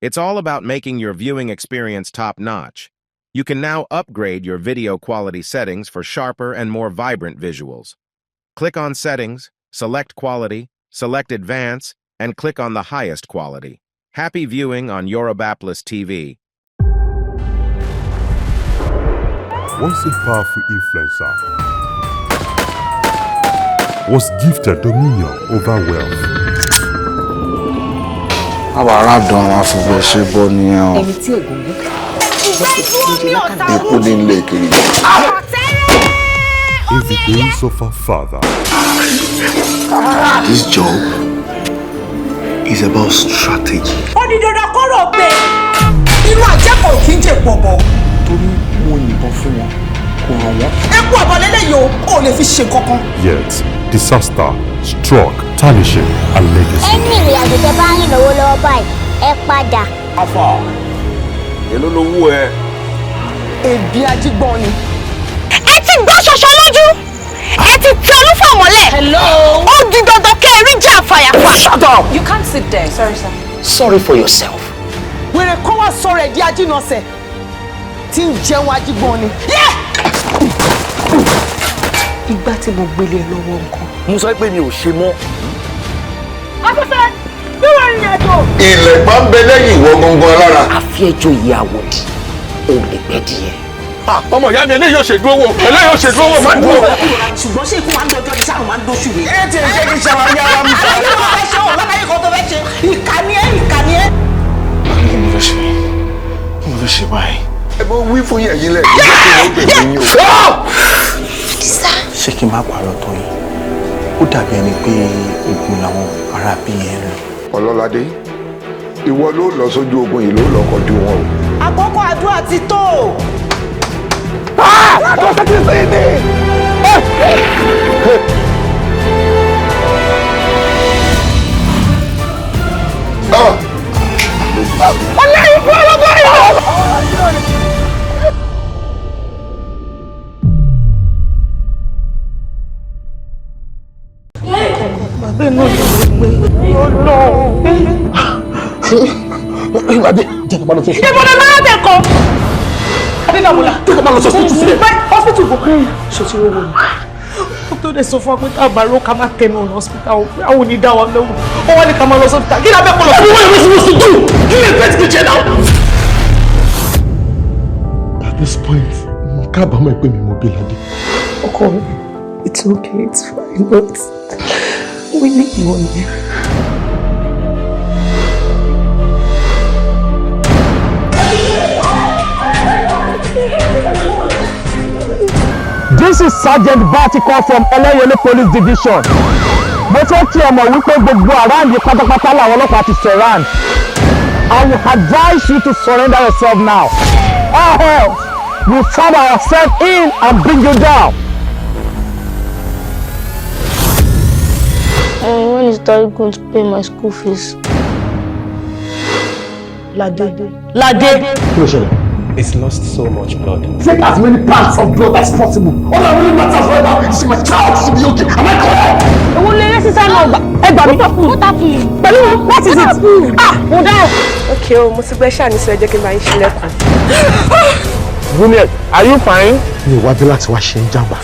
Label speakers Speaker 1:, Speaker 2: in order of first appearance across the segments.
Speaker 1: It's all about making your viewing experience top-notch. You can now upgrade your video quality settings for sharper and more vibrant visuals. Click on Settings, select Quality, select Advance, and click on the highest quality. Happy viewing on Yoruba TV.
Speaker 2: Once a powerful influencer, was gifted dominion over wealth. In the days of our father,
Speaker 3: this job is about strategy.
Speaker 2: Yet disaster struck, tarnishing a legacy.
Speaker 4: Hello.
Speaker 5: Shut up!
Speaker 4: You can't sit there. Sorry, sir.
Speaker 5: Sorry for yourself.
Speaker 4: We're a common sorry, Diajinose. Tin Jawajiboni. Ìgbà tí mo gbélé lọ́wọ́ nǹkan.
Speaker 5: Mo sọ pé mi ò ṣe mọ́.
Speaker 4: Afẹ́fẹ́, bí wọ́n rìn àjò.
Speaker 3: Ilẹ̀ bá ń bẹ lẹ́yìn ìwọ gangan lára.
Speaker 5: Àfi ẹjọ́ ìyàwó di, ó lè pẹ́ díẹ̀.
Speaker 3: Ọmọ ìyá mi eléyìí ò ṣe dúró wò, eléyìí ò ṣe dúró wò máa dúró.
Speaker 4: Ṣùgbọ́n ṣé ikú máa ń lọ́jọ́ ní sáà máa ń dóṣù rẹ̀?
Speaker 3: Ẹ ti ṣe kí ṣàwọn ní ara mi.
Speaker 4: Àyè ló fẹ́ ṣe òun lákàyè kan tó fẹ́ ṣe. Ìkànnì ẹ̀.
Speaker 3: Mo fẹ́ ṣe báyìí. Ẹ bọ́ wí fún yẹ̀yìn lẹ̀.
Speaker 6: Ṣé kí n má parọ́ tó yìí? Ó dàbí ẹni pé ogun làwọn ará bí yẹn lọ.
Speaker 3: Ọlọ́ládé, ìwọ ló lọ sójú ogun yìí ló lọ kọjú wọn o.
Speaker 4: Àkókò àdúrà ti tó.
Speaker 3: Àtọ́sẹ́ ti sèé ní. Ọlọ́run fún ọlọ́gbọ́n yìí.
Speaker 4: Hospital go pay. So ti rowo. Doctor dey sọ fún pé tá bá ro ká má tẹnu on hospital. Àwọn ni dá wa lóhùn. Ó wá ní ká má lọ hospital. Kí la fẹ́ kó lọ.
Speaker 3: What are we supposed to do? Give me a vet kitchen now.
Speaker 2: At this point, mo kábàámọ̀ pé mi mo bí Ládé.
Speaker 4: Okay, it's okay, it's fine, but we need money.
Speaker 7: This is Sergeant Vertical from Oluyole Police Division. Mo fẹ́ kí ẹ mọ̀ wípé gbogbo around pátápátá làwọn ọlọ́pàá ti surround. I will advise you to surrender yourself now. Or else we find ourselves in and bring you down.
Speaker 8: When is Daddy going to pay my school fees?
Speaker 4: Lade.
Speaker 6: It's lost so much blood.
Speaker 2: Take as many parts of blood as possible. All that really matters right now is my child to be okay. Am I correct?
Speaker 7: What happened? What is it? Hold on.
Speaker 4: Okay, mo ti gbé ṣá ní sọ jẹ́ kí n bá yín ṣílẹ̀kùn.
Speaker 7: Juliet, are you fine?
Speaker 2: Mi ò wá bí láti wá ṣe ń jàmbá.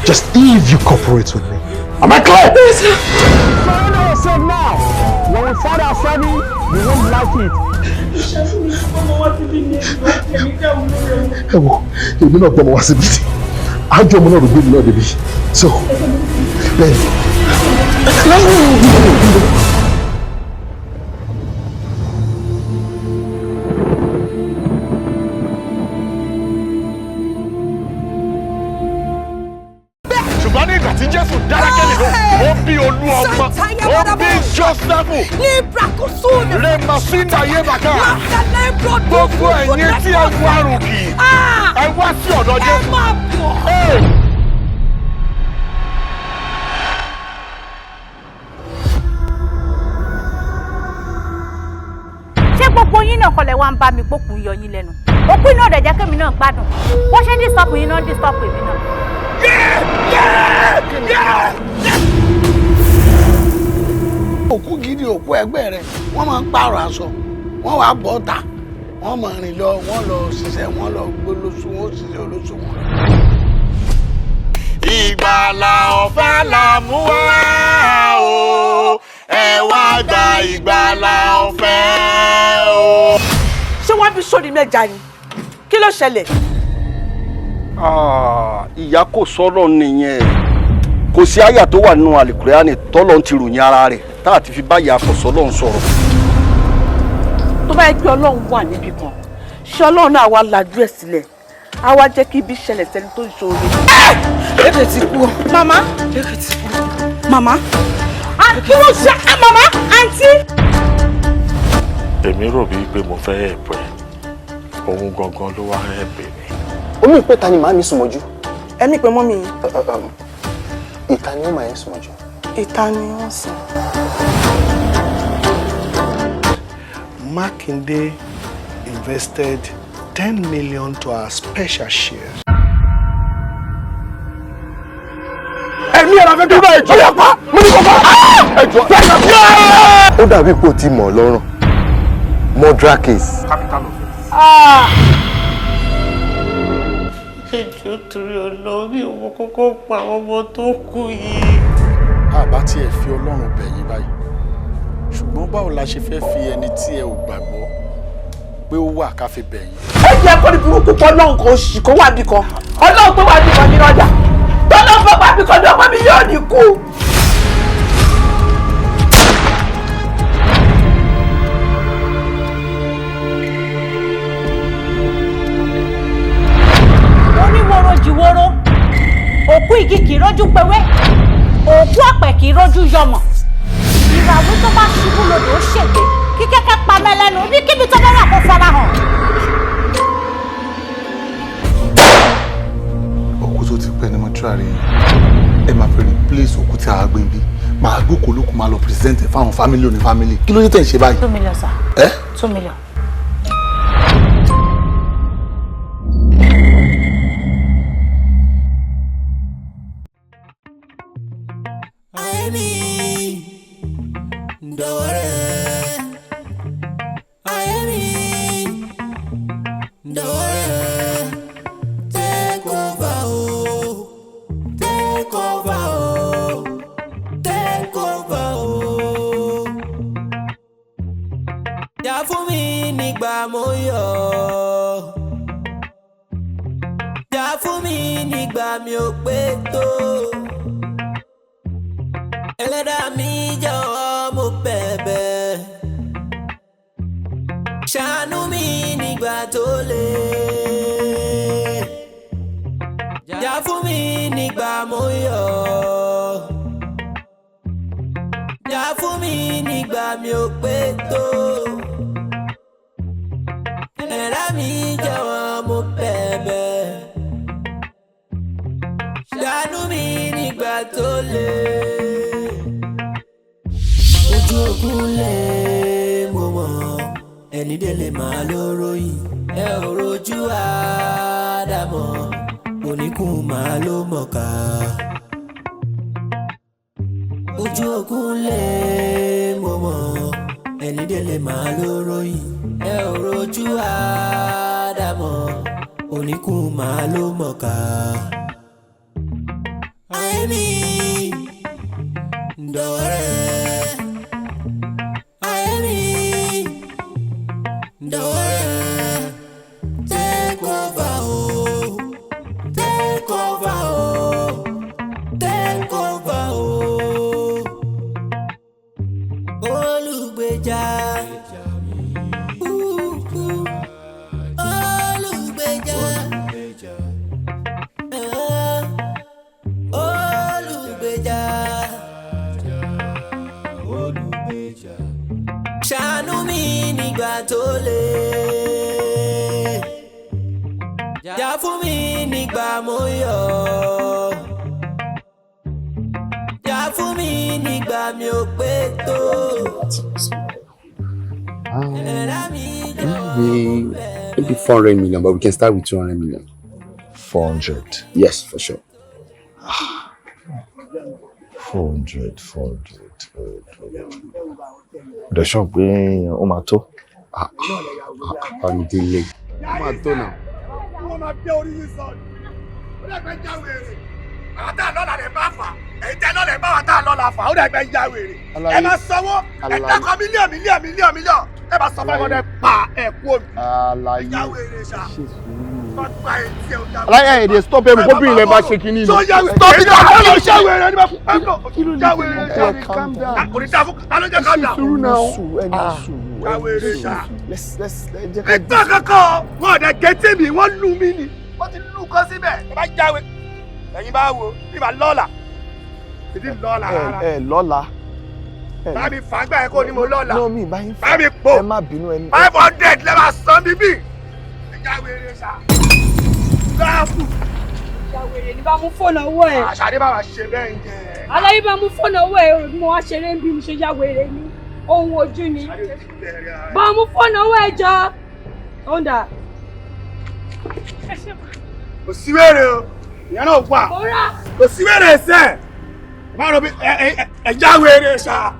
Speaker 2: Just if you cooperate with me. Am I clear?
Speaker 7: Surrender yourself now. When we find ourselves, we won't like it.
Speaker 2: Ẹ wo, èmi náà gbọ́mọ wá síbi tí. Àjọ ọmọ náà ló gbé mi náà débi. So, bẹ́ẹ̀ni.
Speaker 3: Ṣùgbọ́n ní ìgbà tí Jésù dára kẹ́lẹ̀ lọ, ó bí olú ọmọ, ó bí Jósẹ́fù. Rèmọ̀sínà yé bàkà. Gbogbo ẹ̀yin tí ẹ wá rùkì, ẹ wá sí ọ̀dọ̀ Jésù.
Speaker 9: Ṣé gbogbo yín náà kọlẹ̀ wá ń bá mi gbókùn yọ yín lẹ́nu? Òkú iná ọ̀dẹ̀ jẹ́ kémi náà gbádùn. Wọ́n ṣe ń dísọ́pù yín náà dísọ́pù èmi náà.
Speaker 5: Òkú gidi òkú ẹgbẹ́ rẹ̀ wọ́n máa ń pààrọ̀ aṣọ
Speaker 10: wọ́n wá bọ́ ta wọ́n mọ̀ rìn lọ wọ́n lọ ṣiṣẹ́ wọ́n lọ gbólóṣù wọ́n ṣiṣẹ́ olóṣù wọn.
Speaker 3: Ìgbàlà ọ̀fẹ́ là mú wá o ẹ wá gba ìgbàlà ọ̀fẹ́ o.
Speaker 11: Ṣé wọ́n bí sórí mẹ́ja ni? Kí ló ṣẹlẹ̀?
Speaker 12: Ìyá kò sọ̀rọ̀ nìyẹn. Kò sí àyà tó wà nínú Àlùkùránì tọ́lọ́run ti ròyìn ara rẹ̀ tá àti fi bá ìyá àkọ́sọ́ Ọlọ́run sọ̀rọ̀.
Speaker 11: Tó bá yẹ pé Ọlọ́run wà níbì kan, ṣé Ọlọ́run náà wá lajú ẹ̀ sílẹ̀? A wá jẹ́ kí ibi ṣẹlẹ̀ sẹ́ni tó ń ṣoore. Èkè ti kú. Màmá. Èkè ti kú. Màmá. Kí ló ṣe? Màmá, àǹtí.
Speaker 3: Èmi rò bíi pé mo fẹ́ ẹ̀pẹ́ òun gangan ló wá ẹ̀pẹ́ mi.
Speaker 6: Omi ìpè ta ni màá mi sùn mọ́jú.
Speaker 11: Ẹ̀mí pé mọ́mí yín.
Speaker 6: Ìta ni ó máa ń sùn mọ́jú.
Speaker 11: Ìta ni wọ́n sùn.
Speaker 10: Makinde invested 10 million to our special shares.
Speaker 3: Ẹ̀mí ẹ̀rọ afẹ́ tó bá ẹ̀jọ̀ yà pa mo ní kò bá ẹ̀jọ̀ fẹ́.
Speaker 6: Ó dàbí ipò tí mọ̀ lọ́rùn. Murder case.
Speaker 10: Capital offence.
Speaker 4: Ẹjọ́ torí Ọlọ́run òun kọ́kọ́ pa àwọn ọmọ tó kú yìí.
Speaker 10: Àbá tí ẹ fi Ọlọ́run bẹ̀ yín báyìí. Ṣùgbọ́n báwo la ṣe fẹ́ fi ẹni tí ẹ ò gbàgbọ́ pé ó wà ká fi bẹ̀ yín?
Speaker 11: Ẹ jẹ́ kó ní burúkú pọ̀ Ọlọ́run kan oṣù kó wà bí kan. Ọlọ́run tó wà bí kan nínú ọjà. Tọ́lọ́run fẹ́ wà bí kan ní ọmọ mi yóò ní kú.
Speaker 9: Oníwòrò jìwòrò, òkú igi kì í rójú pewé, òkú ọ̀pẹ kì í rójú yọmọ. Ìràwé tó bá ṣubú lodò ó ṣègbè, kí kẹ́kẹ́ pa mẹ́lẹ́nu ní kíbi tó bá wà kó fara hàn.
Speaker 6: Òkú tó ti pẹ́ ní mọ́túrárì ẹ máa fẹ́ replace òkú tí a gbé bí. Màá gbókòó lókun máa lọ present ẹ̀ fáwọn family oní family. Kí ló dé tẹ̀ ń ṣe báyìí?
Speaker 9: 2 million sir. 2 million.
Speaker 6: Maybe 400 million, but we can start with 200 million.
Speaker 2: 400.
Speaker 6: Yes, for sure.
Speaker 2: 400. The shop being Omato.
Speaker 6: Ọ̀ndílé. Ó máa tó náà.
Speaker 3: Wọ́n máa bẹ́ orí yín sọ ni. Ó dàgbẹ́ já wèrè. Àwọn tá a lọ́la lè bá fà. Èyí tẹ́ lọ́la bá wa tá a lọ́la fà. Ó dàgbẹ́ já wèrè. Ẹ máa sanwó. Ẹ dákọ̀ mílíọ̀nù. Ẹ máa sọ fún ẹ pa ẹ̀kú omi.
Speaker 6: Àlàyé.
Speaker 3: Já wèrè ṣá.
Speaker 6: Aláyé èdè stop ẹ̀ kó bí ilẹ̀ bá ṣe kínní.
Speaker 3: Stop it! Àlọ́ ṣá wèrè ni máa fún pẹ́ńtò.
Speaker 6: Kí ló lè ṣe calm down.
Speaker 3: Kò ní dáa fún alọ́ jẹ́ calm down.
Speaker 6: Sùúrù náà.
Speaker 3: Já wèrè ṣá.
Speaker 6: Let's
Speaker 3: Ẹgbẹ́ kankan wọn ọ̀dà gẹ́tẹ́ mi wọ́n lù mí ni. Wọ́n ti lù kọ́ síbẹ̀. Ẹ bá jáwé. Ẹ̀yin bá wo bí bá lọ́la. Ìdí lọ́la rárá.
Speaker 6: Lọ́la.
Speaker 3: Bá mi fàgbà ẹ̀ kó ni mo lọ́la.
Speaker 6: No mi bá yín fà.
Speaker 3: Bá mi pò.
Speaker 6: Ẹ má bínú ẹni.
Speaker 3: 500 lẹ́ máa san bíbí. Ẹ já wèrè ṣá. Láàfù.
Speaker 9: Ìyá wèrè ni bá mú fóònù ọwọ́ ẹ̀.
Speaker 3: Àṣàdé bá wa ṣe bẹ́ẹ̀ ń jẹ.
Speaker 9: Aláyé bá mú fóònù ọwọ́ ẹ̀ mo wá ṣeré ń bí mi ṣe yá wèrè ni. Ohun ojú ni. Bá mú fóònù ọwọ́ ẹ̀ jọ. Onda.
Speaker 3: Kò sí wèrè o. Ìyá náà wà. Kò sí wèrè ẹsẹ̀. Má rọ bí ẹ já wèrè ṣá.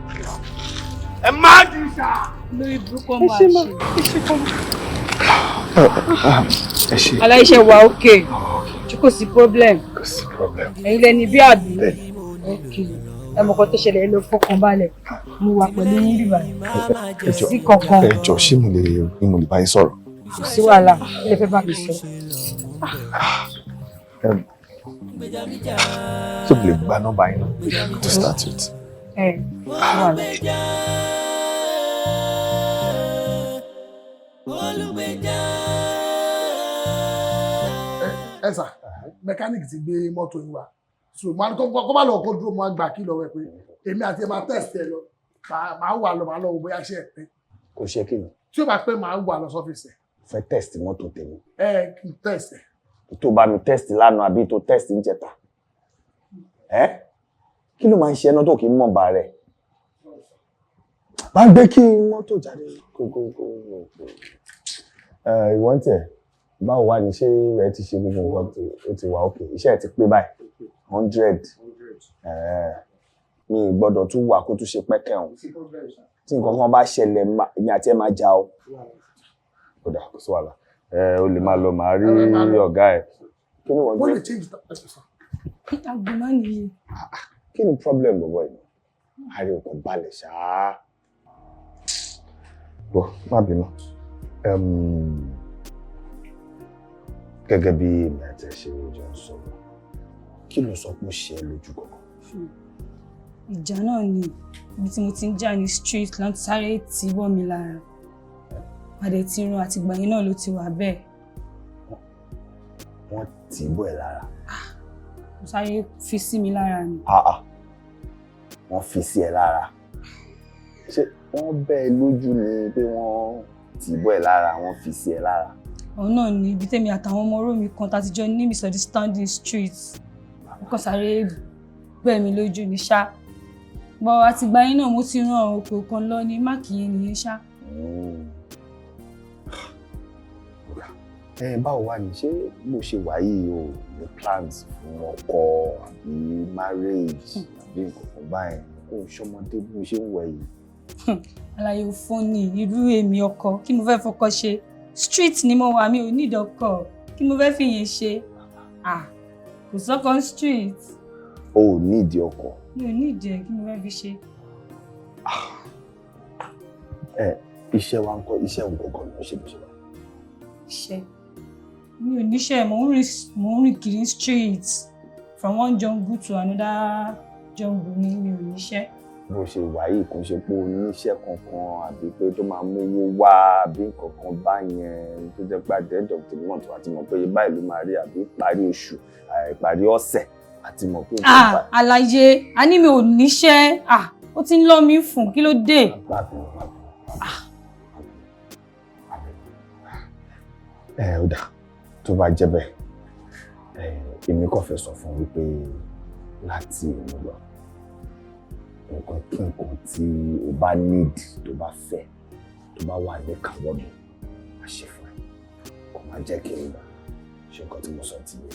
Speaker 3: Ẹ má di ṣá.
Speaker 9: Lórí burúkú ọmọ àṣẹ.
Speaker 6: Ẹ ṣe.
Speaker 9: Aláìṣẹ́ wa ókè. Tí kò sí problem.
Speaker 6: Kò sí problem.
Speaker 9: Ẹ̀yin lẹni bí àbí. Ókè. Ẹ mọ̀ kan tó ṣẹlẹ̀ ẹ lọ fọkàn balẹ̀. Mo wà pẹ̀lú yín bíbá. Kò sí kankan.
Speaker 6: Ẹ jọ̀ọ́ ṣé mo lè bá yín sọ̀rọ̀?
Speaker 9: Kò sí wàhálà. Ilé fẹ́ bá mi sọ.
Speaker 6: Ṣé mo lè gba nọ́mbà yín náà to start with?
Speaker 9: Wàhálà.
Speaker 2: Ẹ sà, mẹkáníìkì ti gbé mọ́tò yín wá. So máa kọ́ bá lọ kó dúró mọ́ àgbà kí lọ wẹ̀ pé èmi àti ẹ máa test ẹ lọ. Màá wà lọ wo bóyá ṣe ẹ pé.
Speaker 5: Kò ṣe kí ni?
Speaker 2: Tí ó bá pẹ́ máa wà lọ sọ́fíìsì ẹ̀.
Speaker 5: Fẹ́ test mọ́tò tèmi.
Speaker 2: Kì í test ẹ̀.
Speaker 5: Tó bá mi test lánàá àbí tó test ń jẹta. Kí ló máa ń ṣe ẹná tó kì í mọ̀ bá rẹ̀? Bá gbé kí mọ́tò jáde. Ìwọ́n tẹ̀, báwo wá ní ṣé ẹ ti ṣe gbogbo nǹkan tó ti wà òkè? Iṣẹ́ ẹ ti pé báyìí. 100. Mi ì gbọ́dọ̀ tún wà kó tún ṣe pẹ́kẹ́ ọ̀hún. Tí nǹkan kan bá ṣẹlẹ̀, èmi àti ẹ máa jà o. Kódà kò sí wàhálà. O lè máa lọ máa rí ọ̀gá ẹ̀. Kí ni wọ́n gbé?
Speaker 2: Wọ́n lè change the person.
Speaker 9: Àgbọ̀mọ́ nìyí.
Speaker 5: Kí ni problem bọ̀bọ̀ yìí? Ààrẹ ò kò balẹ̀ ṣáá. Bọ̀ má bínú. Gẹ́gẹ́ bí èmi àti ẹ̀ ṣe jọ ń sọ̀rọ̀, kí ló sọ pé ó ṣe é lójú kankan?
Speaker 9: Ìjà náà ni ibi tí mo ti ń jà ní street láti sáré tì wọ́ mi lára. Adé ti rún àtìgbà yẹn náà ló ti wà bẹ́ẹ̀.
Speaker 5: Wọ́n tì í bọ̀ ẹ̀ lára.
Speaker 9: Mo sáré fi sí mi lára ni.
Speaker 5: Wọ́n fi sí ẹ lára. Ṣé wọ́n bẹ́ ẹ lójú ni pé wọ́n tì í bọ̀ ẹ̀ lára, wọ́n fi sí ẹ lára?
Speaker 9: Òun náà ni ibi tẹ́mi àtàwọn ọmọ oró mi kan tàtijọ́ ní misunderstanding street. Mo kàn sáré bẹ́ mi lójú ní ṣá. Bọ̀ àtìgbà yẹn náà mo ti rán òkè kan lọ ní máàkì yẹn nìyẹn ṣá.
Speaker 5: Báwo wá ní ṣé bó ṣe wà yìí o ní plans fún ọkọ àbí marriage àbí nǹkan kan báyìí kó o ṣọmọdé bó ṣe ń wẹ̀ yìí?
Speaker 9: Àlàyé òfin ni irú èmi ọkọ kí mo fẹ́ fọkọ ṣe street ni mo wà mi ò need ọkọ kí mo fẹ́ fi yẹn ṣe kò sọ́kọ street.
Speaker 5: O ò need ọkọ.
Speaker 9: Mi ò need ẹ kí mo fẹ́ fi ṣe.
Speaker 5: Iṣẹ́ wa ń kọ́ iṣẹ́ nǹkan kan ló ṣe bó ṣe wà.
Speaker 9: Iṣẹ́ mi ò níṣẹ́ mo ń rìn kiri street from one jungle to another jungle ni mi ò níṣẹ́.
Speaker 5: Bó ṣe wà yìí kò ṣe pé o níṣẹ́ kankan àbí pé tó máa mówó wá àbí nǹkan kan báyẹn tó jẹ́ pé at the end of the month àti mọ̀ pé báyìí ló máa rí àbí ìparí oṣù ìparí ọ̀sẹ̀ àti mọ̀ pé.
Speaker 9: Àlàyé a ní mi ò níṣẹ́ ó ti ń lọ́ mi fún kí ló dé.
Speaker 5: Ó dà tó bá jẹ́ bẹ́ẹ̀ èmi kàn fẹ́ sọ fún wípé láti ìlú lọ nǹkan kí nǹkan tí o bá need tó bá fẹ́ tó bá wà ní kàwọ́ mi má ṣe fún ẹ kò má jẹ́ kí n gbà ṣe nǹkan tí mo sọ ti yẹ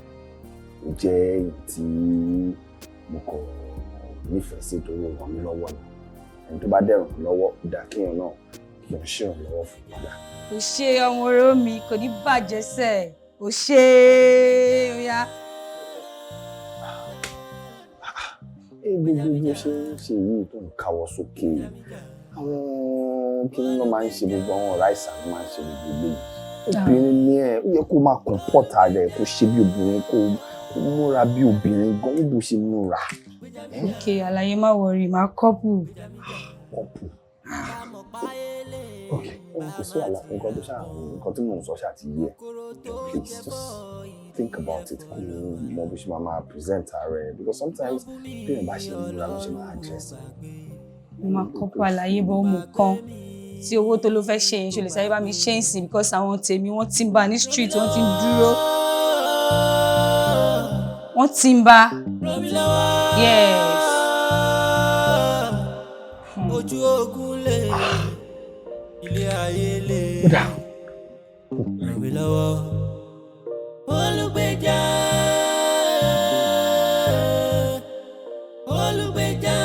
Speaker 5: ó jẹ́ èyí tí mo kàn nífẹ̀ẹ́ sí torí ràn mí lọ́wọ́ ni ẹni tó bá dẹ̀ ràn mí lọ́wọ́ dà kéèyàn náà kí n ṣèrànlọ́wọ́ fún padà.
Speaker 9: Ó ṣe ọmọ oró mi kò ní bàjẹ́ sẹ̀. Ó ṣe oya.
Speaker 5: Gbogbo bí ó ṣe ń ṣe yìí tó ń káwọ́ sókè. Àwọn kí ni wọ́n máa ń ṣe gbogbo àwọn ọ̀rá ìsàn máa ń ṣe gbogbo eléyìí. Obìnrin ni ẹ, ó yẹ kó máa kọ̀ǹpọ̀tà rẹ̀ kó ṣe bí obìnrin kó múra bí obìnrin gan bó ṣe múra.
Speaker 9: Ok, àlàyé má wọrí, máa kọ́pù.
Speaker 5: Kọ́pù. Ok, kò sí wàhálà nǹkan tó ṣáà nǹkan tí mò ń sọ ṣáà ti yé. Please just think about it kó mọ bó ṣe máa present rẹ̀ because sometimes bí èèyàn bá ṣe múra ló ṣe máa address.
Speaker 9: Mo máa kọ́pù àlàyé bọ́ ọmọ kan tí owó tó ló fẹ́ ṣe yín ṣe lè sáré bá mi ṣe ń sìn because àwọn tèmi wọ́n ti ń bá ní street wọ́n ti ń dúró. Wọ́n ti ń bá. Yes.
Speaker 13: Ojú ogun lè ilé ayé lè ràn mí lọ́wọ́. Olugbeja, Olugbeja,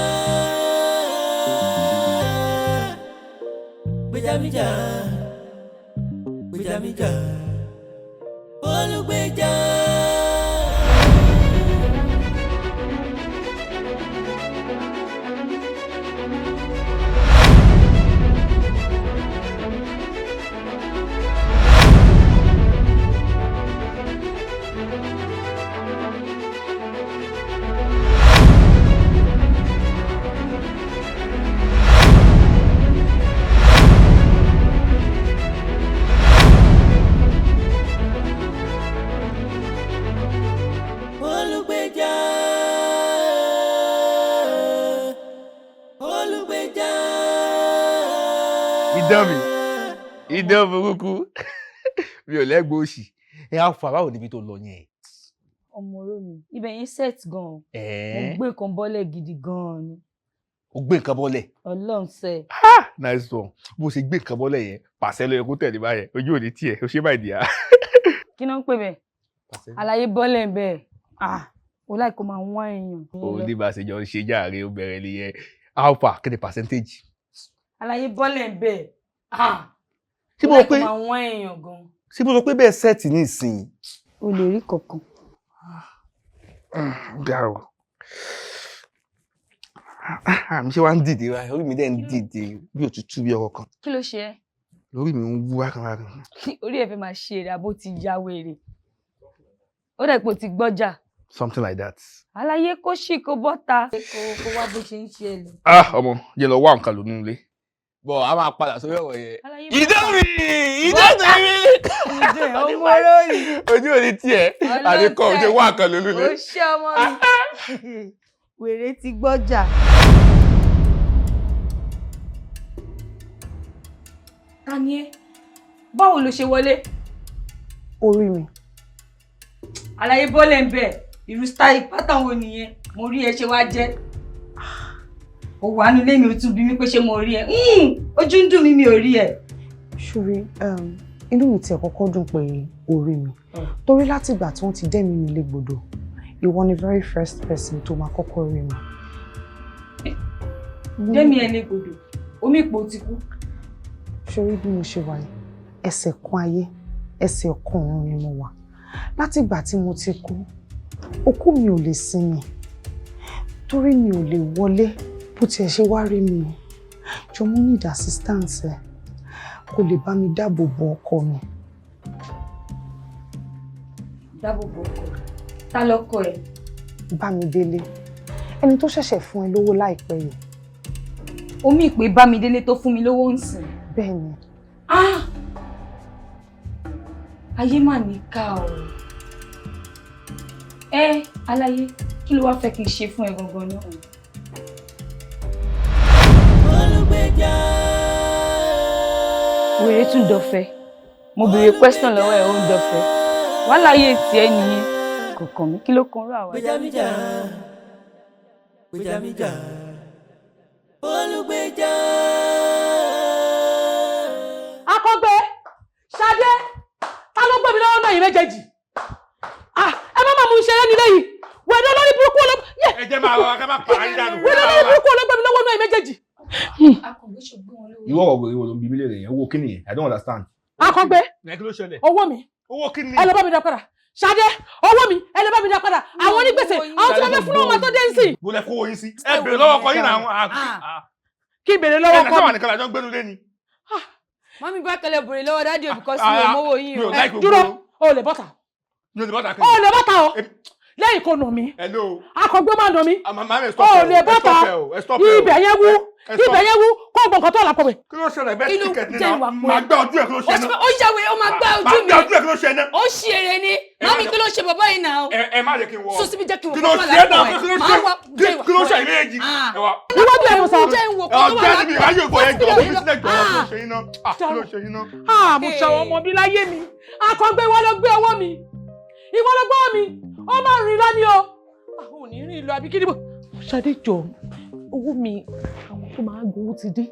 Speaker 13: gbèjàmíjà, gbèjàmíjà, Olugbeja.
Speaker 14: Idán burúkú mi ò lẹ́gbẹ̀ẹ́ òsì ẹ á fà báwo níbi tó lọ yẹn.
Speaker 9: Ọmọ oró mi ibẹ̀ yẹn set gan-an mo gbé nǹkan bọ́lẹ̀ gidi gan-an ni.
Speaker 14: O gbé nǹkan bọ́lẹ̀.
Speaker 9: Ọlọ́run sẹ́.
Speaker 14: Nice one bó ṣe gbé nǹkan bọ́lẹ̀ yẹn pàṣẹ lọ ẹkú tẹ̀lé báyẹn ojú ò ní tiẹ̀ o ṣe báyìí dìá.
Speaker 9: Kí ló ń pè bẹ́ẹ̀ àlàyé bọ́lẹ̀ bẹ́ẹ̀ o láì kó máa wọ́n èèyàn.
Speaker 14: O ní bá a ṣe jọ ń ṣe járe ó bẹ̀rẹ̀ nìyẹn alpha kí ni percentage.
Speaker 9: Àlàyé bọ́lẹ̀ bẹ́ẹ̀
Speaker 14: ṣé mo pé
Speaker 9: ṣé
Speaker 14: mo sọ pé bẹ́ẹ̀ sẹ́ẹ̀tì ní ìsìn.
Speaker 9: O lè rí kankan.
Speaker 14: Dáa àmì ṣé wàá ń dìde wa orí mi dẹ̀ ń dìde bí òtútù bí ọkọ kan.
Speaker 9: Kí ló ṣe ẹ́?
Speaker 14: Lórí mi ń wú wákàrà.
Speaker 9: Orí ẹ̀ fẹ́ máa ṣe èrè àbó ti ya wèrè. Ó dẹ̀ pé o ti gbọ́jà.
Speaker 14: Something like that.
Speaker 9: Àlàyé kó ṣì kó bọ́ta. Kó wá bó ṣe ń ṣe ẹ lọ.
Speaker 14: Ọmọ jẹ́ lọ wá nǹkan lónú ilé. Bọ̀ a máa padà sórí ọ̀rọ̀ yẹn. Ìdán mi!
Speaker 9: Ọmọ olórí.
Speaker 14: Ojú ò ní tiẹ̀. Àdékọ́ ojú wá nǹkan lónú ilé.
Speaker 9: Ó ṣe ọmọ mi. Wèrè ti gbọ́jà. Ta ni ẹ́? Báwo ló ṣe wọlé?
Speaker 4: Orí mi.
Speaker 9: Àlàyé bọ́lẹ̀ ń bẹ̀. Irú style pattern wo nìyẹn? Mo rí ẹ ṣe wá jẹ́. Ó wà nílé mi ó tún bí mi pé ṣé mo rí ẹ. Ojú ń dùn mí mi ò rí ẹ.
Speaker 4: Ṣùrí, inú mi tiẹ̀ kọ́kọ́ dùn pé orí mi. Torí láti ìgbà tí wọ́n ti dẹ́ mi nílé gbòdò, ìwọ ni very first person tó máa kọ́kọ́ rí mi.
Speaker 9: Dẹ́mi ẹ lé gbòdò, omi ipò ti kú.
Speaker 4: Ṣorí bí mo ṣe wà yìí, ẹsẹ̀ kan ayé, ẹsẹ̀ kan ọ̀run ni mo wà. Láti ìgbà tí mo ti kú, okú mi ò lè sinmi. Torí mi ò lè wọlé bó tiẹ̀ ṣe wá rí mi. Jọ mo need assistance ẹ. Kó lè bá mi dáàbò bo ọkọ mi.
Speaker 9: Dáàbò bo ọkọ. Ta lọkọ ẹ?
Speaker 4: Bámidélé. Ẹni tó ṣẹ̀ṣẹ̀ fún ẹ lówó láìpẹ́ yìí.
Speaker 9: Omi ìpè Bámidélé tó fún mi lówó ń sìn.
Speaker 4: Bẹ́ẹ̀ni.
Speaker 9: Ayé mà ní ká o. Àlàyé, kí ló wá fẹ́ kí n ṣe fún ẹ gangan náà?
Speaker 13: Olugbeja.
Speaker 9: Wèrè tún dọ̀fẹ́. Mo béèrè question lọ́wọ́ ẹ̀ ó ń dọ̀fẹ́. Wá láyé tiẹ̀ nìyẹn. Kò kàn mí kí ló kan rú àwa.
Speaker 13: Gbèjàmíjà. Gbèjàmíjà. Olugbeja.
Speaker 11: Akọgbẹ, Ṣadé, ta ló gbé mi lọ́wọ́ náà yìí méjèèjì? Ẹ má máa mú iṣẹ́ nílé yìí. Wẹ̀dẹ̀ lórí burúkú olóògbé.
Speaker 14: Ẹ jẹ́ máa rọra ká má para yín dànù.
Speaker 11: Wẹ̀dẹ̀ lórí burúkú olóògbé mi lọ́wọ́ náà yìí méjèèjì.
Speaker 9: Akọ̀wé ṣògbọ́n wọn lówó.
Speaker 14: Ìwọ ọ̀gbìn wo ló ń bí mi lè rìn yẹn? Owó kí nìyẹn? I don't understand.
Speaker 11: Akọgbẹ́.
Speaker 14: Kí ló ṣẹlẹ̀?
Speaker 11: Owó mi.
Speaker 14: Owó kí ni?
Speaker 11: Ẹ lọ bá mi dá padà. Ṣadé, owó mi, ẹ lọ bá mi dá padà. Àwọn onígbèsè, àwọn tí wọ́n fẹ́ fún ọmọ tó dé ń sìn.
Speaker 14: Mo lẹ kówó yín sí. Ẹ bèrè lọ́wọ́ ọkọ yín náà.
Speaker 11: Kí bèrè lọ́wọ́ ọkọ mi?
Speaker 14: Ẹ sábà nìkan lájọ́ gbénu lé ni.
Speaker 15: Mami gbá kẹlẹ̀ bèrè lọ́wọ́ dáàdì o because mi ò mówó yín o.
Speaker 11: Dúró, o lè bọ́ta.
Speaker 14: Mi ò lè bọ́ta kí.
Speaker 11: O lè bọ́ta o. Lẹ́yìn kò nà mí. Akọgbẹ́ máa nà mí. O lè bọ́ta. Ibẹ̀ yẹn wú. Ibẹ̀ yẹn wú. Kó gbọ̀n kan tó àlàpọ̀ mi.
Speaker 14: Kí ló ṣẹlẹ̀ bẹ́ẹ̀ tíkẹ̀tì náà? Màá gbá ojú ẹ̀ kí ló ṣe náà.
Speaker 15: Ó yàwé ó máa gbá ojú mi.
Speaker 14: Màá gbá ojú ẹ̀ kí ló ṣe náà.
Speaker 15: Ó ṣe eré ni. Mami kí ló ṣe bàbá yìí náà?
Speaker 14: Ẹ má jẹ́ kí n wọ.
Speaker 15: Sọ́sibí jẹ́ kí n wọ.
Speaker 14: Kí ló ṣe náà? Kí ló ṣe ìméjì?
Speaker 11: Iwájú ẹ̀ ń sọ.
Speaker 14: Ọ̀gbẹ́ni mi ráyè ògbó ẹ̀ jọ ọ́ sílẹ̀ jọ ọ́ kí ló ṣe yín náà? Kí ló ṣe yín náà?
Speaker 11: Mo ṣàwọn ọmọ mi láyé mi. Akọgbẹ́ ìwọ ló gbé owó mi. Ìwọ ló gbé owó mi. Ó máa rìn lọ ni o. Àwọn ò ní rìn lọ àbí kí ni bò. Ṣadé jọ owó mi àwọn tó máa ń gbowó ti dé.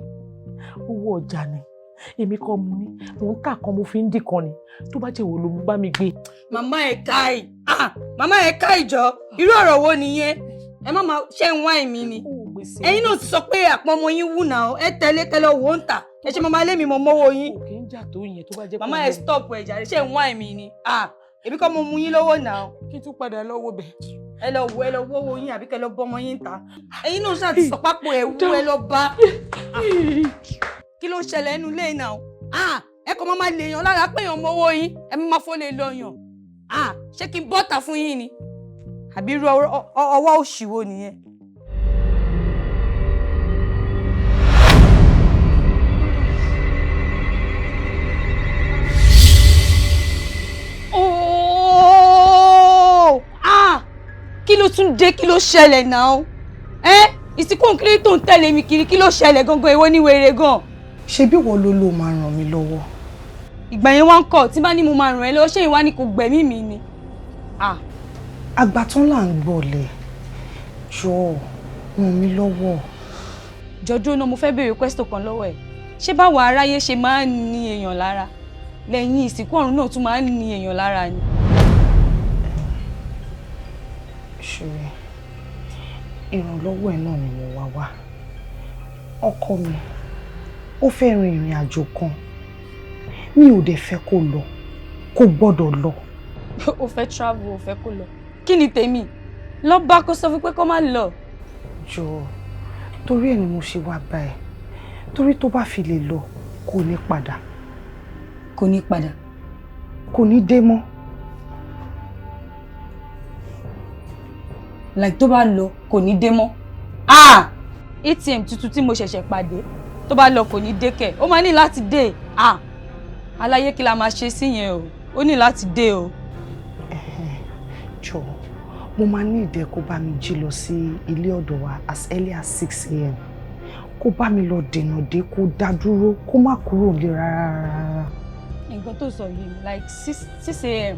Speaker 11: Owó ọjà ni. Èmi kan mo ní. Mo ń tà kan mo fi ń dì kan ni. Tó bá jẹ́ wo ló mú bá mi gbé.
Speaker 15: Màmá ẹ̀ ká ì. Màmá ẹ̀ ká ìjọ. Irú ọ̀rọ̀ wo nìyẹn? Ẹ má máa ṣe ń wá èmi ni. Ẹ̀yin náà ti sọ pé àpọ̀ ọmọ yín wù náà. Ẹ tẹ̀lé kẹlẹ́ owó ń tà. Ẹ ṣe máa lé mi mọ́ mọ́wọ́ yín.
Speaker 11: Kì í jà tó yẹn tó bá jẹ́.
Speaker 15: Màmá ẹ̀ stop ẹ̀ jàre ṣe ń wá èmi ni. Èmi kọ́ mo mú yín lọ́wọ́ náà.
Speaker 11: Kí n tún padà lọ́wọ́ bẹ̀.
Speaker 15: Ẹ lọ wo owó yín àbí kẹ lọ bọ́mọ yín ta. Ẹ̀yin náà ṣáà ti sọ pápọ̀ ẹ̀ wú ẹ lọ bá. Kí ló ń ṣẹlẹ̀ ẹnu ilé náà? Ẹ kọ́ máa lè yàn lára pé èèyàn mọ́wọ́ yín. Ẹ máa fọ́ lè lọ yàn. Ṣé kí n bọ́ta fún yín ni? Àbí irú ọwọ́ òṣìwò nìyẹn? Kí ló tún dé kí ló ṣẹlẹ̀ náà? Ìsìnkú kiri tó ń tẹ̀lé mi kiri kí ló ṣẹlẹ̀ gangan èwo ní wèrè gan?
Speaker 4: Ṣé bí wọ́n ló máa ràn mí lọ́wọ́?
Speaker 15: Ìgbà yẹn wá ń kọ̀ tí bá ní mo máa ràn ẹ́ lọ́wọ́ ṣé ìwá ni kò gbẹ̀mí mi ni?
Speaker 4: Àgbà tán là ń gbọ̀lẹ̀. Jọ̀ọ́ ràn mí lọ́wọ́.
Speaker 15: Jọ̀dún náà mo fẹ́ béèrè question kan lọ́wọ́ ẹ̀. Ṣé báwo aráyé ṣe máa ń ní èèyàn lára? Lẹ́yìn ìsìnkú ọ̀run náà tún máa ń ní èèyàn lára ni.
Speaker 4: Ṣùgbọ́n ìrànlọ́wọ́ ẹ̀ náà ni mo wá. Ọkọ mi, ó fẹ́ rin ìrìn àjò kan. Mi ò dẹ̀ fẹ́ kó lọ. Kò gbọ́dọ̀ lọ.
Speaker 15: Ó fẹ́ travel, ó fẹ́ kó lọ. Kí ni tèmi? Lọ bá kó sọ fún pé kó má lọ.
Speaker 4: Jọ̀ọ́, torí ẹ̀ ni mo ṣe wá bá ẹ. Torí tó bá fi lè lọ, kò ní padà.
Speaker 15: Kò ní padà.
Speaker 4: Kò ní dé mọ́.
Speaker 15: Like tó bá lọ kò ní dé mọ́. ATM tuntun tí mo ṣẹ̀ṣẹ̀ pàdé tó bá lọ kò ní dé kẹ̀. Ó máa ní láti dé. Aláyé kí la máa ṣe sí yẹn o. Ó ní láti dé o.
Speaker 4: Jọ̀ọ́, mo máa ní ìdẹ kó bá mi jí lọ sí ilé ọ̀dọ̀ wa as early as 6 a.m. Kó bá mi lọ dènà dé kó dá dúró kó má kúrò nílé rárá.
Speaker 15: Nǹkan tó sọ yìí like 6 a.m.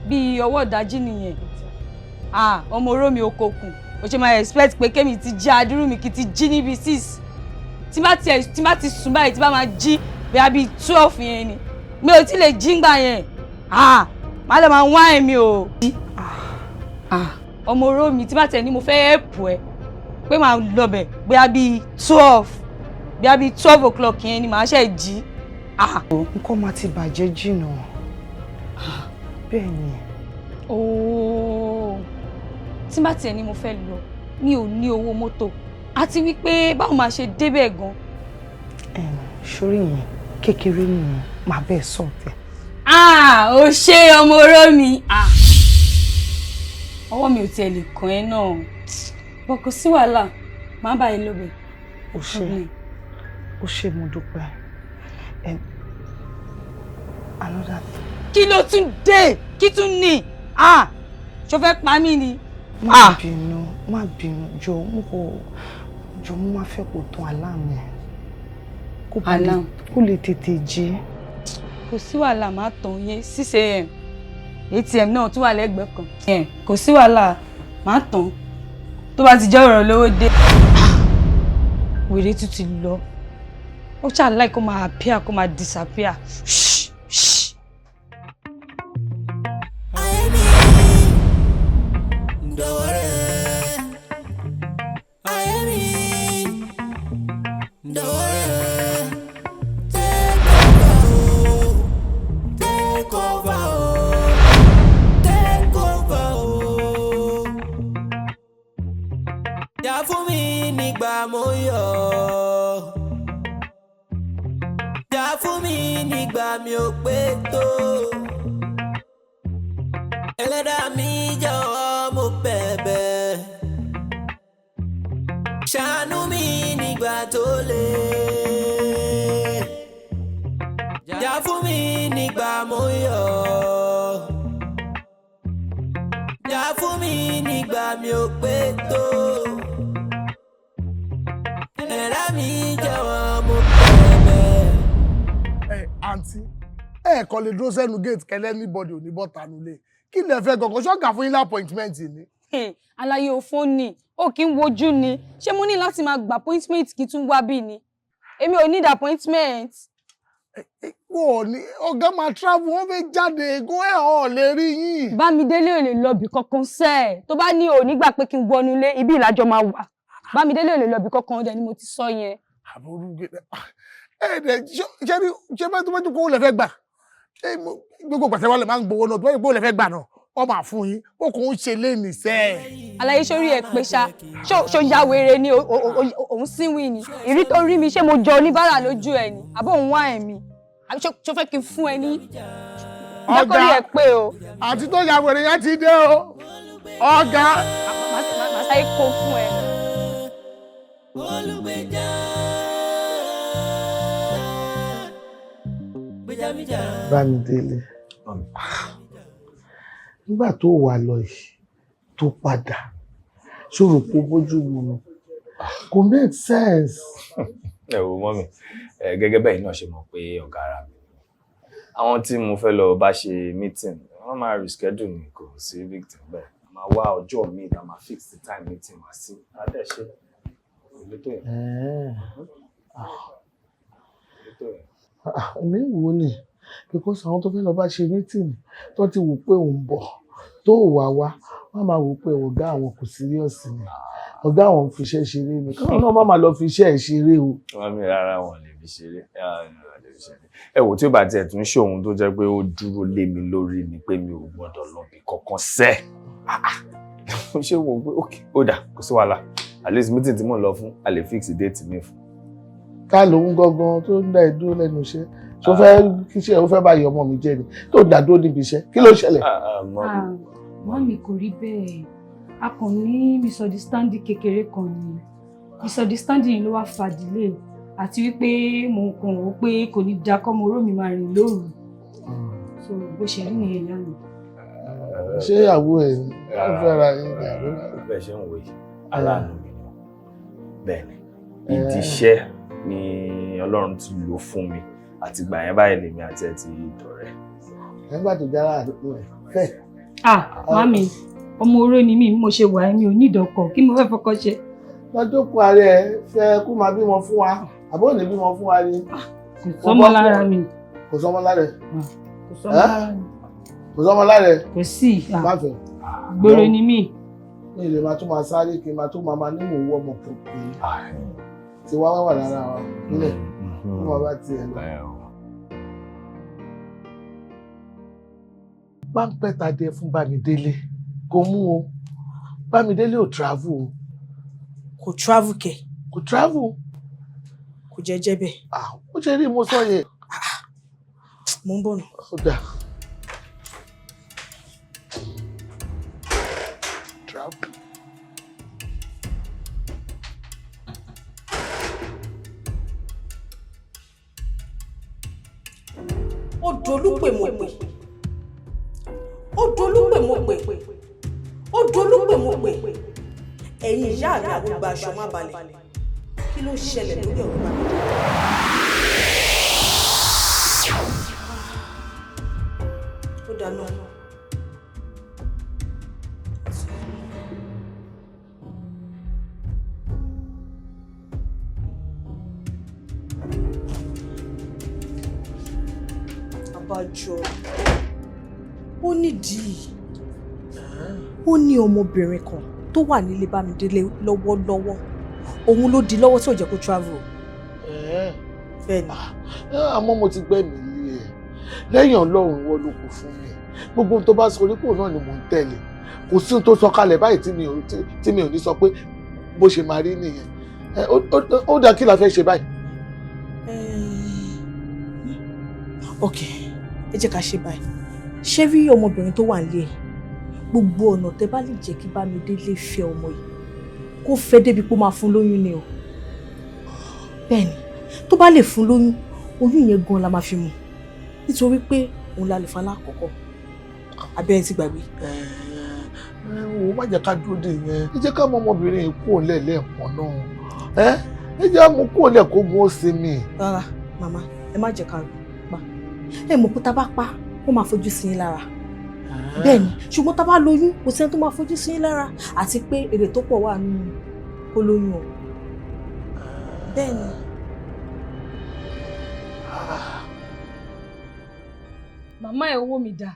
Speaker 15: bí ọwọ́ ìdájí nìyẹn. Ọmọ oró mi okòkùn o ṣe máa expect pé kémi ti jí adúrú mi kí ti jí níbi 6 tí bá ti sùn báyìí tí bá máa jí bí 12 yẹn ni mi ò tí lè jí ngbà yẹn má lè máa wá ẹ̀mí o. Ọmọ oró mi tí bá tẹ̀ ní mo fẹ́ ẹ̀pù ẹ pé máa lọ bẹ̀ bí 12 o'clock yẹn ni màá ṣe jí.
Speaker 4: Nǹkan máa ti bàjẹ́ jìnnà bẹ́ẹ̀ ni.
Speaker 15: Tí bá tiẹ̀ ni mo fẹ́ lọ mi ò ní owó mọ́tò àti wípé báwo máa ṣe débẹ̀ gan.
Speaker 4: Sórí yẹn kékeré nìyẹn máa bẹ́ẹ̀ sọ̀tẹ̀.
Speaker 15: Ó ṣe ọmọ oró mi. Ọwọ́ mi ò tiẹ̀ lè kàn ẹ́ náà bọ́ kò sí wàhálà má bá ẹ lóbẹ̀.
Speaker 4: Ó ṣe mo dúpẹ́. Another thing.
Speaker 15: Kí ló tún dé kí tún ní ṣó fẹ́ pa mí ni.
Speaker 4: Má bínú jọ̀ọ́ mo máa fẹ́ kó tán aláàmì ẹ̀ kó lè tètè jí.
Speaker 15: Kò sí wàhálà má tàn yẹn 6 a.m. ATM náà tún wà lẹ́gbẹ̀ẹ́ kan. Kò sí wàhálà má tàn tó bá ti jẹ́ ọ̀rọ̀ lówó dé. Wèrè tún ti lọ ó ṣàlàyé kó máa appear kó máa disappear.
Speaker 13: take over take over jà fún mi nígbà mo yọ̀ jà fún mi nígbà mi ò pé tó ẹlẹ́dàá mi jọ̀wọ́ mo bẹ̀bẹ̀ ṣàánú mi nígbà tó le jà fún mi nígbà mo yọ̀ jà fún mi nígbà mi ò pé tó ẹlẹ́dàá mi jọ̀wọ́ mo bẹ̀bẹ̀.
Speaker 2: Àǹtí kò lè dúró sẹ́nu gate kẹ́lẹ́ anybody ò ní bọ́ tanu lé kí lè fẹ́ gangan ṣọ́ọ̀gà fún yín lá appointment ni.
Speaker 15: Àlàyé òfò ni ó kì í wojú ni ṣé mo ní láti máa gba appointment kí tún wá bí ni èmi ò need appointment.
Speaker 2: Wọ́n ní ọ̀gá máa travel wọ́n fẹ́ jáde go ẹ̀ ọ̀ lè rí yín.
Speaker 15: Bámidélé ò lè lọ bí kankan sẹ́ẹ̀ tó bá ní òní gbà pé kí n wọnú ilé ibi ìlàjọ máa wà Bámidélé ò lè lọ bí kankan ọdẹ ni mo ti sọ yẹn.
Speaker 2: Àbúrú gẹ́gẹ́ ṣé bẹ́ẹ̀ tó bá tó kó lè fẹ́ gbà gbogbo pàṣẹ wa lè máa ń gbowó náà tó bá lè fẹ́ gbà náà wọ́n máa fún yín ó kò ń ṣe léènì sẹ́ẹ̀.
Speaker 15: Àlàyé sórí ẹ̀ pé ṣó ya wèrè ni òun sínwìn ni ìrí tó rí mi ṣé mo jọ oníbàárà lójú ẹ̀ ni àbọ̀ òun wá ẹ̀mí ṣó fẹ́ kí n fún ẹ ní. Dákọ́rí ẹ̀ pé o.
Speaker 2: Àti tó ya wèrè yẹn ti dé o ọ̀gá.
Speaker 15: Màá sáyé kó fún ẹ.
Speaker 13: Olugbeja
Speaker 16: Bámidélé nígbà tó wà lọ yìí tó padà ṣòro kó bójú mu ni kò make sense.
Speaker 5: Ẹ wo mọ́mì gẹ́gẹ́ bẹ́ẹ̀ náà ṣe mọ̀ pé ọ̀gá ara mi àwọn tí mo fẹ́ lọ bá ṣe meeting wọ́n máa reschedule mi kò sí victim bẹ́ẹ̀ máa wá ọjọ́ mi tá máa fix the time meeting wá sí adẹ́ṣe ìlú tó yẹ.
Speaker 16: Èmi wò ni because àwọn tó fẹ́ lọ bá ṣe meeting tó ti wò pé òun bọ̀ tó wà wá wọ́n máa wò pé ọ̀gá àwọn kò serious ni ọ̀gá àwọn fi iṣẹ́ ṣeré ni káwọn náà máa lọ fi iṣẹ́ ẹ̀ ṣeré o.
Speaker 5: Wọ́n mi rárá wọn lè fi ṣeré ẹ wò tí ó bá tiẹ̀ tún ṣe òun tó jẹ́ pé ó dúró lé mi lórí ni pé mi ò gbọ́dọ̀ lọ bí kankan sẹ́ ṣé wo pé ok ó dà kò sí wàhálà at least meeting tí mò ń lọ fún a lè fix date mi fún.
Speaker 16: Ká lòun gangan tó ń dá ẹ dúró lẹ́nu iṣẹ́ tó fẹ́ kí iṣẹ́ ó fẹ́ bá yọ ọmọ mi jẹ́ ni tó dá dúró níbi iṣẹ́ kí ló ṣẹlẹ̀.
Speaker 17: Mọ́mì kò rí bẹ́ẹ̀ a kàn ní misunderstanding kékeré kan ni misunderstanding ló wá fa delay àti wípé mo kàn wò pé kò ní da kọ́mọ oró mi máa rìn lóru so bó ṣe rí nìyẹn lánàá.
Speaker 16: Ṣé ìyàwó ẹ̀ ń fẹ́ra yín ní àbúrò?
Speaker 5: Bẹ́ẹ̀ ṣe ń wò yìí aláàánú mi ni bẹ́ẹ̀ ni ìdí iṣẹ́ ni Ọlọ́run ti lò fún mi àti gbà yẹn báyìí lèmi àti ẹ ti dọ̀rẹ́.
Speaker 16: Nígbà tó jára àdúgbò rẹ̀ fẹ́.
Speaker 17: Mami ọmọ oró ni mi mo ṣe wà mi ò ní ìdọ̀kọ̀ kí mo fẹ́ fọkọ ṣe.
Speaker 16: Lọ́jọ́ kó ààrẹ fẹ́ kó máa bímọ fún wa àbọ̀ ní bímọ fún wa ni.
Speaker 17: Kò sọ́mọ lára mi.
Speaker 16: Kò sọ́mọ lára ẹ̀.
Speaker 17: Kò sọ́mọ lára mi.
Speaker 16: Kò sọ́mọ lára ẹ̀.
Speaker 17: Kò sí.
Speaker 16: Má fẹ́.
Speaker 17: Gbòòrò ni mí.
Speaker 16: Ní ilé máa tún máa sáré kí n máa tún máa ní mò ń wọ́ ọmọ pòpè. Ti wá wà lára wa nílẹ̀ ní wọ́n bá tiẹ̀ lọ. Páńpẹ́ tàdé fún Bámidélé kò mú o Bámidélé ò travel o.
Speaker 11: Kò travel kẹ̀.
Speaker 16: Kò travel.
Speaker 11: Kò jẹ́jẹ́ bẹ́ẹ̀.
Speaker 16: Ó ṣe rí mo sọ yẹn.
Speaker 11: Mo ń bọ̀ nù.
Speaker 16: Ó dà. Travel.
Speaker 11: Ó dolúpè mo pè. Ó dolúpè mo pè. Ó dolúpè mo pè. Ẹ̀yin ìyá mi àgbègbè aṣọ má balẹ̀. Kí ló ṣẹlẹ̀ lórí ọ̀rọ̀ bá mi? Ó dáná. Abájọ. Ó nídìí. Ó ní ọmọbìnrin kan tó wà nílé Bámidélé lọ́wọ́lọ́wọ́. Òun ló di lọ́wọ́ tí ò jẹ́ kó travel.
Speaker 16: Bẹ́ẹ̀ni. Àmọ́ mo ti gbẹ́ mi lé ẹ̀. lẹ́yìn Ọlọ́run wọ́n ló kù fún mi gbogbo ohun tó bá sọ orípò náà ni mò ń tẹ̀lé kò sí ohun tó sọ kalẹ̀ báyìí tí mi ò ní sọ pé bó ṣe máa rí nìyẹn ó dá kí la fẹ́ ṣe báyìí.
Speaker 18: ok ẹ jẹ́ ká ṣe báyìí ṣé rí ọmọbìnrin tó wà nílé gbogbo ọ̀nà tẹ́ bá lè jẹ́ kí Bámidélé fẹ́ ọmọ yìí kó fẹ́ débi pé ó máa fún lóyún ni o bẹ́ẹ̀ ni tó bá lè fún lóyún oyún yẹn gan la máa fi mú nítorí pé òun la lè fa lákọ̀ọ́kọ́ abẹ́rẹ́ ti gbàgbé.
Speaker 16: o má jẹ́ ká dúró dè yẹn ẹ jẹ́ ká mọ ọmọbìnrin yìí kúrò lẹ́ẹ̀kan náà ẹ jẹ́ mú kúrò lẹ́ẹ̀kó gun ó sinmi.
Speaker 18: rárá màmá ẹ má jẹ́ ká pa ẹ mọ̀ pé tá a bá pa ó máa fojú sí yín lára bẹ́ẹ̀ ni ṣùgbọ́n tá a bá lóyún kò sẹ́ni tó máa fojú sí yín lára àti pé èrè tó pọ̀ wà nínú kó lóyún o bẹ́ẹ̀ ni.
Speaker 17: màmá ẹ owó mi dà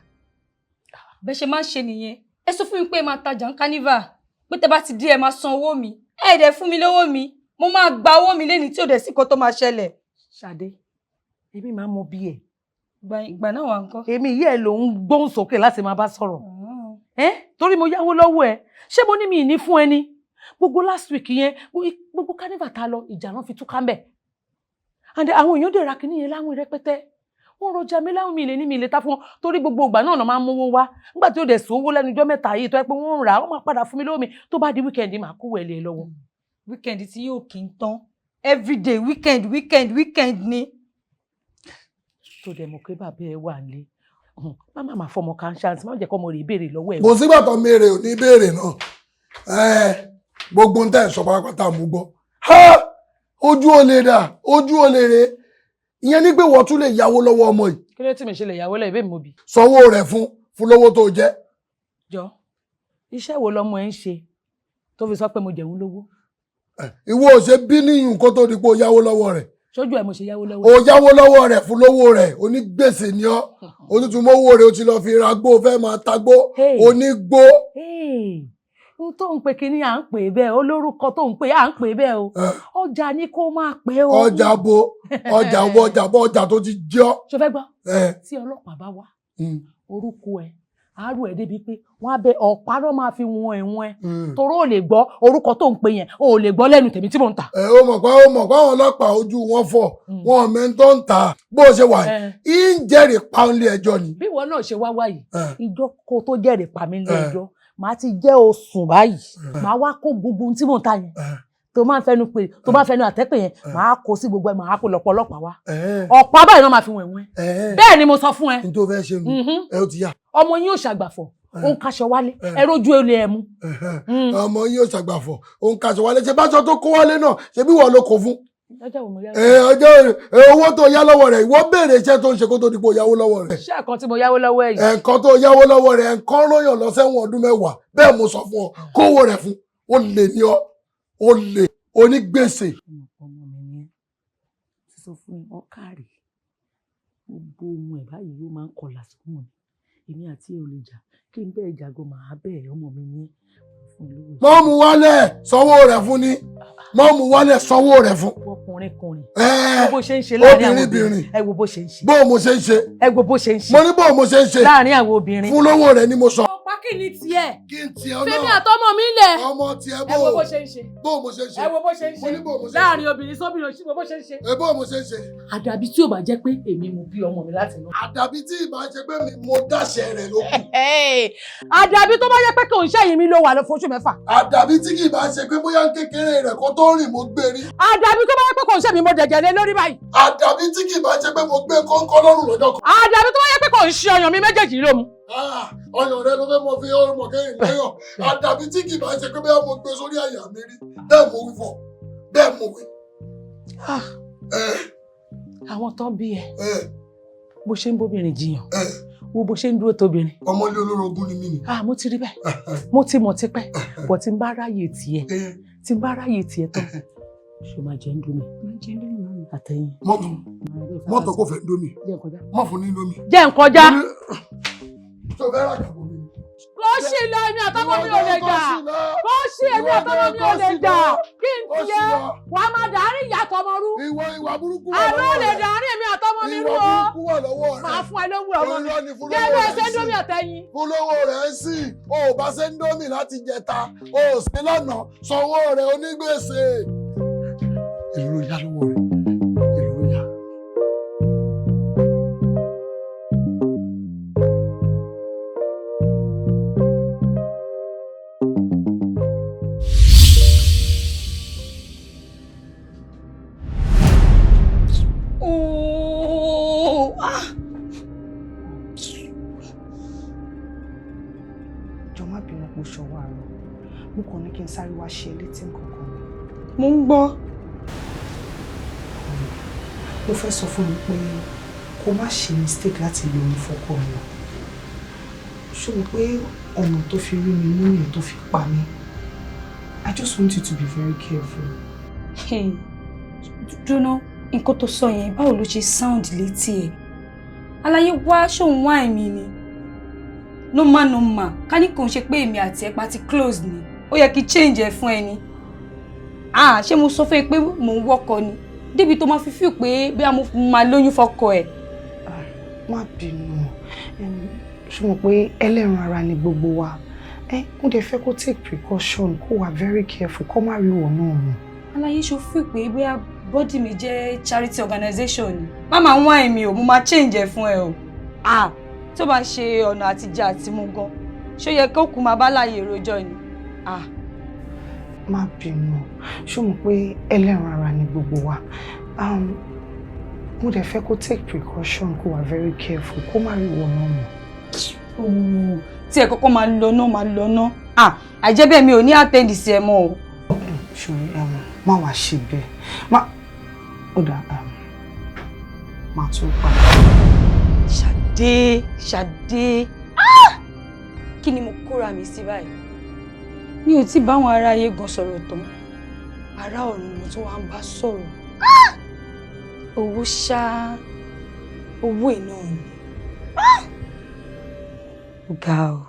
Speaker 17: bẹ́ẹ̀ ṣe máa ń ṣe nìyẹn ẹ sọ fún mi pé ẹ máa tajà ń kánífà pé tẹ bá ti di ẹ máa san owó mi ẹ dẹ̀ fún mi lówó mi mo máa gba owó mi lẹ́ni tí ò dẹ̀ sí kan tó máa ṣẹlẹ̀.
Speaker 11: Ṣadé èmi máa mọ bí ẹ
Speaker 17: ìgbà náà wà ńkọ́.
Speaker 11: èmi yẹ ló ń gbóhùn sókè láti máa bá sọ̀rọ̀ torí mo yáwó lọ́wọ́ ẹ ṣé mo ní mi ní fún ẹni gbogbo last week yẹn gbogbo kánífà tá lọ ìjà náà fi túká ń bẹ̀ and àwọn èèyàn dè ra kínní yẹn láwọn rẹpẹtẹ wọn rọjà mi láwọn mi lè ní mi lè ta fún wọn torí gbogbo ìgbà náà máa ń mówó wá nígbà tí ó dẹ̀ sówó lẹ́nu ọjọ́ mẹ́ta yìí tó yẹ pé wọ́n ń rà á wọ́n máa padà fún mi lówó mi tó bá di weekend máa kó wẹ̀lẹ̀ lọ́wọ́.
Speaker 17: weekend tí yóò kí n tán everyday weekend ni.
Speaker 11: tó dẹ̀ mọ̀ pé bàbá ẹ wà nílé má máa fọmọ kan ṣáàtì má jẹ́ kọ́ ọmọ rẹ̀ béèrè lọ́wọ́ ẹ̀.
Speaker 2: kò sígbà tó mèrè ò ní béèrè náà gbogbo ń tẹ̀ sọ pátápátá mú gbọ́ ojú ò lè dà ojú ò lè rè ìyẹn ní pé wọ́n tún lè yáwó lọ́wọ́ ọmọ yìí.
Speaker 11: kí ló tí mi ṣe lè yáwó lẹ́yìn bẹ́ẹ̀ mi mo bì.
Speaker 2: sanwó rẹ̀ fún lówó tó jẹ́.
Speaker 11: jọ iṣẹ́ wo lọmọ ẹ ń ṣe tó fi sọ pé mo jẹun lówó.
Speaker 2: ìwọ ò ṣe bí níyùn kó tó di pé o yáwó lọ́wọ́ rẹ̀.
Speaker 11: sójú ẹ mo ṣe yáwó lọ́wọ́.
Speaker 2: o yáwó lọ́wọ́ rẹ̀ fún lówó rẹ̀ onígbèsè ni ọ́ òtútù mọ́wó rẹ̀ o ti lọ fi ra gbó fẹ́ máa ta gbó onígbó.
Speaker 11: n tó ń pe kínní à ń pè bẹ́ẹ̀ olórúkọ tó ń pè à ń pè bẹ́ẹ̀ o ọjà ni kó máa pè o.
Speaker 2: ọjà bo ọjà tó ti jọ́.
Speaker 11: ṣo fẹ́ gbọ́ tí ọlọ́pàá bá wá orúkọ ẹ̀ àárò ẹ̀ débi pé wọ́n á bẹ ọ̀pá náà máa fi wọn ẹ̀wọ̀n ẹ̀ torí ò lè gbọ́ orúkọ tó ń pè yẹn ò lè gbọ́ lẹ́nu tèmi tí mò ń tà.
Speaker 2: ó mọ̀ pé àwọn ọlọ́pàá ojú wọn fọ̀ wọn mẹ́ńtọ́ ń tà bó ṣe wà yìí ń jẹ́rìí pa nílé ẹjọ́ ni.
Speaker 11: bí ìwọ náà ṣe wá wáyìí ìjọ kó tó jẹ́rìí pa mí nílé ẹjọ́ màá ti jẹ́ oṣù báyìí màá wá kó gbogbo ohun tí mò ń tà yẹn tó máa ń fẹnu pé tó bá fẹnu àtẹ́pè yẹn màá kó sí gbogbo ẹ̀ màá kó lọ́pọ̀ ọlọ́pàá wá ọ̀pá báyìí náà máa fi wọ̀n ẹ̀wọ̀n bẹ́ẹ̀ ni mo sọ fún ẹ.
Speaker 2: n tó fẹ́ ṣe nù ẹ ó ti yá.
Speaker 11: ọmọ yín ò ṣàgbàfọ̀ ó ń kaṣọ wálé ẹ rójú olè ẹ mú.
Speaker 2: ọmọ yín ò ṣàgbàfọ̀ ó ń kaṣọ wálé ṣe báṣọ tó kó wálé náà ṣe bí wọ́n ló kó fún. ọjọ́ owó tó yá lọ́wọ́ rẹ̀ ìwọ béèrè iṣẹ́ tó ń ṣe kó tó di pé o yáwó lọ́wọ́ rẹ̀.
Speaker 11: ṣé ẹ̀kan tí mo yáwó lọ́wọ́ ẹ̀ yìí.
Speaker 2: ẹ̀kan tó yáwó lọ́wọ́ rẹ̀ ẹ̀kan lóyàn lọ sẹ́wọ̀n ọdún 10 bẹ́ẹ̀ mo sọ fún ọ kówó rẹ̀ fún ó lè ní ọ ó lè onígbèsè.
Speaker 11: ọmọ mi ni sísọ fún ọ káàrí gbogbo ohun ẹ̀ báyìí yóò máa ń kọlà sóhun mi èmi àti ẹ ò lè jà kí n bẹ́ẹ̀ jago màá bẹ́ẹ̀ ọmọ mi ní.
Speaker 2: mọ́ mu wálẹ̀ sanwó rẹ̀ fún ni mọ́ mu wálẹ̀ sanwó rẹ̀ fún.
Speaker 11: ọkùnrin bó ṣe ń ṣe láàrin àwọn obìnrin ẹ wo bó ṣe ń ṣe.
Speaker 2: bó mo ṣe ń ṣe.
Speaker 11: ẹ wo bó ṣe ń ṣe.
Speaker 2: mo ní bó mo ṣe ń ṣe.
Speaker 11: láàrin àwọn obìnrin.
Speaker 2: fún lówó rẹ̀ ni mo sọ.
Speaker 17: ọ̀pá kí ni tiẹ̀.
Speaker 2: kí n tiẹ̀ náà.
Speaker 17: fẹ́mi àtọmọ mi lẹ̀.
Speaker 2: ọmọ tiẹ̀ bó.
Speaker 17: ẹ wo bó ṣe ń ṣe.
Speaker 2: bó mo ṣe ń ṣe.
Speaker 17: ẹ wo bó ṣe ń ṣe.
Speaker 2: mo ní bó mo ṣe ń ṣe.
Speaker 17: láàrin obìnrin sóbìnrin òṣìwò bó ṣe ń ṣe.
Speaker 2: ẹ bó mo ṣe ń ṣe.
Speaker 11: àdàbí tí ò bá jẹ́ pé èmi mo bí ọmọ mi láti inú.
Speaker 2: àdàbí tí ìbá ṣe pé mo dáṣẹ rẹ̀ ló kù.
Speaker 11: àdàbí tó bá jẹ́ pé kò ń ṣẹ́yìn mi ló wà lọ fóṣù 6.
Speaker 2: àdàbí tí kì í bá ṣe pé bóyá kékeré rẹ̀ kó tó rìn mo gbé rí.
Speaker 11: àdàbí tó bá jẹ́ pé kò ń ṣẹ́ mi mo dẹ̀jẹ̀ lé lórí báyìí.
Speaker 2: àdàbí tí kì í bá ṣe pé mo gbé kọ́ńkọ́ lọ́rùn lọ́jọ́ kan.
Speaker 11: àdàbí tó bá jẹ́ pé kò ń ṣe ọyàn mi méjèèjì ló mu.
Speaker 2: ọyàn rẹ ló fẹ́ mọ fi ọrùn kẹ́yìn lẹ́yọ̀ àdàbí tí kì í bá ṣe pé bóyá mo gbé sórí àyà mi rí bẹ́ẹ̀ mo wí fọ bẹ́ẹ̀ mo wí.
Speaker 11: àwọn tó ń bí ẹ bó ṣe ń bóbìnrin jiyàn wo bó ṣe ń dúró tóbìnrin.
Speaker 2: ọmọlé olórogún ni mí ni.
Speaker 11: mo ti rí bẹ́ẹ̀ mo ti mọ̀ tipẹ́ bọ̀ tí n bá ráyè tiẹ̀ tán ṣo máa jẹ ndómi. àtẹ̀yìn.
Speaker 2: mọ́tò kò fẹ́ ndómi. má fún ní ndómi.
Speaker 11: jẹ́ nkọjá.
Speaker 2: tó fẹ́ rajà bò mí.
Speaker 19: kó sì lọ èmi àtọmọ mi ò lè jà kó sì èmi àtọmọ mi ò lè jà kí n tiẹ̀ wàá máa dàárín ìyá tọmọ rú.
Speaker 2: ìwà burúkú wà lọ́wọ́ rẹ̀.
Speaker 19: àlọ́ lè dàárín èmi àtọmọ mi rú o.
Speaker 2: ìwà burúkú wà lọ́wọ́ rẹ̀.
Speaker 19: máa fún ẹ lówó ọmọ mi yẹ́rù ẹsẹ̀ ń dómi ọ̀tẹ̀yìn.
Speaker 2: fúlówó rẹ̀ sí o ò bá ṣe ń dómi láti jẹta o ò sí lọ́nà sanwó rẹ̀ onígbèsè. èlò ló yá lọ́wọ́ rẹ̀ èlò ló yá.
Speaker 4: mo kàn ní kí n sáré wá ṣe létí nǹkankan ni.
Speaker 15: mo ń gbọ́.
Speaker 4: mo fẹ́ sọ fún mi pé kó má ṣe mistake láti lo omi fọ́kọ mi. ṣó mi pé ọ̀nà tó fi rí mi mú nìyẹn tó fi pa mí. I just want you to be very careful.
Speaker 15: Jóná nǹkan tó sọ yẹn báwo ló ṣe sound létí ẹ̀? Aláyé wá ṣóun wá èmi ni. Normal ká ní kò ń ṣe pé èmi àti ẹ̀ pa ti close ni. Ó yẹ kí change ẹ fún ẹni. Ṣé mo sọ fún ẹ pé mò ń wọ́kọ ni? Débi tó máa fi feel pé bí a mo máa lóyún fọ́kọ ẹ̀.
Speaker 4: Má bínú. Ṣé mo pé ẹlẹ́ran ara ni gbogbo wa? Mo dẹ̀ fẹ́ kó take precaution, kó wà very careful, kó má rí òun náà mú.
Speaker 15: Aláyé ṣó feel pé bí a body mi jẹ́ charity organization ni. Má máa wá èmi o, mo máa change ẹ fún ẹ o. Tó bá ṣe ọ̀nà àtijọ́ àti mú gan. Ṣó yẹ kó kú máa bá láàyè rojọ́ ni?
Speaker 4: Má bínú. Ṣó mo pé ẹlẹ́ran ara ni gbogbo wa. Mo dẹ̀ fẹ́ kó take precaution, kó wà very careful, kó má rí òun náà mú.
Speaker 15: Tí ẹ kọ́kọ́ máa lọ ná. Àjẹ́bẹ̀ mi ò ní attend sí ẹ mọ́ o.
Speaker 4: Ṣùgbọ́n má wàá ṣe bẹ́ẹ̀. Ó dà má tún pa.
Speaker 15: Ṣadé. Kí ni mo kóra mi sí báyìí? Mi ò tí báwọn ará ayé gan sọ̀rọ̀ tán. Ará ọ̀run mo tún wá ń bá sọ̀rọ̀. Owó ṣá, owó iná ni. Ga o.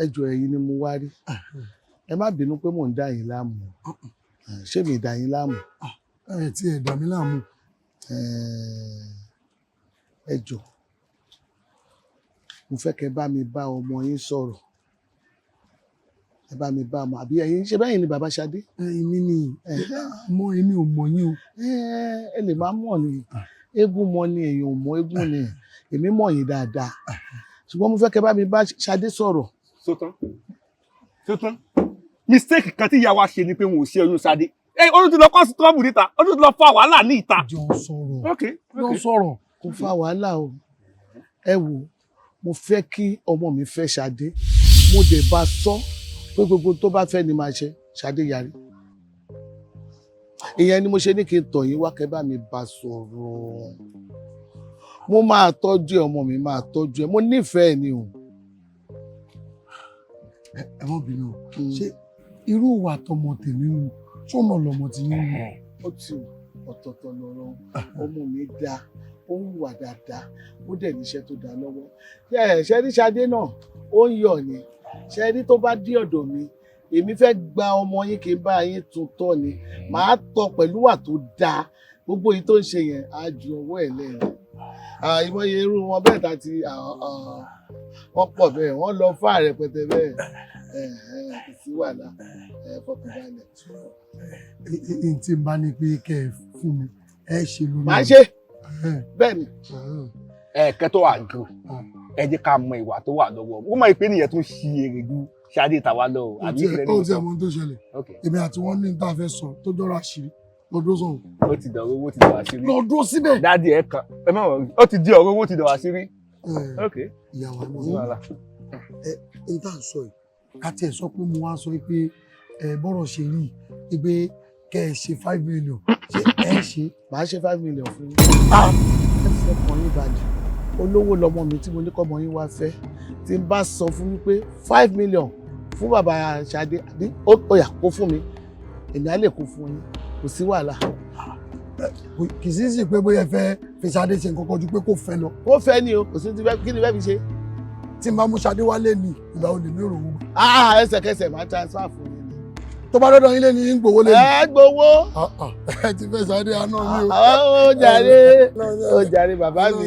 Speaker 16: Ẹjọ́ ẹ̀yin ni mo wá rí. Ẹ má bínú pé mò ń dá yín láàmú. Ṣé mi dá yín láàmú?
Speaker 2: Tí ẹ dá mi láàmú.
Speaker 16: Ẹjọ́ mo fẹ́ kẹ́ bá mi bá ọmọ yín sọ̀rọ̀. Ẹ bá mi bá ọmọ àbí ẹ̀yin ṣe bẹ́yìn ni bàbá Ṣadé?
Speaker 2: Èmi ni èmi ò mọ̀ yín o.
Speaker 16: Ẹ lè má mọ̀ ni. Eégún mọ̀ ni èèyàn ò mọ̀ eégún ni. Èmi mọ̀ yín dáadáa. Ṣùgbọ́n mo fẹ́ kẹ́ bá mi bá Ṣadé sọ̀rọ̀.
Speaker 12: Sótán mistake kan tí ìyá wa ṣe ni pé wọn ò ṣe oyún Ṣadé. Oyún ti lọ kọ́ sí trọ́bù níta, oyún ti lọ fa wàhálà ní ìta.
Speaker 2: Jọ sọ̀rọ̀.
Speaker 16: Kò fa wàhálà o. Ẹ wò, mo fẹ́ kí ọmọ mi fẹ́ Ṣadé. Mo dẹ̀ bá sọ pé gbogbo tó bá fẹ́ ni máa ṣe. Ṣadé yarí. Ìyẹn ni mo ṣe ní kí n tọ̀ yín wá kẹ́ bá mi bá sọ̀rọ̀. Mo máa tọ́jú ẹ, ọmọ mi máa tọ́jú ẹ. Mo nífẹ̀ẹ́ ni o.
Speaker 2: Ẹ má bínú o. Ṣé irú ìwà tọmọ tèmi mu tó nà lọmọ tí yín mu?
Speaker 16: Ó ti ọ̀tọ̀ọ̀tọ̀ lọ́rọ̀. Ọmọ mi dáa, ó ń wà dáadáa, ó dẹ̀ níṣẹ́ tó dáa lọ́wọ́. Ṣé rí Ṣadé náà, ó ń yọ̀ ni. Ṣé rí tó bá dé ọ̀dọ̀ mi, èmi fẹ́ gba ọmọ yín kí n bá yín tún tọ́ ni. Màá tọ́ pẹ̀lú wà tó dáa. Gbogbo èyí tó ń ṣe yẹn á ju ọwọ́ ẹ̀ lẹ́yìn. Ìmọ̀ye irú wọn bẹ́ẹ̀ ta ti wọ́n pọ̀ bẹ́ẹ̀, wọ́n lọ fà rẹpẹtẹ bẹ́ẹ̀. Kò sí wàhálà, fọkànbalẹ̀.
Speaker 2: Tí n bá ní pé kẹ́ ẹ fún mi, ẹ ṣe lórí.
Speaker 16: Màá ṣe bẹ́ẹ̀ ni.
Speaker 12: Ẹ̀ẹ̀kẹ́ tó wà gan, ẹ jẹ́ ká mọ ìwà tó wà lọ́wọ́. Ó mọ̀ ìpè nìyẹn tó ń ṣi èrè ju Ṣadé tàwa lọ.
Speaker 2: Ó ti ẹ̀mọ́ tó ṣẹlẹ̀. Èmi àti wọn ní tá a fẹ́ sọ tó jọra àṣírí. Lọ́dún sọ̀rọ̀.
Speaker 12: Ó ti dọ̀rọ̀ owó ti dọ̀rọ̀ àṣírí.
Speaker 2: Lọ́dún síbẹ̀.
Speaker 12: Dádì ẹ̀ kan. Ẹ má wọ̀ ó ti di ọ̀rọ̀ owó ti dọ̀rọ̀ àṣírí.
Speaker 2: Ìyàwó àná. N tá à ń sọ yìí, ká tiẹ̀ sọ pé mo wá sọ pé bọ́rọ̀ ṣe rí i pé kẹ́ ẹ ṣe 5 million. Ṣé ẹ ṣe?
Speaker 16: Màá ṣe 5 million fún yín. Ẹ fẹ́ kàn yín balẹ̀. Olówó lọmọ mi tí mo ní kọ́mọ yín wá fẹ́. Tí n bá sọ fún mi pé 5 million fún bàbá Ṣadé, ó yá kó fún mi. Èmi á lè kó fún yín. Kò sí wàhálà.
Speaker 2: Kì í sì pé bóyá fẹ́ fi Ṣadé ṣe nǹkan kan ju pé kò fẹ́ lọ.
Speaker 16: Ó fẹ́ ni o, kò sí kí ni fẹ́ fi ṣe.
Speaker 2: tí n bá mú Ṣadé wálé ní ìgbà olè mi ò rò wú.
Speaker 16: Ẹsẹ̀kẹsẹ̀ máa transfer fún yín.
Speaker 2: Tó bá dọ́dọ̀ yín lé ní gbowó lé ní.
Speaker 16: Ẹ gbowó.
Speaker 2: Ẹ ti fẹ́ Ṣadé àná mi o.
Speaker 16: Ó jàre bàbá mi.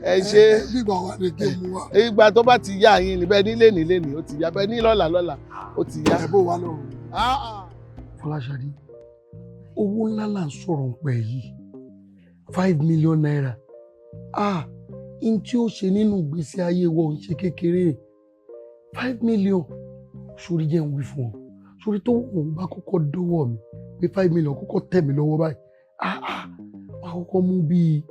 Speaker 16: Ẹ ṣe.
Speaker 2: Bíbọ̀ wà ní kí n mú wa.
Speaker 16: Ìgbà tó bá ti yá yín níbẹ̀ nílé ní ó ti yá bẹ́ẹ̀ ní lọ́la ó ti yá.
Speaker 2: Ẹ bó wa lọ́rùn. Fọláṣadé, owó ńlá là ń sọ̀rọ̀ ń pẹ̀ yìí. 5 million naira. In tí ó ṣe nínú ìgbésí ayé wọn ń ṣe kékeré. 5 million. Sórí jẹ́ ń wí fún ọ. Sórí tó wọ́n bá kọ́kọ́ dọ́wọ́ mi pé 5 million kọ́kọ́ tẹ̀ mí lọ́wọ́ báyìí. Máa kọ́kọ́ mú bíi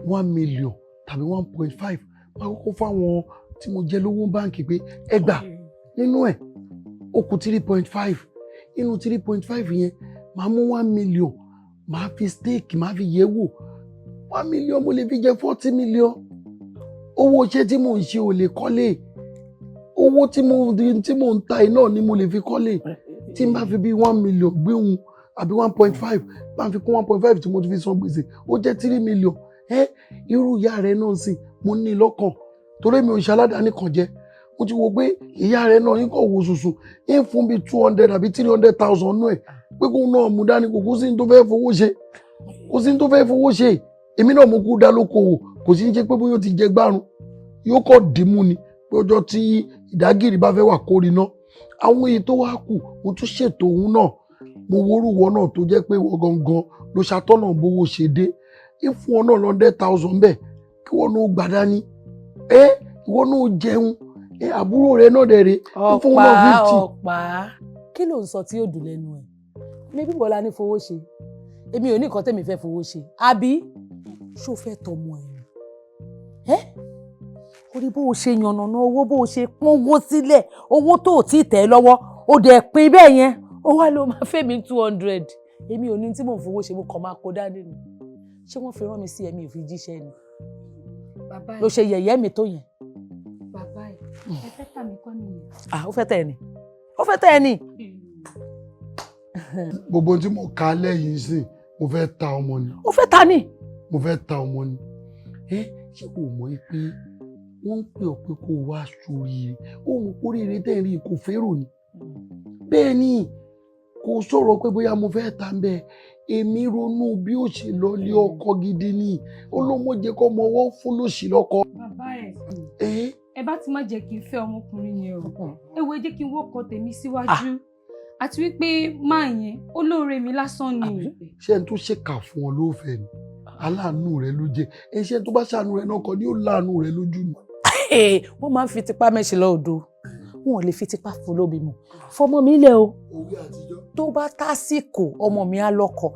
Speaker 2: 1 million tàbí 1.5. Máa kọ́kọ́ fáwọn tí mo jẹ lówó báǹkì pé ẹ gbà nínú ẹ̀ ó kù 3.5. Inú 3.5 yẹn máa mú 1 million. Máa fi stake, máa fi yẹ̀ wò. 1 million mo lè fi jẹ 40 million. Owó iṣẹ́ tí mò ń ṣe ò lè kọ́lé. Owó tí mò ń ta iná ni mo lè fi kọ́lé. Tí n bá fi bí 1 million gbé òun àbí 1.5 bá fi kún 1.5 tí mo ti fi san gbèsè ó jẹ́ 3 million. Irú ìyá rẹ̀ náà sì mo ní lọ́kàn torí mi ò ṣe aládàáni kan jẹ́. Mo ti wo pé ìyá rẹ̀ náà yín kò wo sùsù ń fún bí 200 àbí 300,000 nú ẹ̀ pé kóun náà mú dání kò sí ní tó fẹ́ fowó ṣe. Kò sí ní tó fẹ́ fowó ṣe. Èmi náà mo kú dá lókòwò kò sí ní jẹ́ pé bóyá ó ti jẹ gbárùn yóò kọ́ dìímú ni pé ọjọ́ tí ìdágìrì bá fẹ́ wà kórìí náà àwọn èyí tó wá kù mo tún ṣètò òun náà mo worúwọ náà tó jẹ́ pé wọ́n gangan ló ṣàtọ́nà bówó ṣe dé ìfún ọ náà 100,000 bẹ́ẹ̀ kí wọ́n náà gbà dání ìwọ náà jẹun àbúrò rẹ náà dẹ̀ rè fún 150.
Speaker 19: ọ̀pá kí ló ń sọ tí yóò dùn lẹ́nu ẹ̀ mi bí Bọ́lá ní fowó ṣe èmi ò ní nǹkan tẹ́mi fẹ́ fowó ṣe àbí ṣó fẹ́ tọmọ ẹ̀ orí bó o ṣe yànnàná owó bó o ṣe pọ́n owó sílẹ̀ owó tó ò tí ì tẹ̀ lọ́wọ́ ó dẹ̀ pín bẹ́ẹ̀ yẹn ó wá ló máa fẹ́ mi 200 èmi ò ní tí mò ń fowó ṣe mo kàn máa kó dání ni ṣé wọ́n fi rán mi sí ẹ̀mí ò fi jíṣẹ́ ni ló ṣe yẹ̀yẹ́ mi tó yẹn.
Speaker 17: Bàbá ẹ fẹ́ tà mí kọ́ nìyẹn.
Speaker 19: Ó fẹ́ tẹ̀ ẹ́ ni ó fẹ́ tẹ̀ ẹ́ ni.
Speaker 2: Gbogbo tí mo kà lẹ́yìn sí mo fẹ́ ta ọmọ ni.
Speaker 19: Ó fẹ́ ta ni.
Speaker 2: Mo fẹ́ ta ọmọ ni. Ṣé o mọ̀ pé wọ́n ń pè ọ́ pé kó o wá sóríire ohun oríire tẹ̀ ń rí kò fẹ́rò ni. Bẹ́ẹ̀ ni kò sọ̀rọ̀ pé bóyá mo fẹ́ ta ń bẹ́ẹ̀ èmi ronú bí ó ṣe lọ lé ọkọ gidi ni olómọjẹ kọ́ ọmọ ọwọ́ fún lòṣì lọ́kọ.
Speaker 17: Bàbá ẹ bá ti má jẹ́ kí n fẹ́ ọmọkùnrin yẹn o ẹ wo ẹ jẹ́ kí n wọ́kọ̀ tèmi síwájú àti wípé máa yẹn olóore mi lásán ni.
Speaker 2: Ṣé ẹni tó ṣèkà fún ọ ló fẹ́ ni aláàánú rẹ ló jẹ ẹṣẹ tó bá ṣàánú rẹ náà kọ ni ó láàánú rẹ lójú ni.
Speaker 19: Wọ́n máa ń fi tipá mẹ́ṣin lọ́ọ̀dọ̀ wọn ò lè fi tipá fún lóbi mu fọmọ mi lẹ o tó bá tásìkò ọmọ mi á lọ́kọ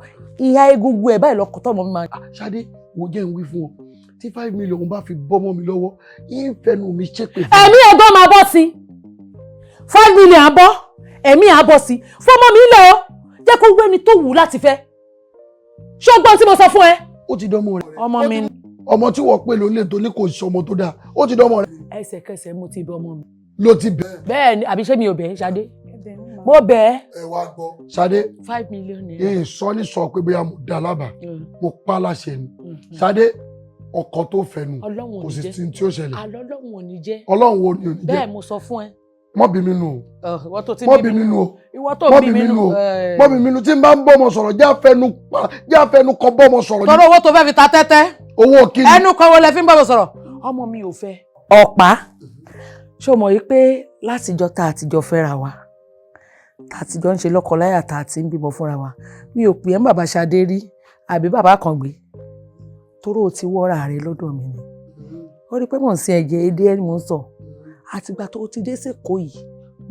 Speaker 19: ìhà egungun ẹ̀ báyìí lọ́kọ tọmọ mi máa.
Speaker 2: Ṣadé wo jẹ́ ń wí fún ọ tí 5 million bá fi bọ́mọ mi lọ́wọ́ yín fẹnu mi ṣépè.
Speaker 19: ẹ̀mí ẹ̀gbọ́n máa bọ́ sí 5 million àbọ̀ ẹ̀mí àbọ̀ sí fọmọ mi lẹ o jẹ́ kó wẹ́ni tó wù láti fẹ́ ṣọgbọ́n tí mo sọ fún ẹ.
Speaker 2: Ó ti dánmọ rẹ.
Speaker 19: ọmọ mi ni.
Speaker 2: ọmọ tí wọ́n pè ló lè tó ní kò sí ọmọ tó dáa ó ti dánmọ rẹ.
Speaker 19: ẹsẹ̀kẹsẹ̀ mo ti bẹ ọmọ mi.
Speaker 2: Ló ti bẹ́ẹ̀.
Speaker 19: Bẹ́ẹ̀ ni àbí ṣé mi ò bẹ́ẹ̀ Ṣadé mo bẹ́ẹ̀.
Speaker 2: Ẹ wá gbọ́. Ṣadé
Speaker 19: 5 million naira.
Speaker 2: sọ ní sọ pé bóyá mo dá lábàá mo pa láṣẹ ni Ṣadé ọkọ tó fẹnu kò sì tí tí ó ṣẹlẹ̀.
Speaker 19: Ọlọ́run ò ní jẹ́.
Speaker 2: Ọlọ́run wo ni ò ní jẹ́.
Speaker 19: Bẹ́ẹ̀ mo sọ fún ẹ.
Speaker 2: Mọ́ bí mi nù o.
Speaker 19: Ìwọ tó ti
Speaker 2: mọ́ bí mi nù o.
Speaker 19: Ìwọ tó bí mi nù o.
Speaker 2: Mọ́ bí mi nù tí n bá ń bọ́mọ sọ̀rọ̀ já fẹnu kọ bọ́mọ sọ̀rọ̀.
Speaker 19: Tọ́rọ owó tó fẹ́ fi ta tẹ́tẹ́.
Speaker 2: Owó kiri.
Speaker 19: Ẹnu kan wo lẹ fi ń bọ́mọ sọ̀rọ̀. Ọmọ mi ò fẹ́. Ọ̀pá ṣé o mọ̀ yìí pé látijọ́ tá àtijọ́ fẹ́ra wa tá àtijọ́ ń ṣe lọ́kọláya tá àti ń bímọ fúnra wa mi ò pè é bàbá Ṣadé rí àbí bàbá kan gbé toró o ti wọ́ra rẹ lọ́dọ̀ mi ni ó rí pé mò ń sin ẹ̀jẹ̀ èdè ẹni mò ń sọ àtìgbà tó ti dé sèkó yìí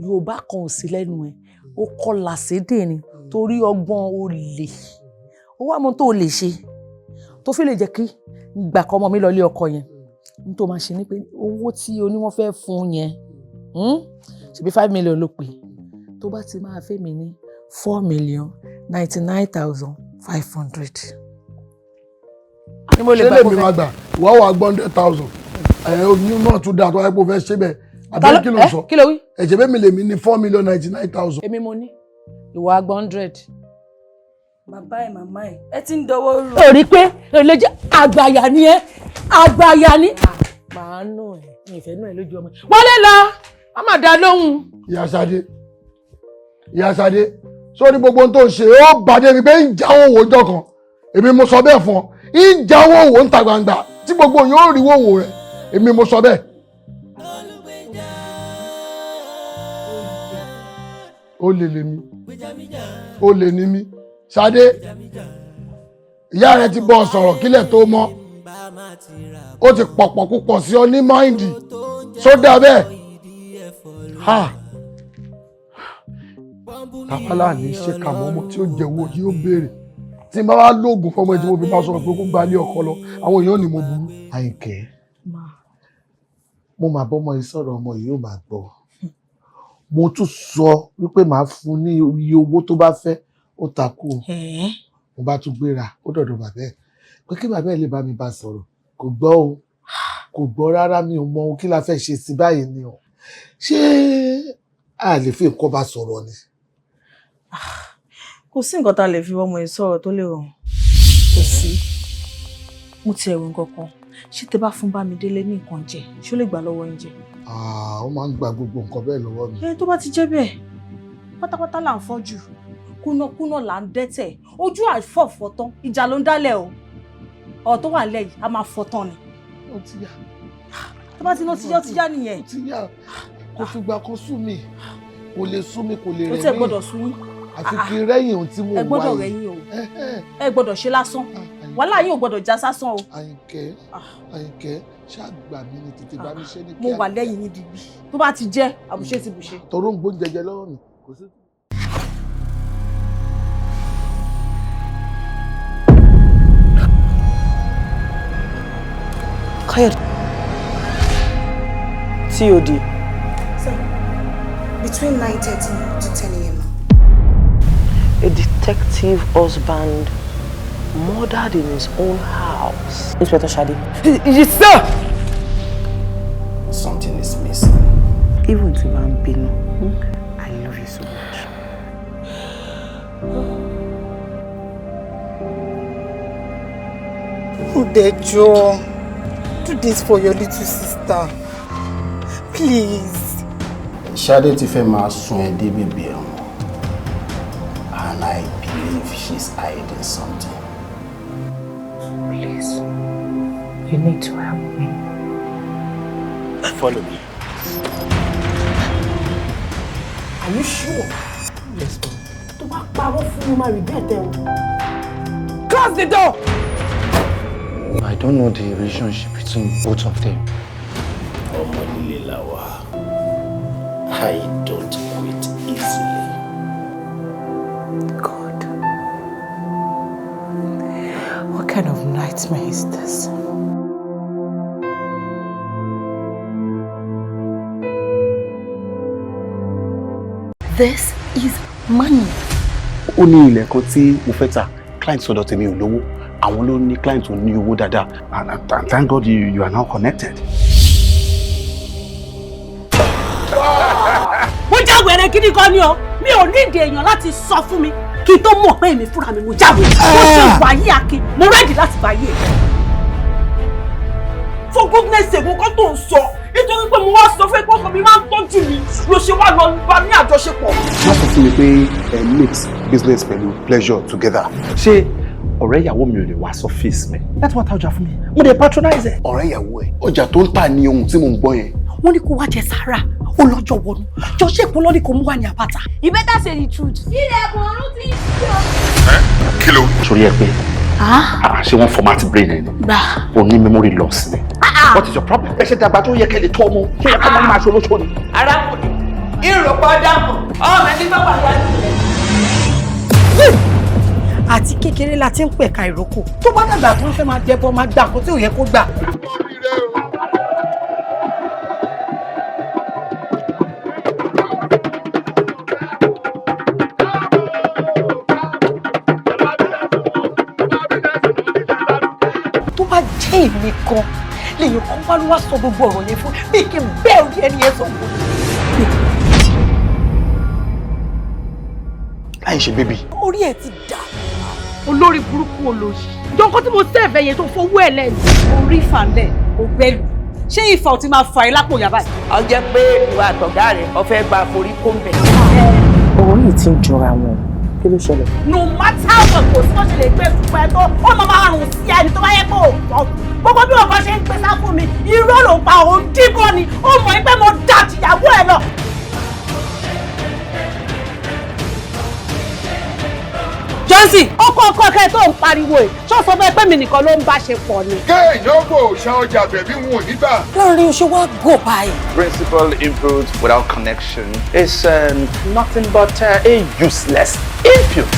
Speaker 19: Yorùbá kan ò sí lẹ́nu ẹ̀ ó kọlà sédè ni torí ọgbọ́n olè ó wá mọ tó lè ṣe tó fi lè jẹ́ kí gbà kọ́ ọmọ mi lọ lé ọkọ yẹn n tó máa ṣe ni pé owó tí oníwọ́n fẹ́ fún yẹn ṣebí 5 million ló pè tó bá ti máa fẹ́ mi ní 4,99,500.
Speaker 2: Ṣé lèmi máa gbà wá wà 100,000 oyún náà tún dáa tó wáyé pé o fẹ́ ṣe bẹ́ẹ̀ àbí kí ló sọ
Speaker 19: kí ló wí.
Speaker 2: Ẹ̀jẹ̀ bẹ́ẹ̀ mi lèmi ní 4,99,000.
Speaker 19: Èmi mo ní ìwà 100.
Speaker 17: Bàbá ẹ màmá ẹ ti ń dọwọ́ rú.
Speaker 19: Ó rí pé èlé jẹ́ àgbàyà ni ẹ́ àgbàyà ni. Màá nù ẹ́. mi ìfẹ́ náà lójú ọmọ wọlé lọ a máa dá lóhùn.
Speaker 2: Ìyá Ṣadé sórí gbogbo ohun tó ń ṣe ó bàdé mi pé ń jáwọ́ òwò ọjọ́ kan èmi mo sọ bẹ́ẹ̀ fún ọ ń jáwọ́ òwò ń ta gbangba tí gbogbo yóò rí òwò rẹ̀ èmi mo sọ bẹ́ẹ̀. ó lè lè mi ó lè ní mi Ṣadé ìyá rẹ ti bọ́ sọ̀rọ̀ kílẹ̀ tó mọ́ ó ti pọ̀pọ̀ púpọ̀ sí ọ ní máìndì sódà bẹ́ẹ̀ tàbálà ní ṣe kàmọ́ ọmọ tí ó jẹ́wọ́ yóò béèrè tí n bá wá lóògùn fọmọ ẹ tí mo fi bá sọ̀rọ̀ pé kó gbalé ọkọ lọ àwọn èèyàn ni mo burú.
Speaker 16: Àyìnkẹ́ mo máa bọ́ ọmọ yìí sọ̀rọ̀ ọmọ yìí yóò máa gbọ́ mo tún sọ wípé màá fún ní iye owó tó bá fẹ́ ó takú mo bá tún gbéra ó dọ̀dọ̀ bàbá ẹ̀ pé kí bàbá ẹ̀ lè bá mi bá sọ̀rọ̀ kò gbọ́ o kò gbọ́ rárá mi ò mọ ohun kí la fẹ́ ṣe sí báyìí ni o ṣé a lè fi nǹkan bá sọ̀rọ̀ ni.
Speaker 18: Kò sí nǹkan tá a lè fi ọmọ yìí sọ̀rọ̀ tó lè rọrùn kò sí mo ti ẹ̀rù nǹkan kan ṣé tẹ bá fún Bámidélé ní nǹkan jẹ ṣé ó lè gbà lọ́wọ́ oúnjẹ.
Speaker 16: Ó máa ń gba gbogbo nǹkan bẹ́ẹ̀ lọ́wọ́ mi.
Speaker 18: Tó bá ti jẹ́ bẹ́ẹ̀ pátápátá là ń fọ́jú kúnàkúnà là ń dẹ́tẹ̀ ojú àfọ̀fọ̀ tán ìjà ló ń dálẹ̀ o ọ̀ tó wà lẹ́yìn a máa fọ́ tán ni.
Speaker 16: Ó ti yá.
Speaker 18: Tó bá ti ná ti yá nìyẹn.
Speaker 16: Ó ti yá kò fìgbà kan sú mi kò lè sú mi kò lè rẹ̀ mí.
Speaker 18: Ó tẹ̀ gbọ́dọ̀ sú yín.
Speaker 16: Àfi kí rẹ́yìn ohun tí mo wá yìí.
Speaker 18: Ẹ gbọ́dọ̀ rẹ́yìn o. Ẹ gbọ́dọ̀ ṣe lásán. Wàhálà yín ò gbọ́dọ̀ já sásán o.
Speaker 16: Àyìnkẹ́ ṣàgbà mi ni tètè bá mi ṣe ní kíá.
Speaker 18: Mo wà lẹ́yìn ní dìbì. Tó bá ti jẹ́ àbùṣe ti bùṣe.
Speaker 16: Tọrọ ń gbóúnjẹ jẹ lọ́wọ́ mi kò sí.
Speaker 19: Kayode. COD.
Speaker 4: Between 9:30 to 10 a.m.
Speaker 19: A detective husband murdered in his own house. Inspector Shadi. Yes, sir!
Speaker 5: Something is missing.
Speaker 19: Even to Bambino, I love you so much.
Speaker 11: Udejo, do this for your little sister. Please.
Speaker 5: Shade ti fẹ́ máa sún ẹ dé bèbè ẹ̀wọ̀n. And I believe she's hiding something.
Speaker 19: Please, you need to help me.
Speaker 5: Follow me.
Speaker 19: Are you sure? Yes, ma'am. To bá parọ́ fún mi, máa regret ẹ o. Close the door!
Speaker 6: I don't know the relationship between both of them.
Speaker 5: Ọmọ líle la wà. I don't quit easily.
Speaker 19: God. What kind of nightmare is this?
Speaker 11: This is money.
Speaker 6: Ó ní ilẹ̀ kan tí mo fẹ́ ta client sọ̀dọ̀ tèmi ò lówó àwọn ló ní client tó ní owó dáadáa and thank God you are now connected.
Speaker 9: Mo jáwèrè gidi kan ni o mi ò ní ìdí èèyàn láti sọ fún mi kí n tó mọ̀ pé èmi fúnra mi mo jáwèrè mo ṣe wà yí akin mo rẹ́dì láti bá yé.
Speaker 11: For goodness sake nǹkan tó ń sọ nítorí pé mo wá sọ fún ẹ̀gbọ́n mi máa ń tọ́jú mi ló ṣe wá lọ bá ní àjọṣepọ̀.
Speaker 6: Má sọ fún mi pé mix business pẹ̀lú pleasure together. Ṣé ọ̀rẹ́ ìyàwó mi ò lè wá sọ́fíìsì mi? Láti wá ta ọjà fún mi. Mo lè patronize ẹ̀. Ọ̀rẹ́ ìyàwó ẹ̀ ọjà tó ń tà ní ohun tí mò ń gbọ́ yẹn.
Speaker 9: Wọ́n ní kó wá jẹ sára ó lọ́jọ́ wọnú jọ ṣé ìpolọ́ ni kò mú wá ní àpáta. You better say the truth. Ilẹ̀kùn ọ̀run ti ń ṣí.
Speaker 6: Kí ló sórí ẹ pé ṣé wọ́n format brain ẹ̀ ni?
Speaker 9: Gbà.
Speaker 6: O ní memory loss ni. What is your problem? Ẹ ṣe dàgbà tó yẹ kẹ́ lè tọ́ ọmọ ṣé yẹ kọ́ ọmọ ní máa ṣe olóṣó ni.
Speaker 11: Arákùnrin ìrọ̀pọ̀ dàpọ̀ ọmọ ẹni bá wà láti ilẹ̀.
Speaker 9: Àti kékeré la ti ń pẹ̀ka ìrókò tó bá dàgbà tó ń fẹ́ máa jẹ́bọ́ máa gbà kó tí ò yẹ kó gbà. Tó bá jẹ́ èmi kan lèyìn kan wá ló wá sọ gbogbo ọ̀rọ̀ yẹn fún bí kí n bẹ́ẹ̀ orí ẹni yẹn sọ fún mi.
Speaker 6: Láì ṣe bébì.
Speaker 9: Orí ẹ̀ ti dà. Olórí burúkú olóṣì. Jọ̀ǹkan tí mo sẹ́ẹ̀fẹ̀ yẹn tó fowó ẹ̀ lẹ́nu. Orí ìfàlẹ̀ ògbẹ́lù. ṣé ìfà ò ti máa fà ẹ́ lápò yàrá yìí.
Speaker 19: Ó jẹ́ pé ìwà àtọ̀gá rẹ̀ ó fẹ́ gba forí kó ń bẹ̀. Ọ̀rọ̀ yìí ti ń jọra wọn. Kí ló ṣẹlẹ̀?
Speaker 9: No matter what kò sí wọ́n ṣe lè gbé fún ẹ tó ó máa rùn sí ẹni tó bá yẹ kó o gbogbo bí ọkọ ṣe ń gbé sá fún mi irọ́ ló pa òun díbọn ni ó mọ̀ pé mo dá tìyàwó ẹ lọ. Johnson ọkọ kẹ tó ń pariwo ẹ ṣó sọ fún ẹ pé mi nìkan ló ń bá ṣe pọ̀ ni.
Speaker 3: kéèyàn kò ṣa ọjà bẹ̀bí wọn ò nígbà.
Speaker 9: láàrin oṣù wa gò báyìí.
Speaker 6: Principal input without connection is nothing but a useless input.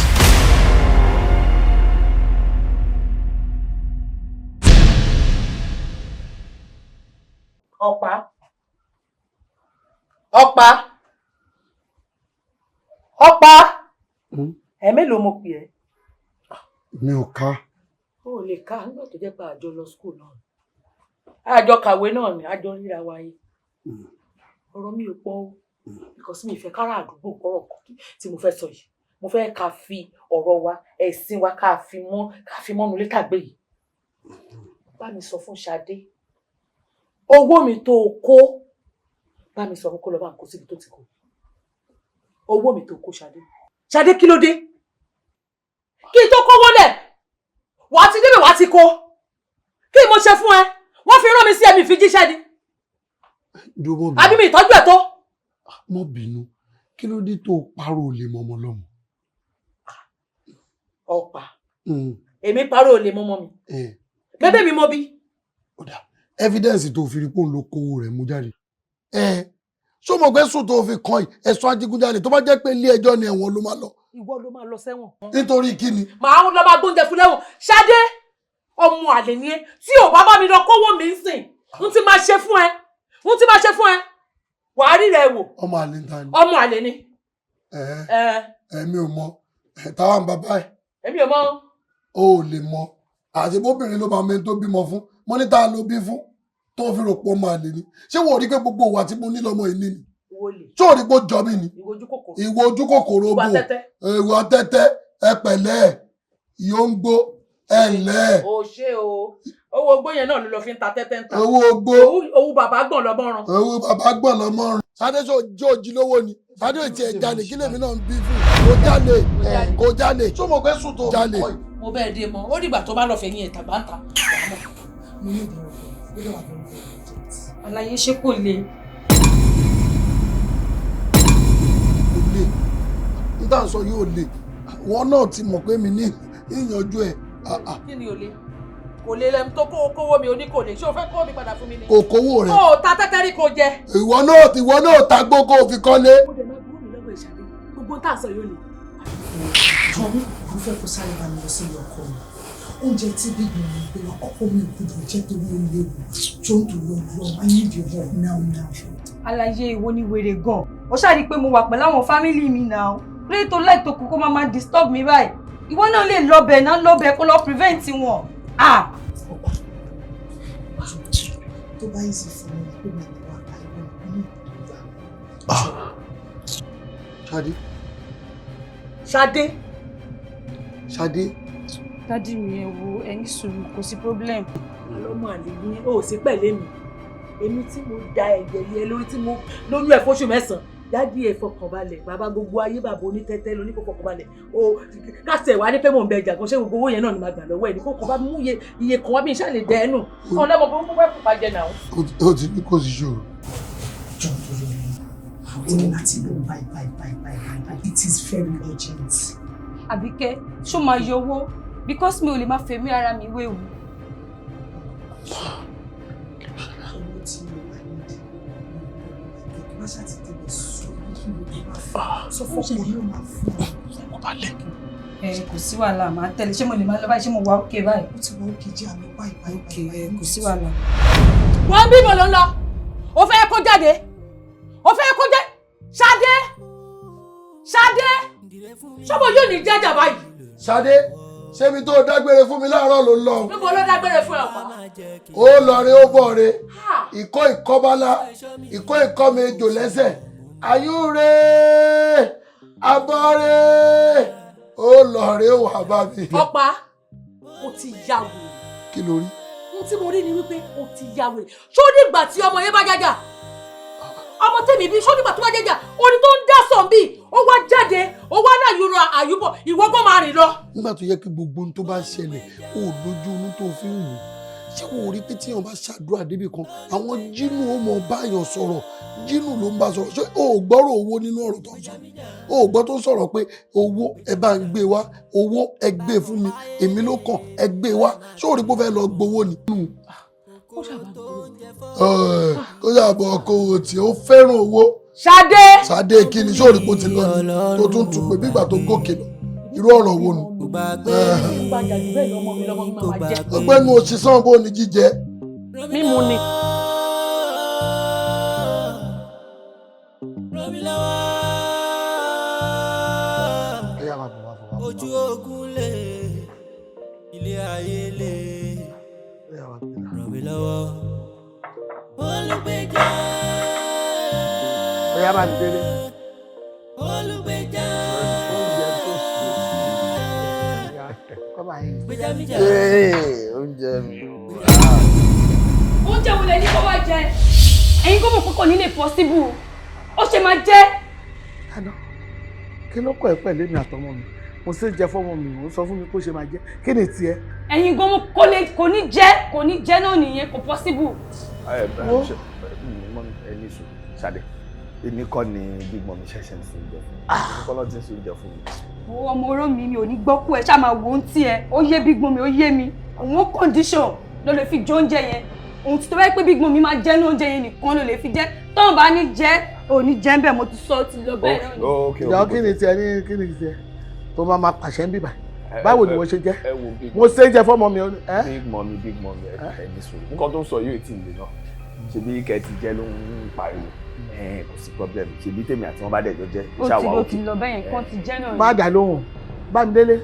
Speaker 19: Ọ̀pá. Mélòó mo pè ẹ́?
Speaker 2: Mi ò ká.
Speaker 19: O ò lè ká nígbà tó jẹ́ pé àjọ lọ school náà. Àjọ kàwé náà ni àjọ ríra wáyé. Ọ̀rọ̀ mi ò pọ̀ o. Because mi ìfẹ́ kára àdúgbò kọ́rọ̀ tí mo fẹ́ sọ yìí. Mo fẹ́ ká fi ọ̀rọ̀ wa, ẹ̀sìn wa ká fi mọ́nu létà gbé yìí. Bá mi sọ fún Ṣadé. Owó mi tó kó. Bá mi sọ fún kó lọ bá ń kó síbi tó ti kó. Owó mi tó kó Ṣadé. Ṣadé kí ló dé? Kí n tó kówó lẹ̀, wà á ti débẹ̀ wà á ti kó. Kí mo ṣe fún ẹ? Wọ́n fi rán mi sí ẹ̀mí fi jíṣẹ́ ni. Àbí mi ìtọ́jú ẹ̀ tó?
Speaker 2: Má bínú, kí ló dé tó parọ́ olè mọ́mọ́ lọ́mọ?
Speaker 19: Ọ̀pá. Èmi parọ́ olè mọ́mọ́ mi. Bébé mi mọ́ bí.
Speaker 2: Evidence tó fi rí pé òun ló kówó rẹ̀ mú jáde. Ṣó mọ̀ pé sùn tó fi kàn yìí ẹ̀sùn adigunjalè tó bá jẹ́ pé ilé ẹjọ́ ni ẹ̀wọ̀n ló máa lọ.
Speaker 19: Ìwọ ló máa lọ sẹ́wọ̀n.
Speaker 2: Nítorí kí ni?
Speaker 19: Màá lọ máa gbóúnjẹ fún lẹ́wọ̀n. Ṣadé ọmọ àlè ni ẹ́ tí ò bá bá mi lọ kówó mi ń sìn n ti máa ṣe fún ẹ wàá rí rẹ wò.
Speaker 2: Ọmọ àlè ń ta ni.
Speaker 19: Ọmọ àlè ni.
Speaker 2: Èmi ò mọ táwọn bàbá ẹ̀.
Speaker 19: Èmi ò mọ.
Speaker 2: O ò lè mọ àti bóbìnrin ló máa mẹ́ni tó bímọ fún mọ́nítà ló bí fún tó fi rò pọ̀ ọmọ àlè ni. Ṣé wọ́n rí pé gbogbo ìwà tí mo ní lọ́mọ ìní ni? Ṣé o rí pé ó jọ mí ni? Ìwọ ojú kòkòrò bò ìwà tẹ́tẹ́ ẹ pẹ̀lẹ́ yóńgbó ẹ ǹlẹ́.
Speaker 19: O ṣé o owó ogbó yẹn náà ló lọ fi ń ta tẹ́tẹ́ ń ta.
Speaker 2: Owó ogbó.
Speaker 19: Owó bàbá gbọ̀n lọ́mọ́ràn.
Speaker 2: Owó bàbá gbọ̀n lọ́mọ́ràn. Ṣadé ṣó jó òjì lówó ni. Ṣadé ò tiẹ̀ jalè kí lèmi náà ń bí fún. Kò jalè. Ṣó mo fẹ́ sùn tó jalè.
Speaker 19: Mo bẹ́ẹ̀ dé mọ́ ó dìgbà tó bá lọ fẹ̀yìn ẹ̀ tàbá ń ta. Mo ní ìbẹ̀rù
Speaker 15: àlàyé ṣé kò le.
Speaker 2: Nígbà sọ yóò le wọn náà ti mọ̀ pé mi ní ìyànjú ẹ̀.
Speaker 19: Kí ni ò le? Kò lè lẹ́nu tó kówó mi oní kò lè ṣé o fẹ́ kó mi padà fún mi ni.
Speaker 2: Kò kówó rẹ̀.
Speaker 19: Kó o ta tẹ́tẹ́ rí kó jẹ.
Speaker 2: Ìwọ náà ta gbogbo òfin kọ́lé.
Speaker 19: Ó dẹ̀ máa gbúrò mi lọ́wọ́ ìṣàlẹ̀ gbogbo tá à sọ yóò le.
Speaker 18: Jọ̀wọ́ mo fẹ́ kó sáré bá mi lọ sí ilé ọkọ mi. Oúnjẹ tí bíbí mi gbé wá ọkọ mi ò gbọdọ̀ jẹ́ torí ó léwu. Jọ ń tó lọ I need your help now.
Speaker 15: Àlàyé ìwo ni wèrè gan. Ó ṣáà rí pé mo wà pẹ̀lú àwọn fámìlì mi náà. Play to like to kókó máa disturb mi báyìí. Ìwọ náà lè lọ́bẹ̀ náà lọ́bẹ̀ kó lọ prevent wọn.
Speaker 18: Tó bá yìí sì fún mi pé mi ò wá káyọ̀ ní
Speaker 2: ìgbà.
Speaker 19: Ṣadé.
Speaker 15: Dádì mi ẹ wo ẹni sùúrù kò sí problem.
Speaker 19: Àlọ́mọ àlè ní o ò sí pẹ̀lẹ́ mi. Èmi tí mo da ẹ̀jẹ̀ lé lórí tí mo lóyún ẹ̀ fóṣù 9. Dádì ẹ fọkànbalẹ̀ bàbá gbogbo ayé bàbá onítẹ́tẹ́ lóní kó fọkànbalẹ̀ o kásẹ̀ wá ní pé mò ń bẹ ẹja kan ṣé gbogbo owó yẹn náà ni màá gbà lọ́wọ́ ẹ̀ ní kókò bá mú iye kan wá bí iṣẹ́ lè dẹ ẹnu ọ̀nà ọmọ gbogbo fẹ́ fipá jẹ náà.
Speaker 2: O ti ní kò sí ṣòro.
Speaker 18: Jọ tó lọ ní o ní láti lọ bye. It is very urgent.
Speaker 15: Àbíkẹ́ ṣó máa yọ owó because mi ò lè máa fẹ̀mí ara mi wéwu.
Speaker 18: Sọ fún ọkùnrin ló máa fún ọ.
Speaker 2: Mo bá lẹ̀.
Speaker 15: Kò sí wàhálà máa tẹ̀lé ṣé mo lè máa lọ báyìí ṣé mo wà ókè báyìí.
Speaker 18: Ó ti wà ókè jẹ́ àmì báyìí.
Speaker 15: Kò sí wàhálà.
Speaker 19: Wọ́n bí mo ló ń lọ. O fẹ́ kó jáde. Ṣadé. Ṣọ́bọ̀ yóò ní jẹ́jà báyìí.
Speaker 2: Ṣadé ṣébi tó dágbére fún mi láàárọ̀ ló ń lọ.
Speaker 19: Níbo ló dágbére fún ọ̀pá?
Speaker 2: Ó lọ rí ó bọ̀ rí. Ìkọ́bálá ìkọ́ mi jò lẹ́sẹ̀. Ayúre abọ́rẹ́ ó lọ rí ó wà bá mi.
Speaker 19: Ọ̀pá ó ti yà wò.
Speaker 2: Kí ló rí?
Speaker 18: ohun tí mo rí ni wípé o ti ya wèrè ṣó nígbà tí ọmọ yẹn bá jájà ọmọ tèmi bí ṣó nígbà tó bá jájà orí tó ń dá sàn bí ó wá jáde ó wá náà yúra àyùbọ̀ ìwọ́gbọ́n máa rìn lọ.
Speaker 2: nígbà tó yẹ kí gbogbo ohun tó bá ṣẹlẹ̀ ó lójú inú tó fi ń wò ṣé wò ó rí pé tíyàn bá ṣàdúrà débì kan àwọn jínú ó mọ báyàn sọ̀rọ̀ jínú ló ń bá sọ̀rọ̀ ṣé o ò gbọ́rọ̀ owó nínú ọ̀rọ̀ tó ń sọ o ò gbọ́ tó ń sọ̀rọ̀ pé owó ẹ bá ń gbé wá owó ẹ gbé fún mi èmi ló kàn ẹ gbé wá ṣé o rí pé ó fẹ́ lọ gbowó ni. kó yàbọ̀ ọkọ̀ owó tí ó fẹ́ràn owó.
Speaker 18: Ṣadé.
Speaker 2: Ṣadé kí ni ṣé o rí pé ó ti lọ ni tó tún tún pé bí ìgbà tó gòkè lọ irú ọ̀rọ̀ wo nu. ọgbẹ́ni òṣìṣàn bó ni jíjẹ.
Speaker 19: mímu ni.
Speaker 13: ojú ogun lè ilé ayé lè ràn mí lọ́wọ́ Olugbeja.
Speaker 16: Ọ̀yá bá ti délé.
Speaker 13: Olugbeja.
Speaker 16: Oúnjẹ mi.
Speaker 17: Oúnjẹ wo lẹ ní kó wá jẹ? Ẹ̀yin kò mọ̀ pé kò ní lè possible. Ó ṣe máa jẹ́.
Speaker 16: Kí ló kọ́ ẹ pẹ̀lú èmi àtọmọ mi? Mo ṣe ń jẹ fọ́mọ mi, ó sọ fún mi kó ṣe máa jẹ. Kí ni tiẹ̀?
Speaker 17: Ẹ̀yin gan kò ní jẹ́ náà nìyẹn kò possible.
Speaker 5: Ẹni sùn Ṣadé èmi kọ́ ni big mom ṣẹ̀ṣẹ̀ ń sùn jẹ fún mi èmi kọ́ ló ti ń sùn jẹ fún mi.
Speaker 17: Ọmọ oró mi ò ní gbọ́ kú ẹ ṣáà máa wò ó ń tiẹ̀ ó yé big mom ó yé mi àwọn condition ló lè fi jẹ oúnjẹ yẹn ohun tí tó bá yẹ pé big mom máa jẹ ní oúnjẹ yẹn nìkan ló lè fi jẹ tóun bá ní jẹ ò ní jẹ ń bẹ̀ mo ti sọ ti lọ bẹ́ẹ̀ náà ni.
Speaker 16: ìjọ kí ni tiẹ̀ tó máa pàṣẹ ń bíbà báwo ni wọ́n ṣe jẹ́ mo ṣe ń jẹ fọ́mọ mi.
Speaker 5: big mom ẹni sùn nǹkan tó ń sọ yóò tí ì lè náà ṣebí kẹ́ẹ̀tì jẹ́ ló ń pariwo kò sí problem ṣebí tèmi àti wọn bá dẹ̀jọ́ jẹ́ ṣáwa òkè.
Speaker 17: ó ti lọ bẹ́yẹn kán ti jẹ́ náà.
Speaker 16: má dà lóhùn Bámidélé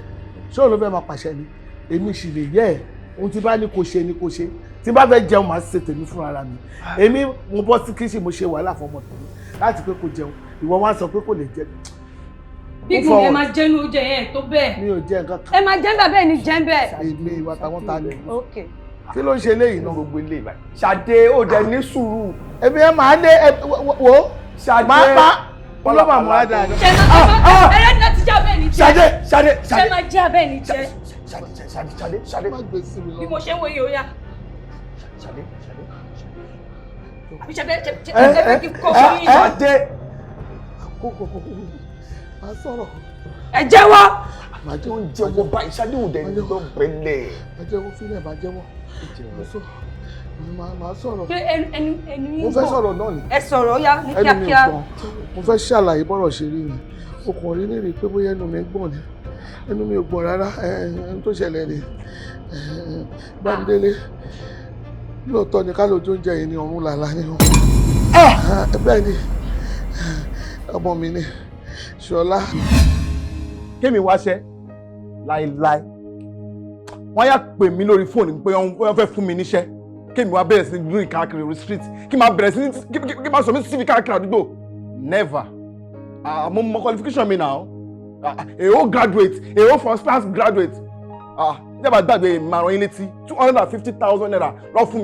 Speaker 16: ṣé òun ló fẹ́ máa pàṣẹ ni èmi sì lè yẹ ẹ̀ ohun tí bá ní kò ṣe ni kò ṣe tí bá fẹ́ jẹun màá ṣe tèmi fúnra ara mi èmi mo bọ́ sí kíṣì mo ṣe wàhálà fọmọ tèmi láti pé kò jẹun ìwọ wá sọ pé kò lè jẹ.
Speaker 17: bí mo ẹ máa jẹnu oúnjẹ yẹn tó bẹ́ẹ̀.
Speaker 16: mi ò jẹ nǹkan kan.
Speaker 17: ẹ máa jẹ́ bẹ́ẹ̀ bẹ́ẹ̀ ni jẹ́ bẹ́ẹ̀.
Speaker 16: èmi ìwà táwọn ta ni.
Speaker 17: okay.
Speaker 16: kí ló ń ṣe léyìí náà.
Speaker 5: gbogbo ilé ìbàdàn Ṣadé ó dẹ ní sùúrù.
Speaker 16: èmi ẹ máa lé wo
Speaker 5: Ṣadé
Speaker 16: máa pa ọlọ́mọ àmọ́ àdá.
Speaker 17: ẹ̀rẹ́ ní láti jẹ́ abẹ́ ní jẹ́.
Speaker 5: Ṣadé
Speaker 17: ṣé máa jẹ́ abẹ́ ní jẹ́.
Speaker 5: Ṣadé
Speaker 16: má gbé sí mi lọ.
Speaker 17: bí mo ṣe ń wo iye ó yá.
Speaker 5: Ṣadé
Speaker 17: àbí Ṣadé ẹ fẹ́ kí n kọ́ fún yín.
Speaker 5: Ṣadé
Speaker 16: kókó máa sọ̀rọ̀.
Speaker 17: ẹ jẹ́wọ́.
Speaker 5: màá jẹ́ oúnjẹ owó báyìí Ṣadé ò dẹ̀ ní lọ bẹ̀lẹ̀.
Speaker 16: ẹ jẹ́wọ́ fílẹ̀ bá jẹ́wọ́. màá sọ̀rọ̀.
Speaker 17: pé ẹnu yín
Speaker 16: mo fẹ́ sọ̀rọ̀ náà ni.
Speaker 17: ẹ sọ̀rọ̀ ó yá ní kíákíá.
Speaker 16: mo fẹ́ ṣàlàyé bọ́rọ̀ ṣe rí ni ọkùnrin lè rí i pé bóyá ẹnu mi gbọ̀n ni ẹnu mi ò gbọ̀n rárá ẹni tó ṣẹlẹ̀ ni Bámidélé lóòótọ́ ni ká lójú oúnjẹ yìí ní ọ̀run làlá ni wọn. bẹ́ẹ̀ ni ọmọ mi ni Ṣọlá.
Speaker 6: kémi wáṣẹ́ láéláé wọ́n yà pè mí lórí fóònù pé wọ́n fẹ́ fún mi níṣẹ́ kémi wá bẹ̀rẹ̀ sí ní rìn káàkiri orí street kí máa bẹ̀rẹ̀ sí ní kí máa sọ mí síbi káàkiri àdúgbò never mo mọ qualification mi now a whole graduate a whole first class graduate ìjọba gbàgbé màrún yín létí 250,000 naira lọ fún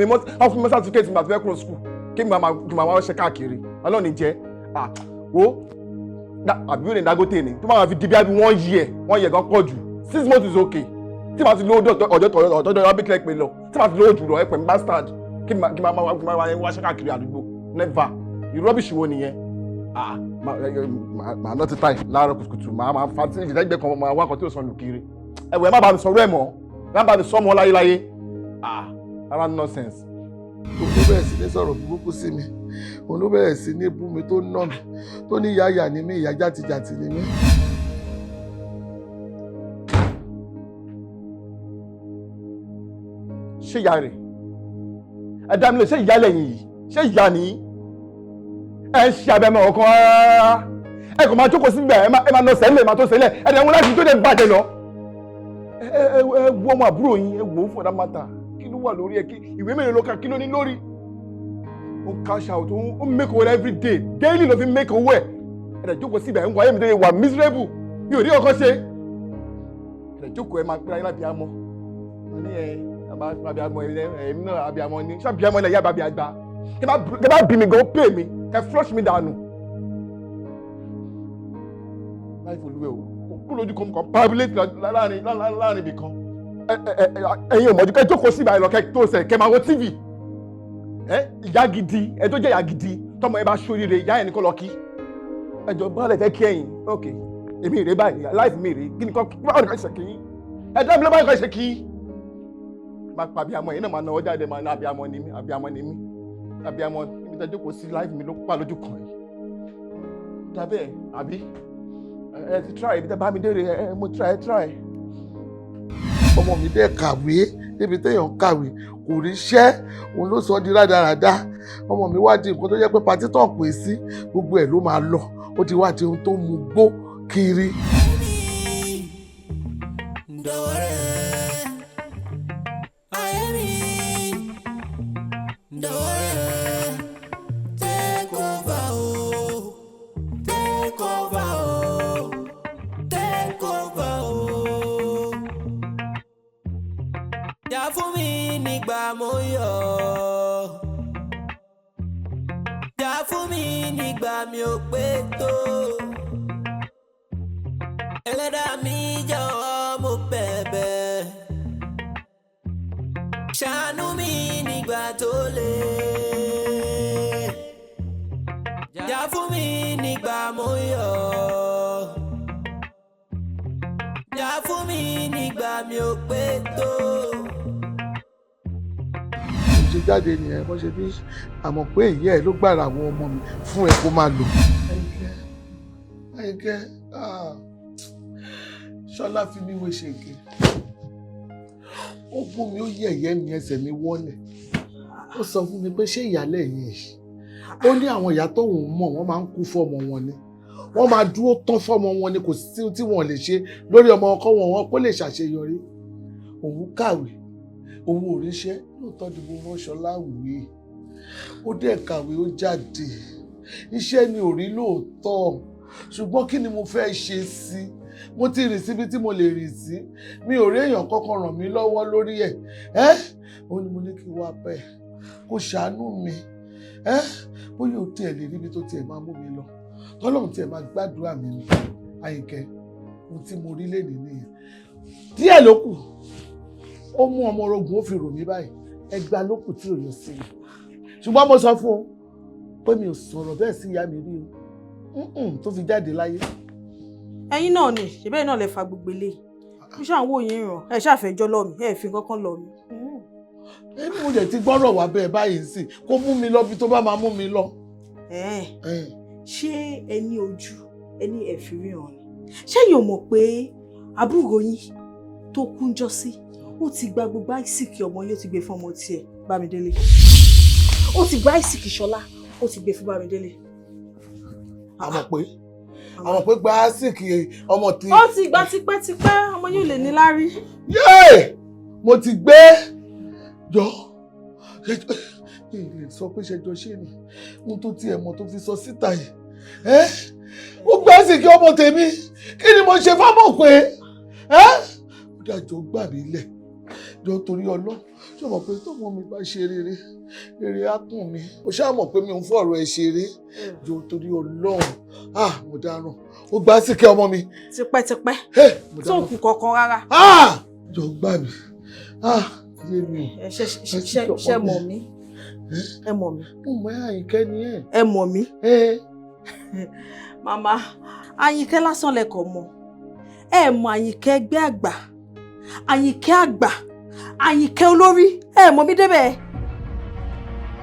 Speaker 6: mi certificate mi àti fẹ́ kúrò school kémi máa wá ṣe káàkiri ọlọ́ọ̀ni jẹ́ wo àbí ní Dangote ni tó máa fi di bí i 1 year gan pọ̀ jù 6 months is okay tí màá ti lówó ọ̀dọ́ abíkílẹ̀ pé lọ tí màá ti lówó jù lọ ẹ̀pẹ̀ bastard kí máa wá ṣe káàkiri àdúgbò never irú rubbish wo nìyẹn màá nọ́ọ̀tì táì láàárọ̀ kùtùkùtù màá fa tí ìjẹ́gbẹ́ kan máa wá kan tí ò sọnù kiri ẹ̀wẹ̀ má bàa mi sọ̀rọ̀ ẹ̀ mọ́ má bàa mi sọ ọmọ láyéláyé ara nonsense.
Speaker 2: òun ló bẹ̀rẹ̀ sí ní sọ̀rọ̀ burúkú sí mi òun ló bẹ̀rẹ̀ sí ní bú mi tó nà mí tó ní yáyà ní mí ìyá jàtìjàtì ní mí.
Speaker 6: ṣé ìyá rẹ̀ ẹ dá mi lè ṣé ìyá lẹ́yìn yìí ṣé ìyá nìyí ẹ ń ṣe abẹ́mọ̀ ọ̀kan rárá ẹ kò máa jókòó síbẹ̀ ẹ máa nọ sẹ́lẹ̀ máa tó sẹ́lẹ̀ ẹ dẹ̀ ń wọ́n láti tó dẹ̀ ń bàjẹ́ lọ. ẹ wo ọmọ àbúrò yín ẹ wò ó for that matter kí ló wà lórí ẹ kí ìwé mélòó ló kà kí ló ní lórí. ó cash out ó make owó every day daily ló fi make owó ẹ ẹ dẹ̀ jókòó síbẹ̀ ẹ ń wọ ayé mi tó yẹ wà miserable mi ò rí ọkọ ṣe ẹ dẹ̀ jókòó ẹ máa pẹ́ra yín láti àmọ́ ẹ ní ẹ
Speaker 14: abiyamọ ẹ̀mí náà abiyamọ ni ṣé abiyamọ ilẹ̀ yá bàbí àgbà kẹ bá bí mi gan pè mí kẹ flush mi dànù. láì folúwẹ̀ o kú lójú kan kan parabolate láàrin ibì kan ẹ̀yin ò mọ̀jú kẹ́ jókòó sí ìbàyẹn lọ kẹ́ tó sẹ̀ kẹ́ máa wo tv ìyá gidi ẹ tó jẹ́ ìyá gidi tọmọ ẹ bá ṣoríire ìyá ẹ̀ nìkan lọ kí ẹjọ́ bá lè fẹ́ kí ẹ̀yin ok èmi rè báyìí láìsí mi rè kí ni kọ́ báwo ni kò ṣe kí yín ẹjọ́ bí ló bá ń kọ́ ṣe kí máa pa abiyamọ yìí náà máa náwó jáde máa ná abiyamọ ni mí abiyamọ níbi tẹ́ jókòó sí láìsí mi ló pa lójú kan yìí dábẹ́ àbí ẹ ti try ibi tẹ́ bá mi dé rè mo try.
Speaker 2: ọmọ mi dẹ́ kàwé níbi téèyàn kàwé kò ríṣẹ́ òun ló sọ di rádaràda ọmọ mi wá di nǹkan tó jẹ́ pé patí tó ń pè sí gbogbo ẹ̀ ló máa lọ ó ti wá di ohun tó mú gbó kiri.
Speaker 13: Mi ò pé tó ẹlẹ́dàá mi jọ̀wọ́ mo bẹ̀bẹ̀ ṣàánú mi nígbà tó lè jà fún mi nígbà mo yọ̀ jà fún mi nígbà mi ò pé tó.
Speaker 2: ṣe jáde nìyẹn wọ́n ṣe bí àmọ́ pé ìyá ẹ̀ ló gbàrà àwọn ọmọ mi fún ẹ kó máa lò. Àyìnkẹ́ Ṣọlá fi mí wé ṣèké ó gún mi ó yẹ̀yẹ́ mi ẹsẹ̀ mi wọ́lẹ̀ ó sọ fún mi pé ṣé ìyálẹ̀ yìí ó ní àwọn ìyá tóun mọ̀ wọ́n máa ń kú fọ́mọ wọn ni wọ́n máa dúró tán fọ́mọ wọn ni kò sí tí wọ́n lè ṣe lórí ọmọ ọkọ wọn kó lè ṣàṣeyọrí òun kàwé òun ò ríṣẹ́ lóòótọ́ ni mo rán Ṣọlá wé ó dẹ̀ kàwé ó jáde iṣẹ́ ni ò rí lóòótọ́ ṣùgbọ́n kí ni mo fẹ́ ṣe sí mo ti rìn síbi tí mo lè rìn sí mi ò rí èèyàn kankan ràn mí lọ́wọ́ lórí ẹ̀ ó ní mo ní kí wá bẹ́ẹ̀ kó ṣàánú mi bóyá o tiẹ̀ lè ríbi tó tiẹ̀ máa mú mi lọ tọ́lọ́run tiẹ̀ máa gbàdúrà mi ni Àyìnkẹ́ ohun tí mo rí lénìí nìyẹn díẹ̀ ló kù ó mú ọmọ orogun ó fi rò mí báyìí ẹgbàá ló kù tí ò yọ sí mi ṣùgbọ́n mo sọ fún un pé mi ò sọ̀rọ̀ bẹ́ẹ̀ sí ìyá mi rí o tó fi jáde láyé.
Speaker 18: ẹ̀yin náà ni ṣèbẹ́ẹ̀ náà lè fa gbogbo eléyìí bí ṣáà ń wò yín ràn ẹ ṣàfẹ́jọ́ lọ mi ẹ fi kankan lọ mi.
Speaker 2: ẹni mo dẹ̀ ti gbọ́rọ̀ wá bẹ́ẹ̀ báyìí sí kó mú mi lọ bí tó bá máa mú mi lọ.
Speaker 18: ṣé ẹ ní ojú ẹ ní ẹ̀fì ríran ni ṣé yóò mọ̀ pé àbúrò yín tó kúnjọ́ sí ó ti gba gbogbo àìsíkì ọmọ yóò ti gbé fún ọmọ tiẹ̀ Bámidélé ó ti gba àìsíkì Ṣọlá ó ti gbé fún Bámidélé.
Speaker 2: àmọ̀ pé gba àìsíkì ọmọ tí.
Speaker 18: ó ti gba tipẹ́tipẹ́ ọmọ yóò lè ní lárí.
Speaker 2: yéè mo ti gbé jọ sọ pé ṣẹjọ ṣé ni mo tó tiẹ̀ mọ̀ tó fi sọ síta yìí ó gba àìsíkì ọmọ tèmi kí ni mo ṣe fámọ̀ pé ó dájọ́ gbà mí lẹ̀ jọ torí Ọlọ́run ṣé o mọ̀ pé tọ́mọ mi bá ṣe rere á kùn mí o ṣáà mọ̀ pé mi ò ń fọ̀rọ̀ ẹ ṣeré jọ torí Ọlọ́run mo dáràn ó gbá síkẹ́ ọmọ mi.
Speaker 18: tipẹ́tipẹ́ tó kù kankan rárá.
Speaker 2: jọ gbà mí yé mi o.
Speaker 18: ṣe mọ̀ mí ẹ mọ̀ mí.
Speaker 2: mo mọ Àyìnkẹ́ ni ẹ.
Speaker 18: ẹ mọ̀ mí. màmá Àyìnkẹ́ lásán lẹkọọ mọ̀ ẹ mọ̀ Àyìnkẹ́ ẹgbẹ́ àgbà Àyìnkẹ́ àgbà Àyìnkẹ́ olórí ẹ mọ̀ mí débẹ̀.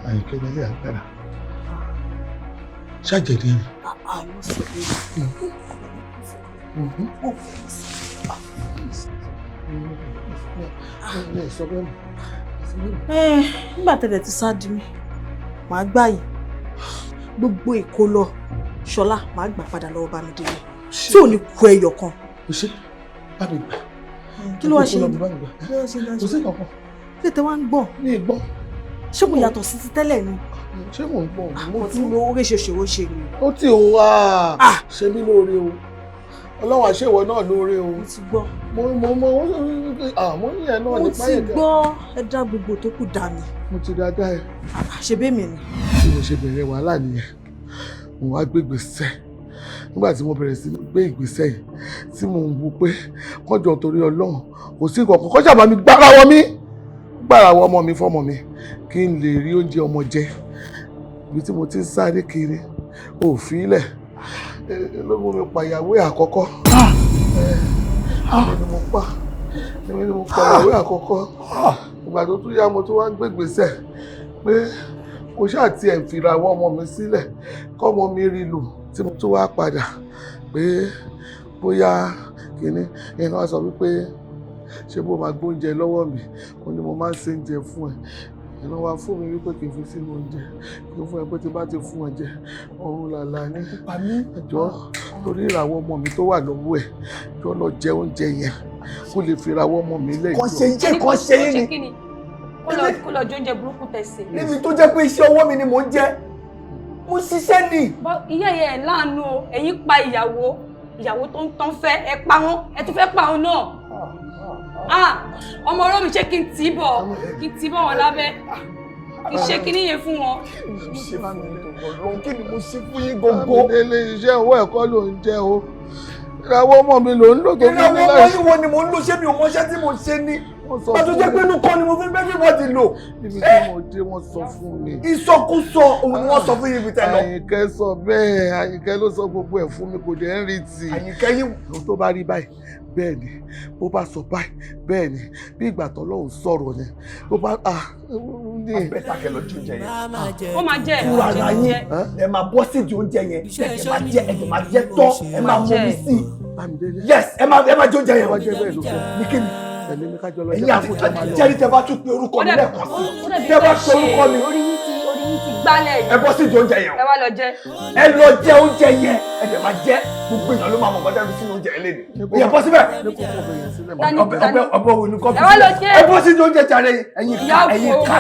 Speaker 2: Àyìnkẹ́ nílé agbára ṣàjẹ̀dẹ̀ ni.
Speaker 18: àlọ́ sọ pé nígbà tẹ̀lẹ̀ ti sáàdì mi màá gbà yìí gbogbo èkó lọ Ṣọlá màá gbà padà lọ́wọ́ Bámidélé tí ò ní kú ẹyọ kan.
Speaker 2: o ṣe bá mi gbà.
Speaker 18: kí ló wá ṣe
Speaker 2: kò sí kankan.
Speaker 18: tètè wá ń gbọ̀n.
Speaker 2: mi ì gbọ́.
Speaker 18: ṣé mo yàtọ̀ sí ti tẹ́lẹ̀ ni.
Speaker 2: ṣé mò ń gbọ́.
Speaker 18: mo tún lo orí ṣoṣòro ṣe ni.
Speaker 2: ó ti ò wá ṣe mí lóore o Ọlọ́run àṣewọ náà lóore o.
Speaker 18: mo ti gbọ́
Speaker 16: mo ní ẹ̀ náà
Speaker 18: mo
Speaker 16: nípa
Speaker 18: ti
Speaker 16: ẹ̀kẹ́.
Speaker 18: gbọ́ ẹ dá gbogbo tó kù dání.
Speaker 16: mo ti dáadáa ẹ̀.
Speaker 18: ṣebí mi ni.
Speaker 16: bí mo ṣe bẹ̀rẹ̀ wàhálà nìyẹn mo wá gbé ìgbésẹ̀ nígbà tí mo bẹ̀rẹ̀ sí gbé ìgbésẹ̀ yìí tí mo ń wo pé kọjọ torí Ọlọ́run kò sí nǹkan kan kọjá bá mi gbárawọ ọmọ mi fọmọ mi kí n lè rí oúnjẹ ọmọ jẹ ibi tí mo ti ń sáré kiri òfin ilẹ̀ ló mú mi pa ìyàwó àkọ́kọ́ èmi ni mo pa ìyàwó àkọ́kọ́ ìgbà tó tún yá mo tún wá gbé ìgbésẹ̀ pé kò ṣáà tiẹ̀ fìràwọ́ ọmọ mi sílẹ̀ kọ́mọ mi rí lò tí mo tún wá padà pé bóyá kìíní iná wá sọ wípé ṣé bó máa gbóúnjẹ lọ́wọ́ mi ó ní mo máa ń ṣe oúnjẹ fún ẹ iná wá fún mi wípé kì í fi sínú oúnjẹ kí n fún ẹ pé tí bá ti fún ẹ jẹ ọrùn làlà ní ẹjọ́ torí ìràwọ̀ ọmọ mi tó wà lọ́wọ́ ẹ̀ jọ lọ jẹ oúnjẹ yẹn kó lè fi ìràwọ̀ ọmọ mi lẹ́yìn.
Speaker 6: kàn ṣe jẹ́ kàn ṣe yín ni.
Speaker 15: kó lọ jóúnjẹ burúkú tẹ̀sí.
Speaker 6: níbi tó jẹ́ pé iṣẹ́ ọwọ́ mi ni mò ń jẹ mo ṣiṣẹ́ ni.
Speaker 15: ìyá ẹ̀ láàánú o ẹ̀yin pa ìyàwó tó ń tán fẹ́ ẹ pa wọ́n ẹ tún fẹ́ pa òun náà. ọmọ ọ̀rọ̀ mi ṣé kí n tì í bọ̀ wọn lábẹ́ kí n ṣe kíní yẹn fún wọn.
Speaker 6: ṣé bá mi tó bọ̀ lóhun kí ni mo ṣe fún yín gbogbo.
Speaker 16: ilé iṣẹ́ owó ẹ̀kọ́ ló ń jẹ́ o ìràwọ̀ ọmọ mi ló ń lò tó fún mi láì.
Speaker 6: ìràwọ̀ ọmọ yín wo ni mò ń lò ṣé mi ò mọṣẹ́ tí mo ṣe ní. pàtó jẹ́ pé inú kan ni mo fi bẹ́ẹ̀ bí wọ́n ti lò.
Speaker 16: níbi tí mo dé wọ́n sọ fún mi.
Speaker 6: ìsọkúsọ òun ni wọ́n sọ fún yín ibi tẹ́ lọ.
Speaker 16: Àyìnkẹ́ sọ bẹ́ẹ̀ Àyìnkẹ́ ló sọ gbogbo ẹ̀ fún mi kò dé ń rí tì.
Speaker 6: Àyìnkẹ́ yín
Speaker 16: tó bá rí báyìí bẹ́ẹ̀ ni bó bá sọ báyìí bẹ́ẹ̀ ni bí ìgbà tó lọ́hùn sọ̀rọ̀ ni bó bá ní.
Speaker 6: abẹ́tàkẹ́ lọ jí oúnjẹ yẹn.
Speaker 15: ó máa jẹ
Speaker 6: fúra ara yín ẹ máa bọ́ sí ìdí oúnjẹ yẹn ẹ máa jẹ ẹ máa jẹ tán ẹ máa mú mi sí i. yes ẹ máa jẹ oúnjẹ yẹn.
Speaker 16: wọ́n jẹ́ bẹ́ẹ̀ ló fẹ́
Speaker 6: ní kí ni.
Speaker 16: ẹ̀mí mi kájọ lọ
Speaker 6: ẹ̀yin àfọ̀jà jẹ́rìí tẹ bá tún pe orúkọ mi lẹ́ẹ̀kan sí tẹ bá pe orúkọ mi.
Speaker 15: orí yín ti gbálẹ̀ yìí.
Speaker 6: ẹ bọ́ sí ìdí oúnjẹ yẹn.
Speaker 15: ẹ wá lọ jẹ.
Speaker 6: ẹ lọ jẹ oúnjẹ yẹn ẹ dẹ̀ máa jẹ gbogbo èèyàn ló máa mọ̀ gbọ́dọ̀ sínú oúnjẹ yẹn lẹ́nu. ìyẹn bọ́ síbẹ̀. ọbẹ̀ wo ni kọ́fí.
Speaker 15: ẹ wá lọ jẹ.
Speaker 6: ẹ bọ́ sí ìdí oúnjẹ jàre ẹ̀yin ká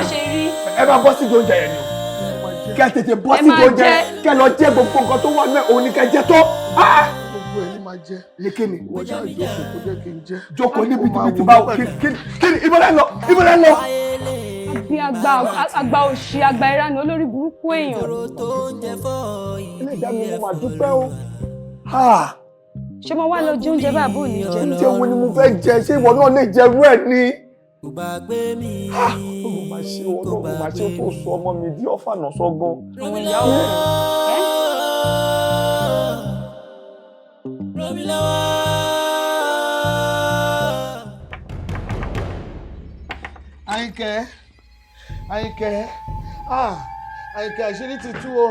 Speaker 6: ẹ máa bọ́ sí ìdí oúnjẹ yẹn ni o. kẹ́ tètè bọ́ sí ìdí oúnjẹ kẹ́ lọ jẹ gbogbo nǹkan tó wà náà òun ni kẹ́ jẹ tó.
Speaker 16: gbogbo ẹ̀ ní máa jẹ.
Speaker 6: ní kíni.
Speaker 16: wọ́n ṣáà jókòó kó jẹ́ kí n jẹ.
Speaker 6: jókòó níbi tí bá kíni ìbọ̀lẹ́ lọ.
Speaker 17: bí àgbà òṣì àgbà ìranù olórí burúkú èèyàn.
Speaker 6: ilé ìdá mi mo máa dúpẹ́ o.
Speaker 17: ṣé mo wá lọ jẹ oúnjẹ bá àbò ní jẹ.
Speaker 6: oúnjẹ wo ni mo fẹ́ jẹ ṣé ìwọ náà lè jẹ irú ẹ̀ ni. mo máa ṣe ọlọ́run mo máa ṣe tó sọ ọmọ mi di ọ̀fànà sọ́gbọ́n.
Speaker 15: àwọn ìyàwó
Speaker 16: Àyìnkẹ́ Àyìnkẹ́ Àyìnkẹ́ àṣírí ti tú o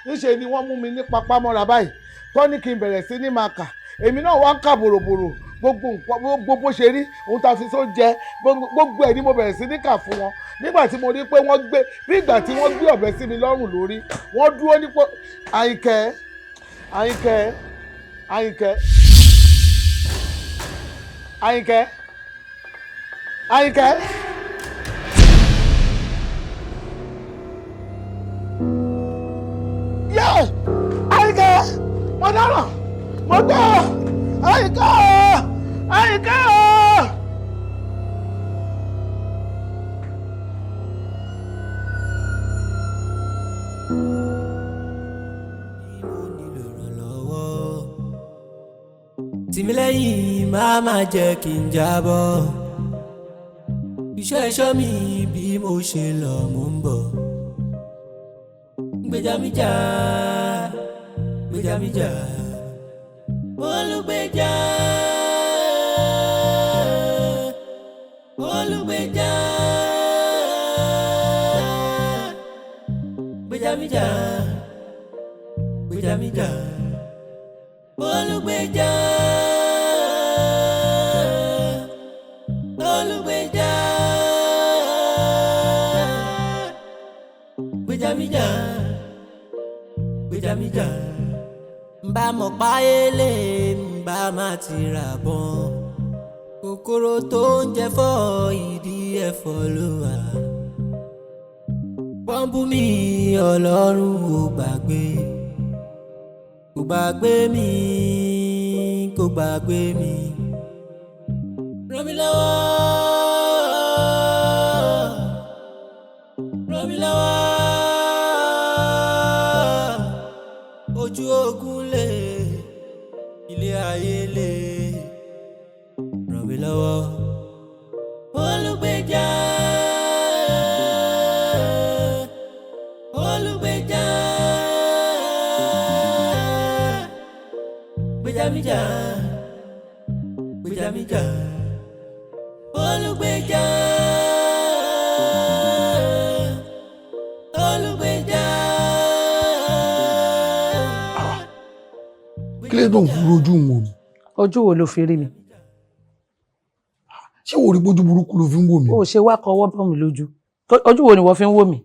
Speaker 16: níṣẹ́ ni wọ́n mú mi ní papámọ́ra báyìí tó ní kí n bẹ̀rẹ̀ sí ní máa kà èmi náà wá ń kà bòròbòrò gbogbo bó ṣe rí ohun tá a fi só jẹ gbogbo ẹ̀ ni mo bẹ̀rẹ̀ sí ní kà fún wọn nígbà tí mo rí pé wọ́n gbé bí ìgbà tí wọ́n gbé ọ̀bẹ sí mi lọ́rùn lórí wọ́n dúró nípò Àyìnkẹ́ Àyìnkẹ́ Àyìnkẹ́ Àyìnkẹ́ Àyìnkẹ́. Àyìnkẹ́ mo dáná mo gbọ́ Àyìnkẹ́ Àyìnkẹ́.
Speaker 13: tìmílẹ́yìn máa máa jẹ́ kí n jábọ́ iṣẹ́ ẹ̀ṣọ́ mi bí mo ṣe lọ mò ń bọ̀ gbèjàmíjà gbèjàmíjà Olugbeja Olugbeja gbèjàmíjà gbèjàmíjà Olugbeja Olugbeja gbèjàmíjà gbèjàmíjà nbà mọ̀ páyélé nbà má ti rà bọ́n kòkòrò tó ń jẹ fọ́ ìdí ẹ̀fọ́ ló wà pọ́ńbù mi ọlọ́run ò gbàgbé kò gbàgbé mi kò gbàgbé mi mi lọ́wọ́, ràn mí lọ́wọ́. Ojú ogun lè, ilé ayé lè, ràn mí lọ́wọ́. Olugbeja, Olugbeja, gbèjà mi jà, gbèjà mi jà. Olugbeja, Olugbeja.
Speaker 2: Kí ló tó ń fúru ojú ń wò mí?
Speaker 19: Ojú wo ló fi rí mi?
Speaker 2: Ṣé wo rí bójú burúkú ló fi ń wò mí?
Speaker 19: O ṣe wá kọwọ́ bọ̀ mí lójú. Ojú wo ni wọ́n fi ń wò mí?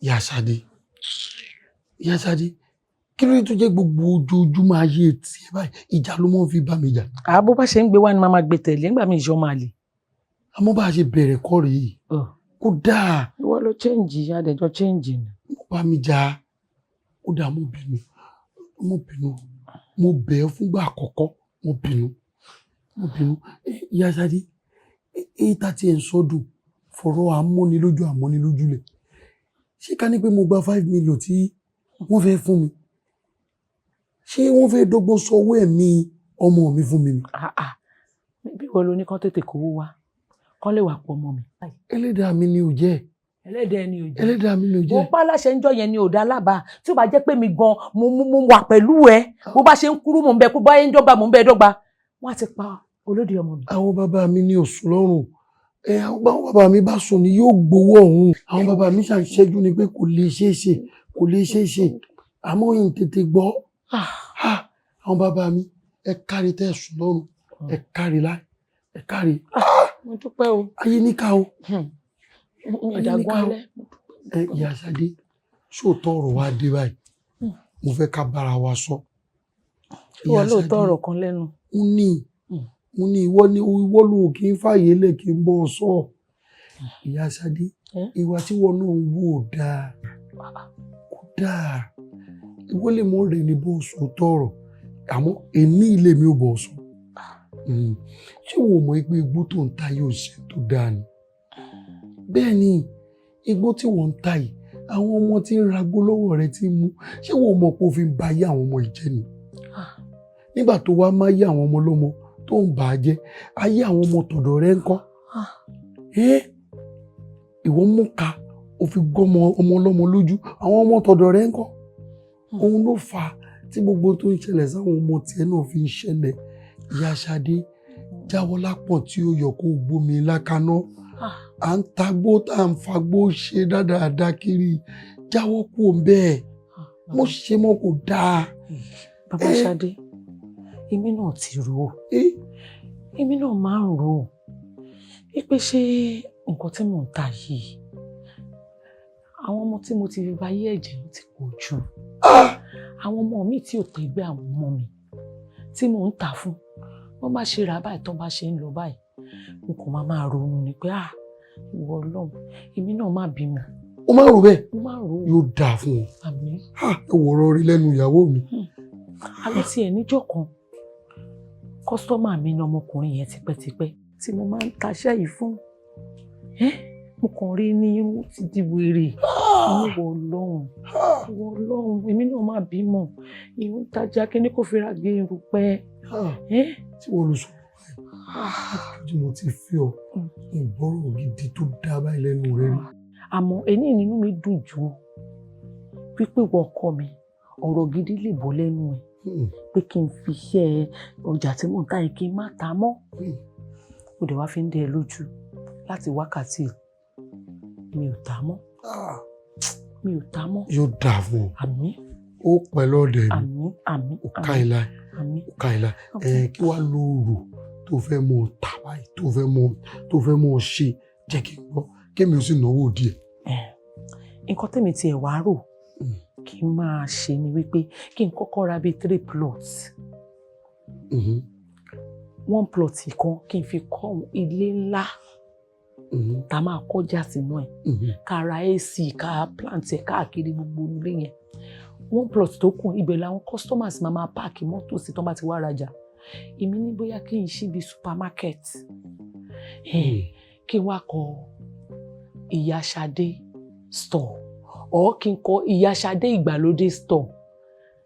Speaker 2: Ìyá Ṣadé, Ìyá Ṣadé, kí ló dé tó jẹ́ gbogbo ojoojúmọ́ ayé tiẹ̀ báyìí ìjà ló mọ́ fi bá mi jà?
Speaker 19: Bó bá ṣe ń gbé wá ni màá máa gbé tẹ̀lé nígbà mi ìṣọ́ máa lè.
Speaker 2: Àmọ́ bá a ṣe bẹ̀rẹ̀ kọ́ rèé, kó dáa.
Speaker 19: Ìwọ ló change, adẹjọ́ change ni.
Speaker 2: Mo bá mi jà, ó dáa, mo bínú, mo bẹ̀ ẹ́ fúngbà àkọ́kọ́, mo bínú. Ìyá Ṣadé, èyí tá ti ẹ̀ ń sọ́dún fọ̀rọ̀ àmọ́nilójú lẹ̀. Ṣé ká ní pé mo gba 5 million tí wọ́n fẹ́ fún mi? Ṣé wọ́n fẹ́ dọ́gbọ́n sọwọ́ ẹ̀mí ọmọ mi fún mi ni?
Speaker 19: Bí wọ́n lo ní kán tètè kówó wá, kán lè wà pọ̀ ọmọ mi.
Speaker 2: Ẹlẹ́dàá mi ni ò jẹ́.
Speaker 19: Ẹlẹ́dàá mi ni ò jẹ́. Mo pa láṣẹ ń jọ yẹn ni ò dá lábàá. Tí ó bá jẹ́ pé mi gan mo wà pẹ̀lú ẹ, bó bá ṣe ń kúrú mò ń bẹ, kó bá yẹn ń dọ́gba mò ń bẹ dọ́gba. Wọ́n á ti pa olódì ọmọ mi.
Speaker 2: Àwọn bàbá mi ní òsùn lọ́rùn. Àwọn bàbá mi bá sùn ni yóò gbowó ọ̀hún. Àwọn bàbá mi ṣàṣẹ́jú ni pé kò lè ṣeé ṣe. Àmọ́ yìí tètè gbọ́. Àwọn bàbá mi ẹ kárí tẹ́ sùn lọ́rùn, ẹ kárí láì, ẹ kárí.
Speaker 19: Mo dúpẹ́ o.
Speaker 2: Ayé níkà o.
Speaker 19: Ìdàgbọ́n alẹ́.
Speaker 2: Ìyá Ṣadé, ṣóòótọ́ ọ̀rọ̀ wa dé báyìí. Mo fẹ́ ká bára wa sọ.
Speaker 19: Ìwọ lóòótọ́ ọ̀rọ̀ kan lẹ́nu.
Speaker 2: Mo ní ìwọ ló kì í fàyè lẹ̀ kí n bọ́ sọ. Ìyá Ṣadé, ìwà tí wọn náà ń wò dáa. Kò dáa. Ìwọ lè mọ rẹ̀ ní bó sòótọ́ ọ̀rọ̀. Àmọ́ èmi ilé mi ò bọ̀ sọ. Ṣé wo mọ̀ pé igbó tó ń ta yóò ṣe tó dáa ni? Bẹ́ẹ̀ ni, igbó tí wọ́n ń ta yìí, àwọn ọmọ tí ń ragbó lọ́wọ́ rẹ̀ ti mú. Ṣé wo mọ̀ pé ó fi ń ba ayé àwọn ọmọ ìjẹ́ ni? Nígbà tó wá máa yé àwọn ọmọ lọ́mọ tó ń bà á jẹ́, ayé àwọn ọmọ tọ̀dọ̀ rẹ̀ ń kọ́. Ìwọ mú ka, ó fi gbọ́mọ ọmọ ọlọ́mọ lójú, àwọn ọmọ tọ̀dọ̀ rẹ̀ ń kọ́. Òun ló fà á tí gbogbo tó ń ṣẹlẹ̀ sáwọn ọmọ tiẹ̀ náà fi ń ṣẹlẹ̀. Ìyá Ṣadé, jáwọ́ lápọ̀n tí ó yọ kó gbómi lákaná. À ń tagbó tá à ń fagbó ṣe dáadáa kiri. Jáwọ́ kú bẹ́ẹ̀. Mo ṣe mọ́ kò dáa.
Speaker 19: Bàbá Ṣadé, èmi náà ti rò ó. Èmi náà máa ń rò ó. Pé ṣé nǹkan tí mò ń ta yìí, àwọn ọmọ tí mo ti fi ba ayé ẹ̀jẹ̀ ló ti pọ̀ jù. Àwọn ọmọ mi tí ò tó ẹgbẹ́ àwọn ọmọ mi tí mò ń tà fún, wọ́n bá ṣe rà báyìí tán bá ṣe ń lọ báyìí, mo kàn máa ronú ni pé ìwọ Ọlọ́run, èmi náà má bímọ.
Speaker 2: Ó máa rò bẹ́ẹ̀.
Speaker 19: Mo máa rò ó.
Speaker 2: Yóò dáa fún ọ.
Speaker 19: Àmín.
Speaker 2: Ẹ wọ̀rọ̀ rí lẹ́nu ìyàwó mi.
Speaker 19: Alẹ́ tí ẹ̀ níjọ́ kan, kọ́sítọ́mà mi ní ọmọkùnrin yẹn tipẹ́tipẹ́ tí mo máa ń taṣẹ́ yìí fún. Mo kàn rí ní ó ti di wèrè. Ìwọ Ọlọ́run, èmi náà má bímọ. Ìwọ ń tajà kí ní kò fi ra gé irun pẹ́.
Speaker 2: Tí wọ́n lọ sọ tí mo ti fi ọ ìgbọ́rọ̀ gidi tó dá báyìí lẹ́nu rẹ rí.
Speaker 19: Àmọ́ ẹni nínú mi dùn jù wípé wọ́n kọ́ mi ọ̀rọ̀ gidi lè bọ́ lẹ́nu ẹ̀ pé kí n fi iṣẹ́ ọjà tí mò ń ta yìí kí n má ta mọ́. Ó dẹ̀ wá fi ń dẹ́ ẹ lójú láti wákàtí mi ò ta mọ́.
Speaker 2: Yóò dáa fún ọ.
Speaker 19: Àmín.
Speaker 2: Ó pẹ̀lú ọ̀dẹ̀ mi.
Speaker 19: Àmín.
Speaker 2: Ó ká ìlà. Kí wàá lo rò tó fẹ́ mọ tà báyìí tó fẹ́ mọ ṣe jẹ́ kí n gbọ́ kémi ó sì náwó díẹ̀.
Speaker 19: Nǹkan tèmi tiẹ̀ wá rò kí n máa ṣe ni wípé kí n kọ́kọ́ ra bíi 3 plots. 1 plot kan kí n fi kọ́ ilé ńlá tá a máa kọjá sínú ẹ̀ ká ra AC ká plant ẹ̀ káàkiri gbogbo ilé yẹn. 1 plot tó kù ibẹ̀ làwọn customers máa páàkì mọ́tò sí tán bá ti wá rajà èmi ní bóyá kí n ṣí bí supermarket kí n wá kọ ìyá Ṣadé store or kí n kọ ìyá Ṣadé ìgbàlódé store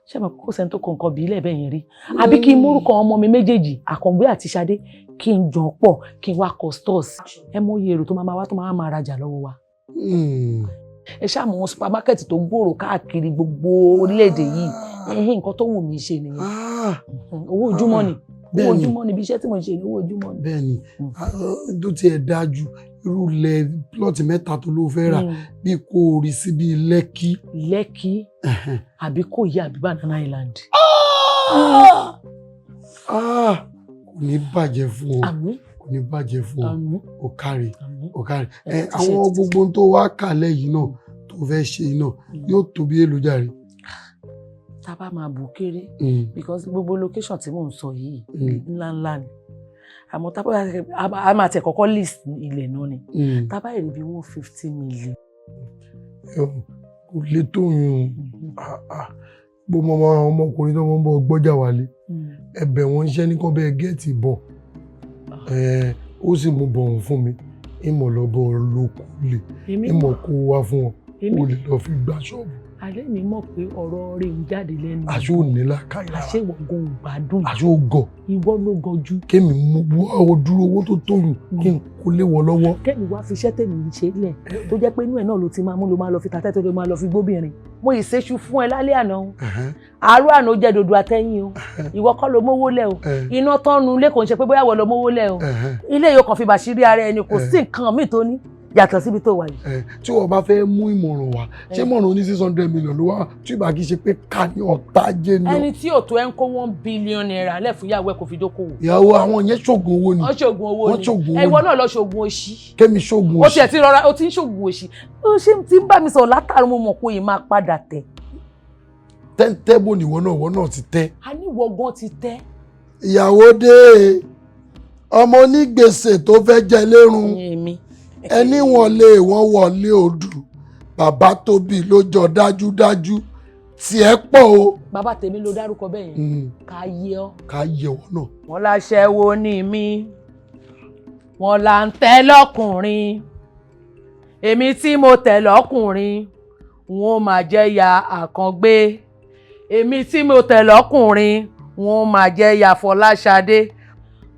Speaker 19: ṣé mo kó sẹ́ni tó kọ nǹkan bí ilé bẹ́ẹ̀ yẹn rí àbí kí n mórúkọ ọmọ mi méjèèjì Àkàngbé àti Ṣadé kí n jọ pọ̀ kí n wá kọ stores ẹ mọ iye èrò tó máa wá tó máa rajà lọ́wọ́ wa. Ẹ ṣáà mọ supermarket tó gbòòrò káàkiri gbogbo orílẹ̀-èdè yìí nǹkan tó wù mí ṣe nìyẹn owó ojúmọ́ ni owó ojúmọ́ ni bí iṣẹ́ tí mo ṣe ní owó ojúmọ́ ni.
Speaker 2: Bẹ́ẹ̀ni tó tiẹ̀ dájú irú ilẹ̀ plọ́ọ̀tì 3 tó ló fẹ́ rà bí kò rí sí bí Lẹ́kì
Speaker 19: àbí kò yí àbí Banana Island.
Speaker 2: Kò ní bàjẹ́ fún ọ kò ní bàjẹ́ fún ọ ó kárí ó kárí. Àwọn gbogbo tó wá kàlẹ̀ yìí náà tó fẹ́ ṣe náà yóò tó bí èlò jàre.
Speaker 19: Tá bá máa bù kéré because gbogbo location tí mò ń sọ yìí ńláńlá ni àmọ́ tá bá máa tẹ̀ kọ́kọ́ list ilẹ̀ náà ni tá bá èrè bí 150 million.
Speaker 2: Kò lè tó yun gbogbo ọmọkùnrin tó wọ́n bọ̀ gbọ́jà wálé ẹ̀bẹ̀ wọn iṣẹ́ ní kọ́ bẹ́ẹ̀ gẹ́ẹ̀tì bọ̀ ó sì mú bọ̀hún fún mi ìmọ̀ lọ́bọ̀ lókùlé ìmọ̀ kó wá fún ọ ó lè lọ fi gbà ṣọ́ọ̀bù.
Speaker 19: Alẹ́ mi mọ̀ pé ọ̀rọ̀ rẹ̀ ń jáde lẹ́nu.
Speaker 2: Àṣé ò ní lákàyà.
Speaker 19: Àṣé ìwọ gan ò gbádùn.
Speaker 2: Àṣé ò gọ̀.
Speaker 19: Ìwọ ló gọjú.
Speaker 2: Kémi mú dúró owó tó tóyún kí n kó lé wọ lọ́wọ́.
Speaker 19: Kémi wá fi iṣẹ́ tèmi ń ṣe lẹ̀ tó jẹ́ pé inú ẹ̀ náà ló ti máa mú ló máa lọ fi tatẹ́ tó ló máa lọ fi gbóbìnrin. Mo ì ṣeṣu fún ẹ lálẹ́ àná o. Àárọ̀ àná ó jẹ́ dòdò àtẹ́yìn o. Ìwọ kọ́ ló mówó lẹ̀ o. Iná tọ́nu ilé kò ń ṣe pé bóyá wọ́n lọ mówó lẹ̀ o. Ilé yóò kàn fi bàṣírí ara ẹni kò sí nǹkan míì tó ní yàtọ̀ síbi tó wà yìí.
Speaker 2: Tí wọ́n bá fẹ́ mú ìmọ̀ràn wá ṣé mọ̀ràn ní 600 million ló wá tí ìbá kì í ṣe pé ká ní ọ̀tá jẹ́ ní.
Speaker 19: Ẹni tí òtò ẹ ń kó 1 billion naira lẹ̀ fún ìyàwó ẹ kò fi dókòwò.
Speaker 2: Ìyàwó àwọn yẹn ṣògùn owó ni.
Speaker 19: Wọ́n ṣògùn owó ni ìwọ náà lọ ṣògùn òṣì.
Speaker 2: Kémi ṣògùn
Speaker 19: O
Speaker 2: òṣì.
Speaker 19: tiẹ̀ ti rọra o ti ń ṣògùn òṣì. O ṣe ti ń bá mi sọ̀rọ̀ látàrí mo mọ̀ pé yìí máa padà tẹ̀.
Speaker 2: Tẹ́ bò ní ìwọ náà ti tẹ́.
Speaker 19: A ní ìwọ gan ti tẹ́.
Speaker 2: Ìyàwó dé ọmọ onígbèsè tó fẹ́ jẹ lérun ẹni wọ́n wọlé odù bàbá tóbi ló jọ dájúdájú tí ẹ pọ̀ o.
Speaker 19: Bàbá tèmi ló dárúkọ bẹ́ẹ̀ yẹn ká yẹ ọ́.
Speaker 2: Ká yẹ ọ́ náà.
Speaker 19: Wọ́n láṣẹ́wó ní mí wọ́n là ń tẹ́ lọ́kùnrin èmi tí mo tẹ̀ lọ́kùnrin wọn máa jẹ́ ya Àkàngbé èmi tí mo tẹ̀ lọ́kùnrin wọn máa jẹ́ ya Fọláṣadé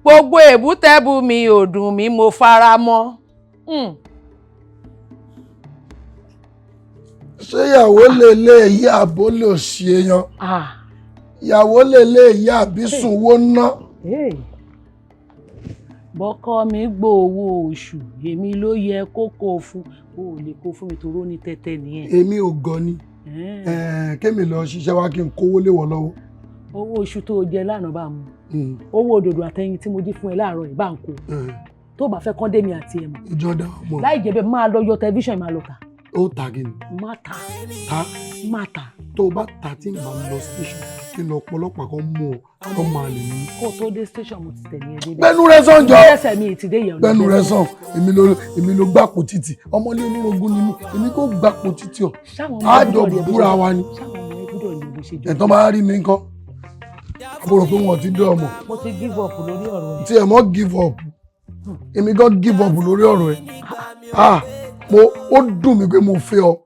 Speaker 19: gbogbo èbútẹ́bù mi ò dùn mí mo fara mọ́.
Speaker 2: Ṣé ìyàwó lè lé ìyá àbó lè ṣe èèyàn? Ìyàwó lè lé ìyá àbí sùnwó ná?
Speaker 19: Bọ́kọ mi gbowó oṣù èmi ló yẹ kó kó fún o ò lè kó fún mi toró ní tẹ́tẹ́ nìyẹn.
Speaker 2: Èmi ò gan ni kémi lọ ṣiṣẹ́ wá kí n kówó lé wọ lọ́wọ́.
Speaker 19: Owó oṣù tó jẹ lánàá bá mu owó òdòdó àtẹ̀yìn tí mo jí fún ẹ láàárọ̀ ẹ̀ bá ń kó tó bá fẹ́ kán dé mi àti ẹ̀ mọ̀.
Speaker 2: Ìjọba mọ̀.
Speaker 19: Láì jẹ́ bẹ́ẹ̀ máa lọ yọ tẹlifíṣàn máa lọ tà.
Speaker 2: Ó ta kí ni?
Speaker 19: Má ta.
Speaker 2: Ta?
Speaker 19: Má ta.
Speaker 2: Tó o bá ta tí n bá lọ station kí n lọ ọ̀pọ̀lọpọ̀ kan mú ọ kán máa lè ní.
Speaker 19: Kó o tó dé station mo ti tẹ̀lé ẹ débẹ̀.
Speaker 2: Gbẹ́nu rẹ sàn jọ.
Speaker 19: Ẹsẹ̀ mi ti dé yẹn.
Speaker 2: Gbẹ́nu rẹ sàn èmi ló gbàpò títì ọmọlé olórogún ni mí èmi kò gbàpò títì ọ. Àjọ búra wa ni. Ẹ̀tọ́ máa rí mi nǹkan. Àbúrò pé wọ́n ti dé ọmọ.
Speaker 19: Mo ti give up lórí ọ̀rọ̀ yìí.
Speaker 2: Tí ẹ̀ mọ́ give up èmi gan give up lórí ọ̀rọ̀ ẹ̀. Ó dùn mí pé mo fẹ́ ọ.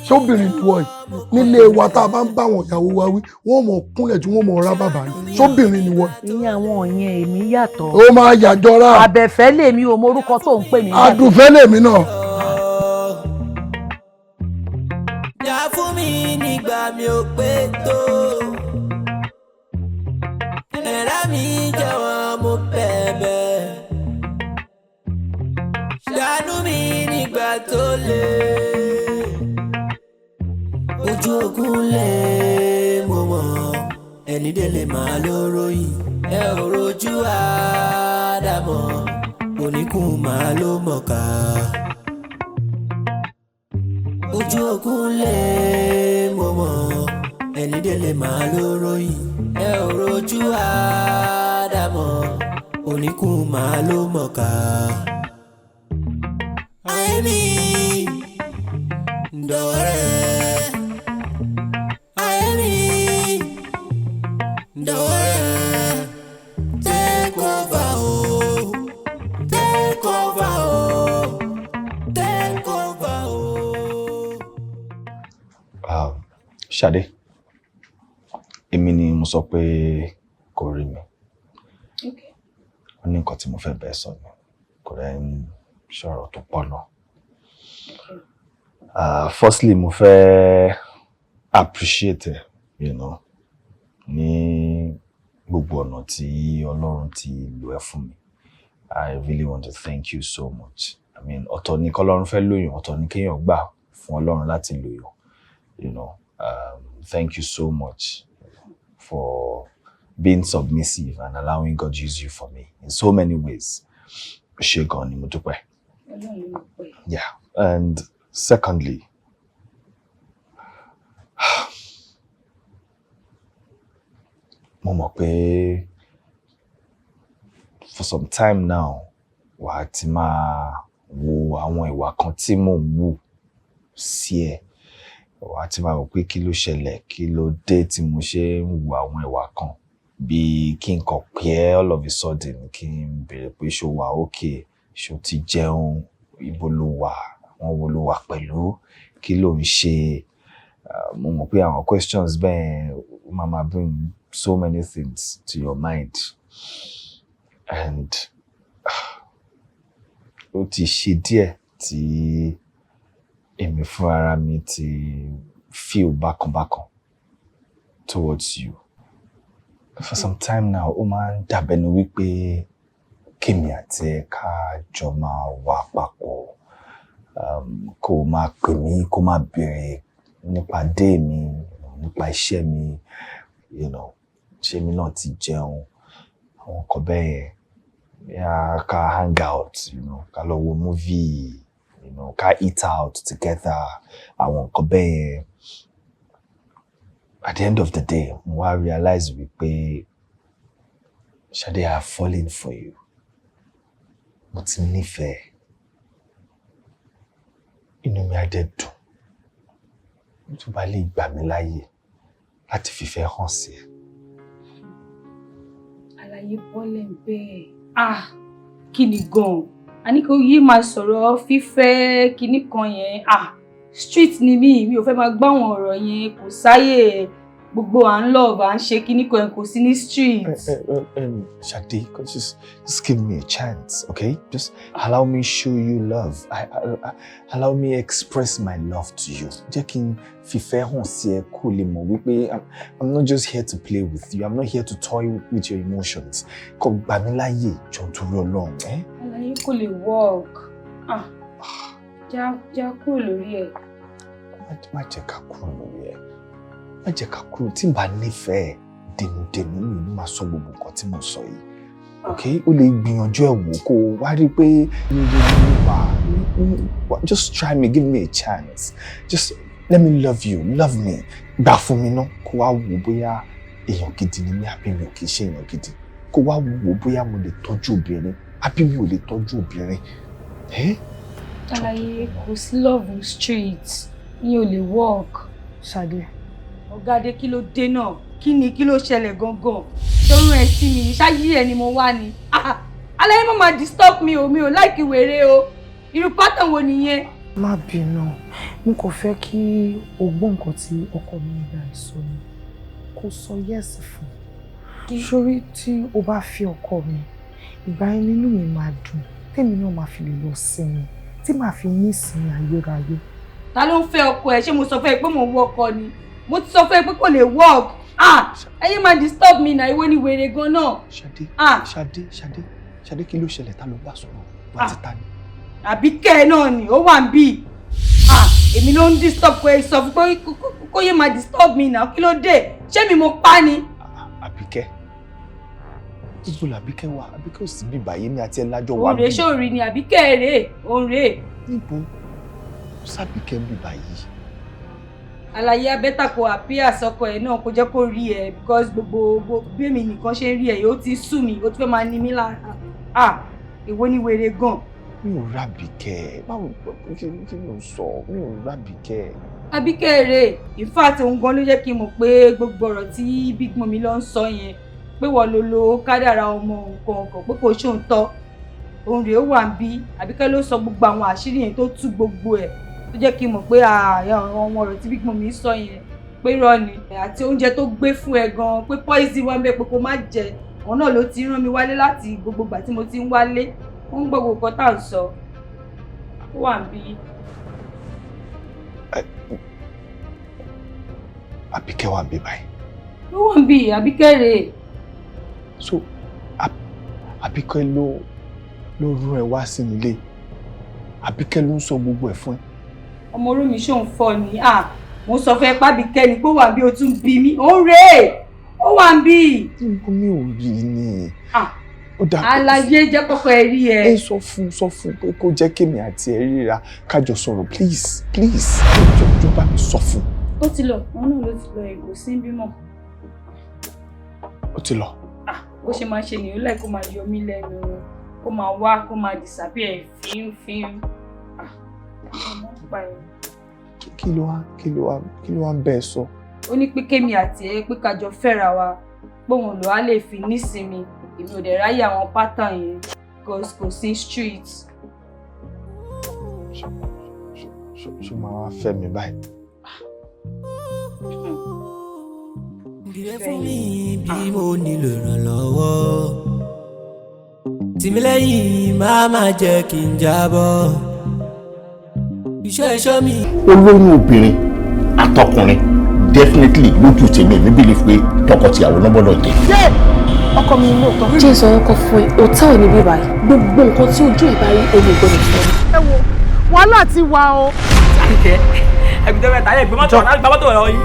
Speaker 2: Ṣé obìnrin ni wọ́n yìí nílé wa tá a bá ń bá àwọn ìyàwó wa wí wọ́n mọ̀ kúnlẹ̀ tí wọ́n mọ̀ ra bàbá ni ṣé obìnrin ni wọ́n.
Speaker 19: Ìyẹn àwọn yẹn èmi yàtọ̀.
Speaker 2: Ó máa yàjọra.
Speaker 19: Àbẹ̀fẹ́ lèmi ò morúkọ tó ń pè mí.
Speaker 2: Àdùfẹ́ lèmi náà.
Speaker 13: Jà fún mi nígbà mi ò pé tó. Ẹ̀rá mi jọ̀wọ́ mo bẹ̀bẹ̀. Ṣàánú mi nígbà tó le. Ojú ogun lè mo mọ̀ ẹni délé máa lóró yìí. Ẹ ò rojú àdàmọ̀ oníkùn máa ló mọ̀ká. Ojú ogun lè mo mọ̀ ẹni délé máa lóró yìí. Ẹ ò rojú àdàmọ̀ oníkùn máa ló mọ̀ká. Ayé mi dọ̀rẹ́. Ayé mi dọ̀rẹ́.
Speaker 5: Ṣadé, èmi ni mo sọ pé kò rí mi.
Speaker 17: Okay.
Speaker 5: Ó ní nǹkan tí mo fẹ́ bẹ́ẹ̀ sọ ni. Kò rẹ̀ ń sọ̀rọ̀ tó pọ̀ náà. Firstly, mo fẹ́ appreciate ẹ, ní gbogbo ọ̀nà tí Ọlọ́run ti lò ẹ́ fún mi. I really want to thank you so much. I mean, ọ̀tọ̀ ni k'Ọlọ́run fẹ́ lòyàn, ọ̀tọ̀ ni kéèyàn gbà fún Ọlọ́run láti lòyàn. Thank you so much for being submissive and allowing God use you for me in so many ways. Ṣé gan ni mo dúpẹ́. Yeah, and secondly, mo mọ̀ pé for some time now, wà á ti máa wo àwọn ìwà kan tí mò ń wù sí ẹ. Wà á ti máa rò pé kí ló ṣẹlẹ̀, kí ló dé tí mo ṣe ń wo àwọn ìwà kan. Bí kí n kàn pè ẹ́ all of a sudden, kí n bèrè pé ṣó wà okay, ṣó ti jẹun, ibo ló wà, àwọn wo ló wà pẹ̀lú, kí ló ń ṣe. Mo mọ̀ pé àwọn questions bẹ́ẹ̀ máa bring so many things to your mind. And ó ti ṣe díẹ̀ tí èmi fún ara mi ti feel bákan towards you. For some time now, ó máa ń dàbẹ́nu wípé kémi àti ẹ ká jọ máa wà papọ̀. Kó máa pè mí, kó máa béèrè nípa dé mi, nípa iṣẹ́ mi, ṣé mi náà ti jẹun, àwọn nǹkan bẹ́ẹ̀ yẹn. Yeah, ká hang out, ká lọ wo movie, ká eat out together, àwọn nǹkan bẹ́ẹ̀ yẹn. At the end of the day, mo wá realize wípé Ṣadé, I have fallen for you. Mo ti nífẹ̀ẹ́. Inú mi á dẹ̀ dùn. Tó bá lè gbà mí láyè láti fìfẹ́ hàn sí ẹ.
Speaker 17: Àlàyé bọ́lẹ̀ bẹ́ẹ̀. Kí ni gan-an? Anike yìí máa sọ̀rọ̀ fífẹ́ kinní kan yẹn. Street ni mi ò fẹ́ máa gbọ́ àwọn ọ̀rọ̀ yẹn, kò sáyè gbogbo à ń love, à ń ṣe kinní kan yẹn, kò sí ní street.
Speaker 5: Ṣadé, just give me a chance, okay? Just allow me show you love. Allow me express my love to you. Jẹ́ kí n fìfẹ́ hàn sí ẹ kó lè mọ̀ wípé I'm not just here to play with you. I'm not here to toy with your emotions. Kò gbà mí láyè jọ̀ọ́ torí Ọlọ́run.
Speaker 17: Àlàyé kò lè work. Já kúrò lórí ẹ̀.
Speaker 5: Má jẹ́ ká kúrò lórí ẹ̀. Má jẹ́ ká kúrò. Tí n bá nífẹ̀ẹ́ dènúdènú mi ní máa sọ gbogbo nǹkan tí mo sọ yìí. Okay? O lè gbìyànjú ẹ̀ wò kó wá rí pé just try me, give me a chance. Just let me love you, love me. Gbà fún mi náà kó wá wò bóyá èèyàn gidi ni mí àbí mi ò kì í ṣe èèyàn gidi. Kó wá wò bóyá mo lè tọ́jú obìnrin àbí mi ò lè tọ́jú obìnrin.
Speaker 17: Àlàyé kò sí love street, ní ò lè work.
Speaker 4: Ṣadé.
Speaker 15: Ọ̀gádé kí ló dé náà? Kí ló ṣẹlẹ̀ gangan? Ṣorun ẹ̀ sí mi, ṣáyé ẹ̀ ni mo wá ni. Àlàyé má máa disturb mi ò like wèrè o. Irú pattern wo nìyẹn?
Speaker 4: Má bínú, mo kò fẹ́ kí o gbọ́ nǹkan tí ọkọ mi bá ẹ sọ ni. Kò sọ yes fún. Sórí tí o bá fi ọkọ mi, ìgbà yẹn nínú mi máa dùn, tèmi náà máa fi lè lọ sinmi, tí màá fi ní ìsinmi ayérayé.
Speaker 15: Ta ló ń fẹ́ ọkọ ẹ? Ṣé mo sọ fún ẹ pé mo ń wọ ọkọ ni? Mo ti sọ fún ẹ pé kò lè work. Ẹyẹ máa disturb mi náà, ìwọ ni wèrè gan náà.
Speaker 5: Ṣadé, kí ló ṣẹlẹ̀? Ta ló bá sọ̀rọ̀? Wá ti ta ni?
Speaker 15: Àbíkẹ́ náà ni, ó wà ń bì. Èmi ló ń disturb pé sọ fún pé kó yẹ máa disturb mi náà, kí ló dé? Ṣé mi mo pa ni?
Speaker 5: Àbíkẹ́? Ibo làbíkẹ́ wà? Àbíkẹ́ ò sí bí báyìí ní àti ẹ̀ lájọ wà bí.
Speaker 15: Òǹrè ṣòrí ni Àbíkẹ́ rèé, òǹrè.
Speaker 5: Níbo? Sábíkẹ́ bí báyìí.
Speaker 15: Àlàyé abẹ́tà kò àpíà sọ́kọ ẹ̀ náà kó jẹ́ kó rí ẹ because gbogbo bẹ́ẹ̀mì nìkan ṣe ń rí ẹ yóò ti sú mi, ó ti fẹ́ máa ní mí lára. Èwo ni wèrè gan?
Speaker 5: Mi ò rábìkẹ́. Báwo kí ló ń sọ? Mi ò rábìkẹ́.
Speaker 15: Àbíkẹ́ rèé, in fact òun gan ló jẹ́ kí n mọ̀ pé gbogbo ọ̀rọ̀ tí big mummy ló ń sọ yẹn pé wọ́n ló lo kádàrá ọmọ nǹkan pé kò ṣóun tọ́. Òun rèé ó wà ń bí. Àbíkẹ́ ló sọ gbogbo àwọn àṣírí yẹn tó tú gbogbo ẹ̀. tó jẹ́ kí n mọ̀ pé àwọn ọmọ ọ̀rọ̀ tí big mummy sọ yẹn pé irọ́ ni àti oúnjẹ tó gbé fún ẹ gan pé poison wá ń bẹ pé kó má jẹ òun náà ló ti rán mi wálé láti gbogbo ìgbà tí mo ti ń wálé ó ń gbogbo nǹkan tá à ń sọ ó wà ń bí.
Speaker 5: Àbíkẹ́ wà ń bí báyìí.
Speaker 15: ó wà ń bí Àbíkẹ́ rèé.
Speaker 5: So Àbíkẹ́ ló rún ẹ wá sínú ilé. Àbíkẹ́ ló ń sọ gbogbo ẹ̀ fún ẹ.
Speaker 15: ọmọ orí mi ṣó ń fọ ni mo sọ fẹ́ pábíkẹ́ ni pé ó wà ń bí o tún bí mi ó ń rèé ó wà ń bí.
Speaker 5: mi ò rí i ní.
Speaker 15: àlàyé jẹ́ kọ́kọ́ ẹ rí ẹ.
Speaker 5: ẹ sọ fún pé kó jẹ́ kémi àti ẹ ríra kájọ sọ̀rọ̀ please jọba mi sọ fún.
Speaker 15: ó ti lọ òun náà ló ti lọ èkó sí bímọ.
Speaker 5: ó ti lọ.
Speaker 15: bó ṣe máa ṣe nìyó láì kó máa yọ mí lẹ́nu kó máa wá kó máa disappear fín.
Speaker 5: kí ló wá ń bẹ́ẹ̀ sọ.
Speaker 15: ó ní pé kémi àti ẹ pé kájọ fẹ́ra wa póun lò á lè fi nísinmi èmi ò dẹ̀ ráyè àwọn pátá yẹn kò sí street.
Speaker 5: ṣé máa wá fẹ́ mi báyìí.
Speaker 13: dìde fún mi bí mo nílò ìrànlọ́wọ́ tìmí lẹ́yìn má jẹ́ kí n jábọ́ iṣẹ́ ẹ̀ṣọ́ mi.
Speaker 5: olóyún obìnrin àtọkùnrin definitely lójú tèmi èmi believe pé tọkọtìyàwó náà gbọ́dọ̀ jẹ.
Speaker 18: ọkọ mi ní òótọ́. jẹ́ ìsọ̀rọ̀ kan fún ẹ òtẹ́ẹ̀lì níbí báyìí gbogbo nǹkan tí ojú ẹ̀ bá rí omi ìgbọ́dọ̀ fún ẹ.
Speaker 11: ẹ wo wàhálà ti wà o.
Speaker 7: Anike ẹgbẹ́ mẹ́ta ẹ̀ gbé mọ́tò ọ̀nà àgbà mọ́tò ọ̀rọ̀ yìí.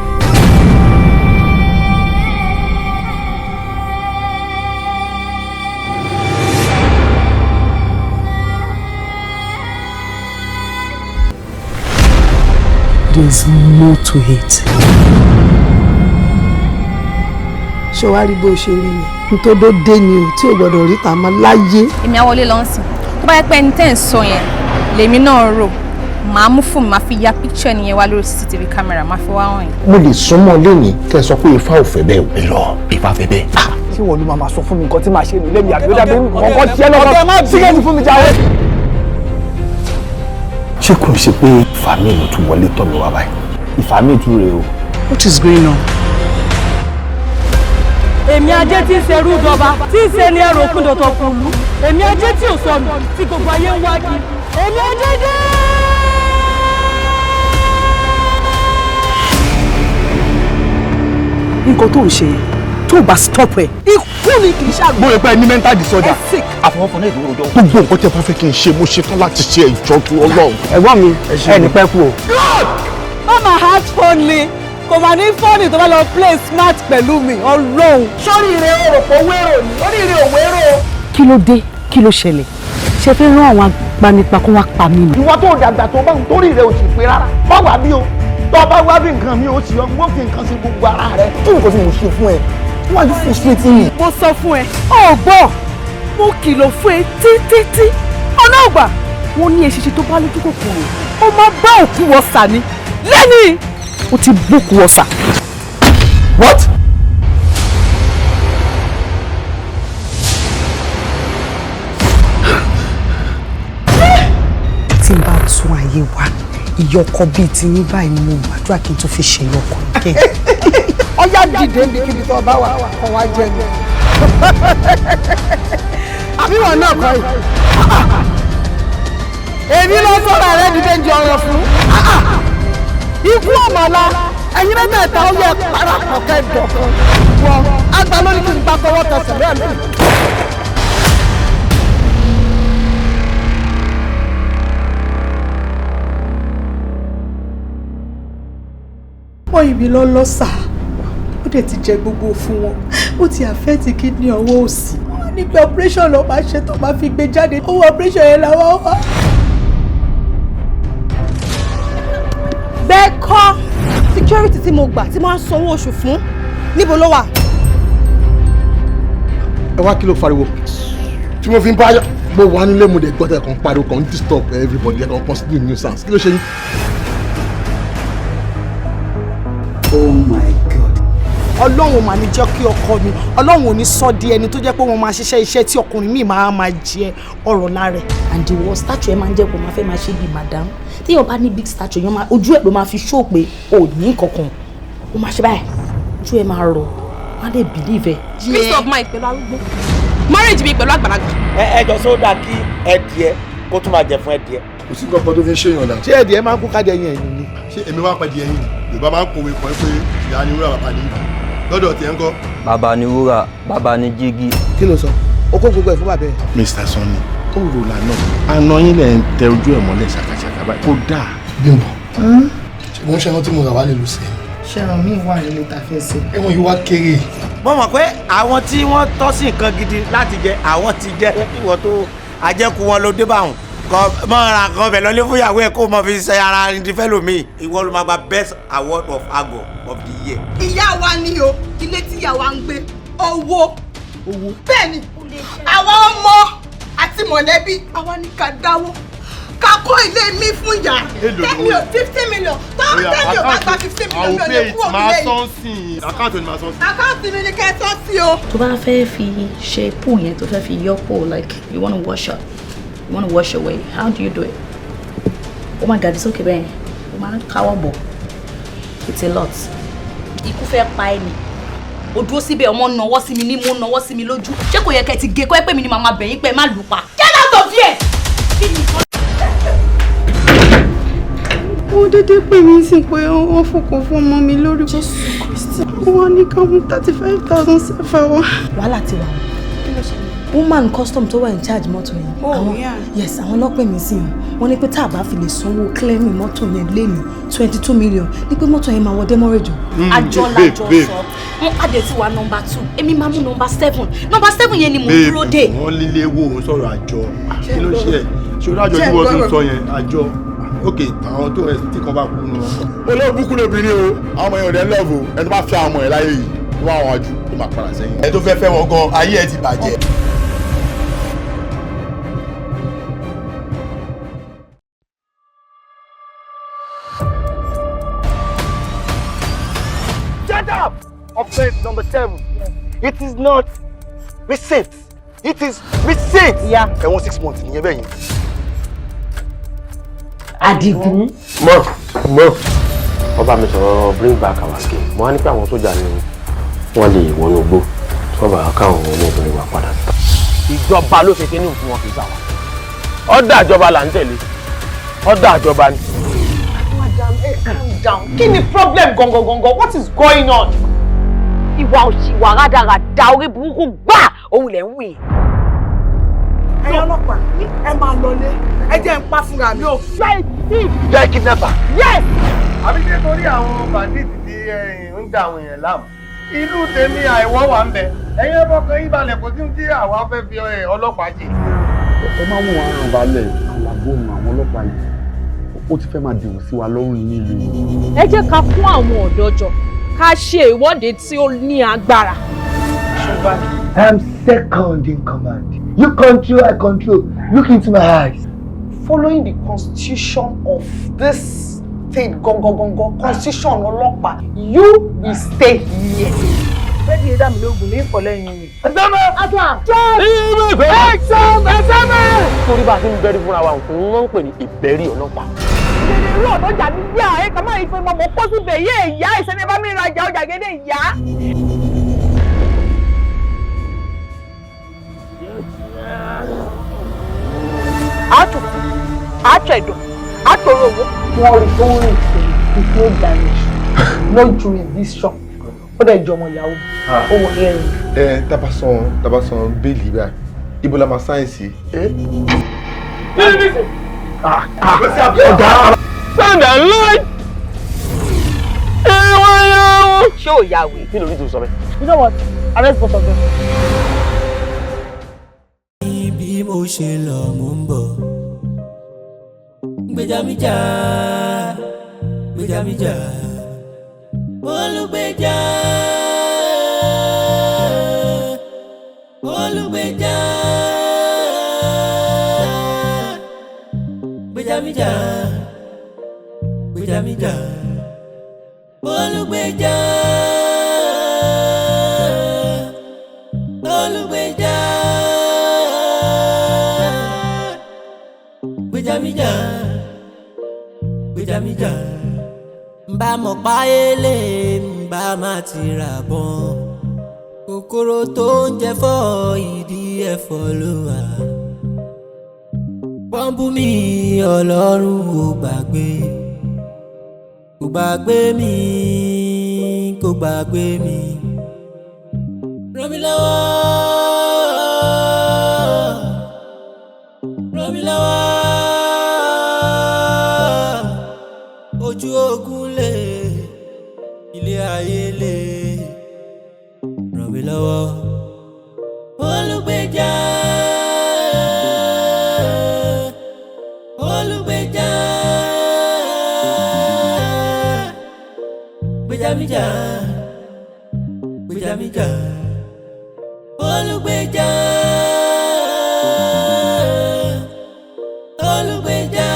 Speaker 16: There's more to it. Ṣé wàá rí bó ṣe rí ni? Nítorí ó dé ni o tí ò gbọ́dọ̀ rí tàmá láyé.
Speaker 20: Èmi á wọlé lọ́nsìn. Tó bá yẹ pé ẹni tẹ́ ń sọ yẹn, lèmi náà rò. Màá mú fóònù máa fi ya picture nìyẹn wá lórí CCTV camera máa fi wá hàn yín.
Speaker 5: Mo lè súnmọ́ lónìí kẹ́ ẹ sọ pé Ifá ò fẹ́ bẹ́ẹ̀ o. Irọ́ Ifá fẹ́ bẹ́ẹ̀.
Speaker 7: Ṣé wọ́n ló máa sọ fún mi nǹkan tí màá ṣe nílé mi àbí ó dàbí nǹkan tí ẹ lọ́kọ́ sígẹ́ẹ̀tì fún mi jáwé.
Speaker 5: Ṣé kò ń ṣe pé ìfàmì ló tún wọlé tọ̀ mí wá báyìí? Ìfàmì tún rèé o.
Speaker 16: What is going on?
Speaker 11: èmi ajé tí ń ṣerú ìjọba tí ń ṣe ní ẹrù òkun dọ̀tọ̀ kùn lú èmi ajé tí ò sọnù tí gbogbo ayé ń wá kí èmi ajé dé.
Speaker 16: Nǹkan tó ń ṣe tó bá stop ẹ ikú ni kì í ṣàgbọ́.
Speaker 14: mo rò pé ẹ ní mental disorder.
Speaker 5: àfọwọ́fọ náà ìdúró jọ.
Speaker 14: gbogbo nǹkan tí ẹ bá fẹ́ kí n ṣe mo ṣetán láti ṣe ìjọ tó Ọlọ́run.
Speaker 7: ẹ̀gbọ́n mi ẹnì pẹ́ kú o.
Speaker 11: mama heart phone ni kò mà ní fọ́ọ̀nì tó bá lọ play smart pẹ̀lú mi Ọlọ́run.
Speaker 7: sórí ire òròpó wérò ni sórí ire òwérò.
Speaker 16: Kí ló dé? Kí ló ṣẹlẹ̀? Ṣé fẹ́ rán àwọn agbanipa kó wá pa mí ni?
Speaker 7: ìwọ tó dàgbà tó bá ń torí ire ò sì pé rárá má wà bí o tó bá wá bí nǹkan mi ò sì yọ wọ́n fi nǹkan sí gbogbo ara rẹ. kí nǹkan tí mo ṣe fún ẹ wọ́n á yí frustrating mi.
Speaker 11: mo sọ fún ẹ ọgbọ́n mo kìlọ̀ fún ẹ títí ọ̀nà ọgbà wọn ní eṣinṣin tó bá lójú kòkòrò ó máa bá òkú wọ sà ni lẹ́ni
Speaker 16: Ó ti bókù wọ sà.
Speaker 7: what.
Speaker 16: Tí n bá tún ayé wa ìyọkọ bíi ti ní báyìí ni mo gbàdúrà kí n tó fi ṣe ìyọkọ kẹ.
Speaker 11: ọyá dìde níbi tó bá wà kọ wá jẹ mi. àbí wọn náà kọ yìí. èmi ló sọ̀rọ̀ rẹ dìde jẹ ọ̀rọ̀ fún. ikú ọ̀mọ̀lá ẹ̀yin mẹ́tẹ̀ẹ̀ta ó yẹ parapọ̀ kẹ́ẹ̀dọ̀ kan. wọ́n àgbà lórí kí n gbà tọwọ́ tẹsẹ̀ bẹ́ẹ̀ lónìí.
Speaker 21: wọ́n ibi lọ́lọ́ sá ó dẹ̀ ti jẹ gbogbo fún wọn ó ti àfẹ́ẹ̀tì kídìní ọwọ́ òsì wọ́n ní pé operation ló máa ṣe tó máa fi gbé jáde owó operation yẹn làwọn wá.
Speaker 18: bẹ́ẹ̀ kọ́ security tí mo gbà tí máa ń sanwó oṣù fún níbo ló wà.
Speaker 14: ẹ wá kí ló fariwo tí mo fi ń bá mo wà nílé mo dẹ̀ gbọ́dọ̀ kan pariwo kan disturb everybody ẹ̀ kan constitute nuisance kí ló ṣe yín.
Speaker 22: Oh my God.
Speaker 4: Ọlọ́run mà ní jẹ́ kí ọkọ mi Ọlọ́run ò ní sọ di ẹni tó jẹ́ pé wọ́n máa ṣiṣẹ́ iṣẹ́ tí ọkùnrin mi máa jẹ ọ̀rọ̀ lára ẹ̀.
Speaker 18: And the worst statue ẹ máa ń jẹ́ kó máa fẹ́ máa ṣe bí madam tí yóò bá ní big statue yẹn máa ojú ẹ̀ ló máa fi show pé ò ní kankan ó máa ṣe báyìí ojú ẹ̀ máa rọ̀ má dé believe ẹ̀.
Speaker 20: peace of mind pẹ̀lú arúgbó marriage mi pẹ̀lú àgbàlagbà.
Speaker 1: ẹ jọ sódà kí ẹdìẹ kó tún máa jẹ fún ẹdìẹ.
Speaker 14: kò sí nǹkan tó fi ń ṣèyàn náà.
Speaker 16: ṣé ẹ̀dìẹ máa ń kú kájẹ yẹn ẹ̀yìn ni.
Speaker 14: ṣé èmi wá pẹ́ di ẹyin Yorùbá máa ń kòwé kan pé ìyá ni wúrà bàbá ni ìdí lọ́dọ̀ tiẹ̀ ń kọ́.
Speaker 22: bàbá ni wúrà bàbá ni jígí.
Speaker 16: kí ló sọ o kó gbogbo ẹ̀ fún bàbá ẹ̀.
Speaker 14: Mr. Sunny ó rò lànà àná yín lẹ̀ ń tẹ ojú ẹ̀ mọ́lẹ̀ ṣàkàṣàkà báyìí kó dáa.
Speaker 2: Bímbọ́ ṣùgbọ́n ṣẹ́ran tí mo rà wá lè lò sí ẹ̀.
Speaker 4: ṣẹ́ran mi wà nílé ta fẹ́ ṣe.
Speaker 2: ẹ̀wọ̀n yìí wá kéré.
Speaker 1: mo mọ̀ pé àwọn tí wọ́n tọ́ sí nǹkan gidi láti jẹ àwọn ti jẹ ìwọ tó àjẹkù wọn ló dé báwọn kọ mọ́ra kan bẹ̀ lọ́lé fún ìyàwó ẹ̀ kó mọ̀ fi ṣe ara ní fẹ́ lómi ìwọ ló máa gba best award of ago of the year.
Speaker 21: ìyá wa ni o ilé tí ìyá wa ń gbé owó bẹ́ẹ̀ ni àwọn ọmọ àti mọ̀lẹ́bí àwa ní ká dáwó ká kọ́ ilé mi fún ìyá 50 million tọ́wọ́ tẹ́lẹ̀ ò bá gba 50 million mi ò lè kúrò nílé yìí.
Speaker 14: àkáǹtì ni màá sọ sí.
Speaker 21: àkáǹtì mi ni kẹ́ ẹ sọ sí o.
Speaker 18: tó bá fẹ́ fi ṣe pool yẹn tó fẹ́ fi yọ pool like you wanna wash up you wanna wash away how do you do it? Oh my God, it's okay bẹ́ẹ̀ o máa ń káwọ́ bọ̀ it's a lot. ikú fẹ́ pa ẹ́ ni o dúró síbẹ̀ ọmọ nawọ́ sí mi ní mo nawọ́ sí mi lójú ṣé kò yẹ kẹ́ ti gé kọ́ ẹ pé mi ni màmá bẹ̀yìn pé má lù pa. get out of here.
Speaker 21: wọ́n dédé pè mí sí pé wọ́n fòkàn fún ọmọ mi lórí. Jésù Kristi. wọ́n ní ká mú 35,000 sẹ́fà wá.
Speaker 18: wàhálà ti wà woman custom tó wà in charge mọ́tò yẹn.
Speaker 21: Oh, yeah.
Speaker 18: Yes, àwọn ọlọ́pàá mi sí wọn wọ́n ní pé tá a bá fi lè sanwó clearing mọ́tò yẹn lé ní 22 million ní pé mọ́tò yẹn máa wọ demurrage.
Speaker 21: àjọ làjọ sọ wọn pàdé sí wa number 2 èmi máa mú number 7 number 7 yẹn ni mo dúró dé.
Speaker 14: wọ́n lílé wo òun sọ̀rọ̀ àjọ kí ló ṣe ẹ̀ ṣé o dájọ́ tí wọ́n tún sọ yẹn àjọ ok àwọn tó ẹ̀ tí kan bá kú nù. olóògùn lóbìnrin o àwọn ọmọ yẹn ò dẹ́ lọ́ọ̀bù ẹni tó bá fẹ́ àwọn ọmọ ẹ̀ láyé yìí tó bá wọn ajú tó máa padà sẹ́yìn. ẹ tó fẹ́ fẹ́ wọn gan ayé ẹ ti bàjẹ́.
Speaker 3: Offense number 7. It is not receipt. It is receipt.
Speaker 21: Yeah.
Speaker 3: Ẹ̀wọ̀n 6 months nìyẹn bẹ́ẹ̀ yẹn.
Speaker 21: Adigun.
Speaker 23: Mọ. Ọba mi sọ̀rọ̀ bring back our game. Mo wá ní pé àwọn sójà ni wọ́n lè wọnú igbó tí wọ́n bá káwọn ọmọbìnrin wa padà.
Speaker 7: Ìjọba ló ṣe kíní fún wọn kì í sáwà. Ọ̀dà ìjọba là ń tẹ̀lé. Ọ̀dà ìjọba ni.
Speaker 21: Madam, calm down. Kí ni problem gangan? What is going on?
Speaker 24: Ìwà òṣìwà rádaràda orí burúkú gbà òun lẹ̀ ń wè.
Speaker 21: Ẹ̀yin ọlọ́pàá, ẹ máa lọlé. Ẹ jẹ́ ń pa fúnra mi. Yóò fẹ́ ìdí.
Speaker 3: Jẹ́ kidnapper.
Speaker 21: Yes!
Speaker 3: Àbí nítorí àwọn bandits tí ń dà àwọn èèyàn láàmú. Ìlú tèmi àìwọ́ wà ń bẹ. Ẹ̀yin ọkọ̀ yín balẹ̀ kò sí tí àwa fẹ́ fi ọlọ́pàá jẹ.
Speaker 6: Ẹ máa mú wa ràn balẹ̀ alábòmù àwọn ọlọ́pàá yìí. Ó ti fẹ́ máa dìrò sí wa lọ́rùn ní ìlú yìí.
Speaker 24: Ẹ jẹ́ ká kún àwọn ọ̀dọ́ jọ ká ṣe ìwọ́de tí ó ní agbára.
Speaker 2: I am second in command. You control, I control. Look into my eyes.
Speaker 4: Following the constitution of this state, constitution ọlọ́pàá, you will stay here.
Speaker 21: Bẹ́ẹ̀ni ẹ̀dá mi lóògùn ní ìfọ̀lẹ́yìn mi.
Speaker 4: Ẹ̀sẹ̀mẹ̀! Àtúwà!
Speaker 21: Ẹ̀sẹ̀mẹ̀!
Speaker 23: Torí bá a ti ń bẹ́rí fúnra wa nǹkan wọ́n ń pè ní ìbẹ́rí ọlọ́pàá.
Speaker 21: Irú ọ̀dọ́jà mi yá ẹ̀ kà máa ń fẹ́ mọ̀ kó síbẹ̀ yé ìyá ìṣẹ́ni bá mi rajà ọjà gẹ́gẹ́ ìyá.
Speaker 4: Àtọ̀ ẹ̀dọ̀, àtọ̀rọ̀ owó. Wọ́n rí tó ń rìn with no damage, no jurisdiction. Ó dẹ̀ jọmọ ìyàwó. Ó wọ ẹ̀rìn.
Speaker 14: Tabasan bẹ́ẹ̀lì báyìí. Ibo la máa sáyẹ̀nsì.
Speaker 7: Ọ̀gá. Stand alone.
Speaker 24: Ṣé ò yà wé?
Speaker 23: Kí ló rí tó sọ bẹ́ẹ̀?
Speaker 21: You know what? Arrest both of them.
Speaker 13: Bí mo ṣe lọ mò ń bọ̀. Gbèjàmíjà, gbèjàmíjà, Olugbeja, Olugbeja, gbèjàmíjà, gbèjàmíjà, Olugbeja. mi jà ń bá mọ̀ páyélé ń bá má ti rà bọ́n kòkòrò tó ń jẹ fọ́ ìdí ẹ̀fọ́ ló wà wọ́n bú mi Ọlọ́run ò gbàgbé kò gbàgbé mi kò gbàgbé mi ràn mí lọ́wọ́ ràn mí lọ́wọ́ ojú ogun lè ilé ayé lè ràn mí lọ́wọ́ Olugbeja Olugbeja gbèjà mi jà gbèjà mi jà Olugbeja Olugbeja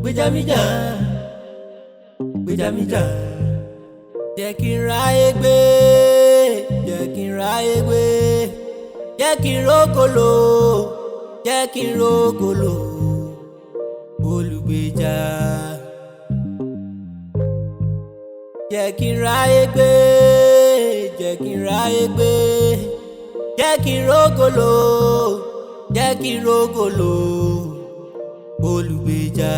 Speaker 13: gbèjà mi jà gbèjà mi jà jẹ́ kí n ráyè gbé jẹ́ kí n ráyè gbé jẹ́ kí n rógòlò jẹ́ kí n rógòlò Olugbeja jẹ́ kí n ráyè gbé jẹ́ kí n ráyè gbé jẹ́ kí n rógòlò jẹ́ kí n rógòlò Olugbeja.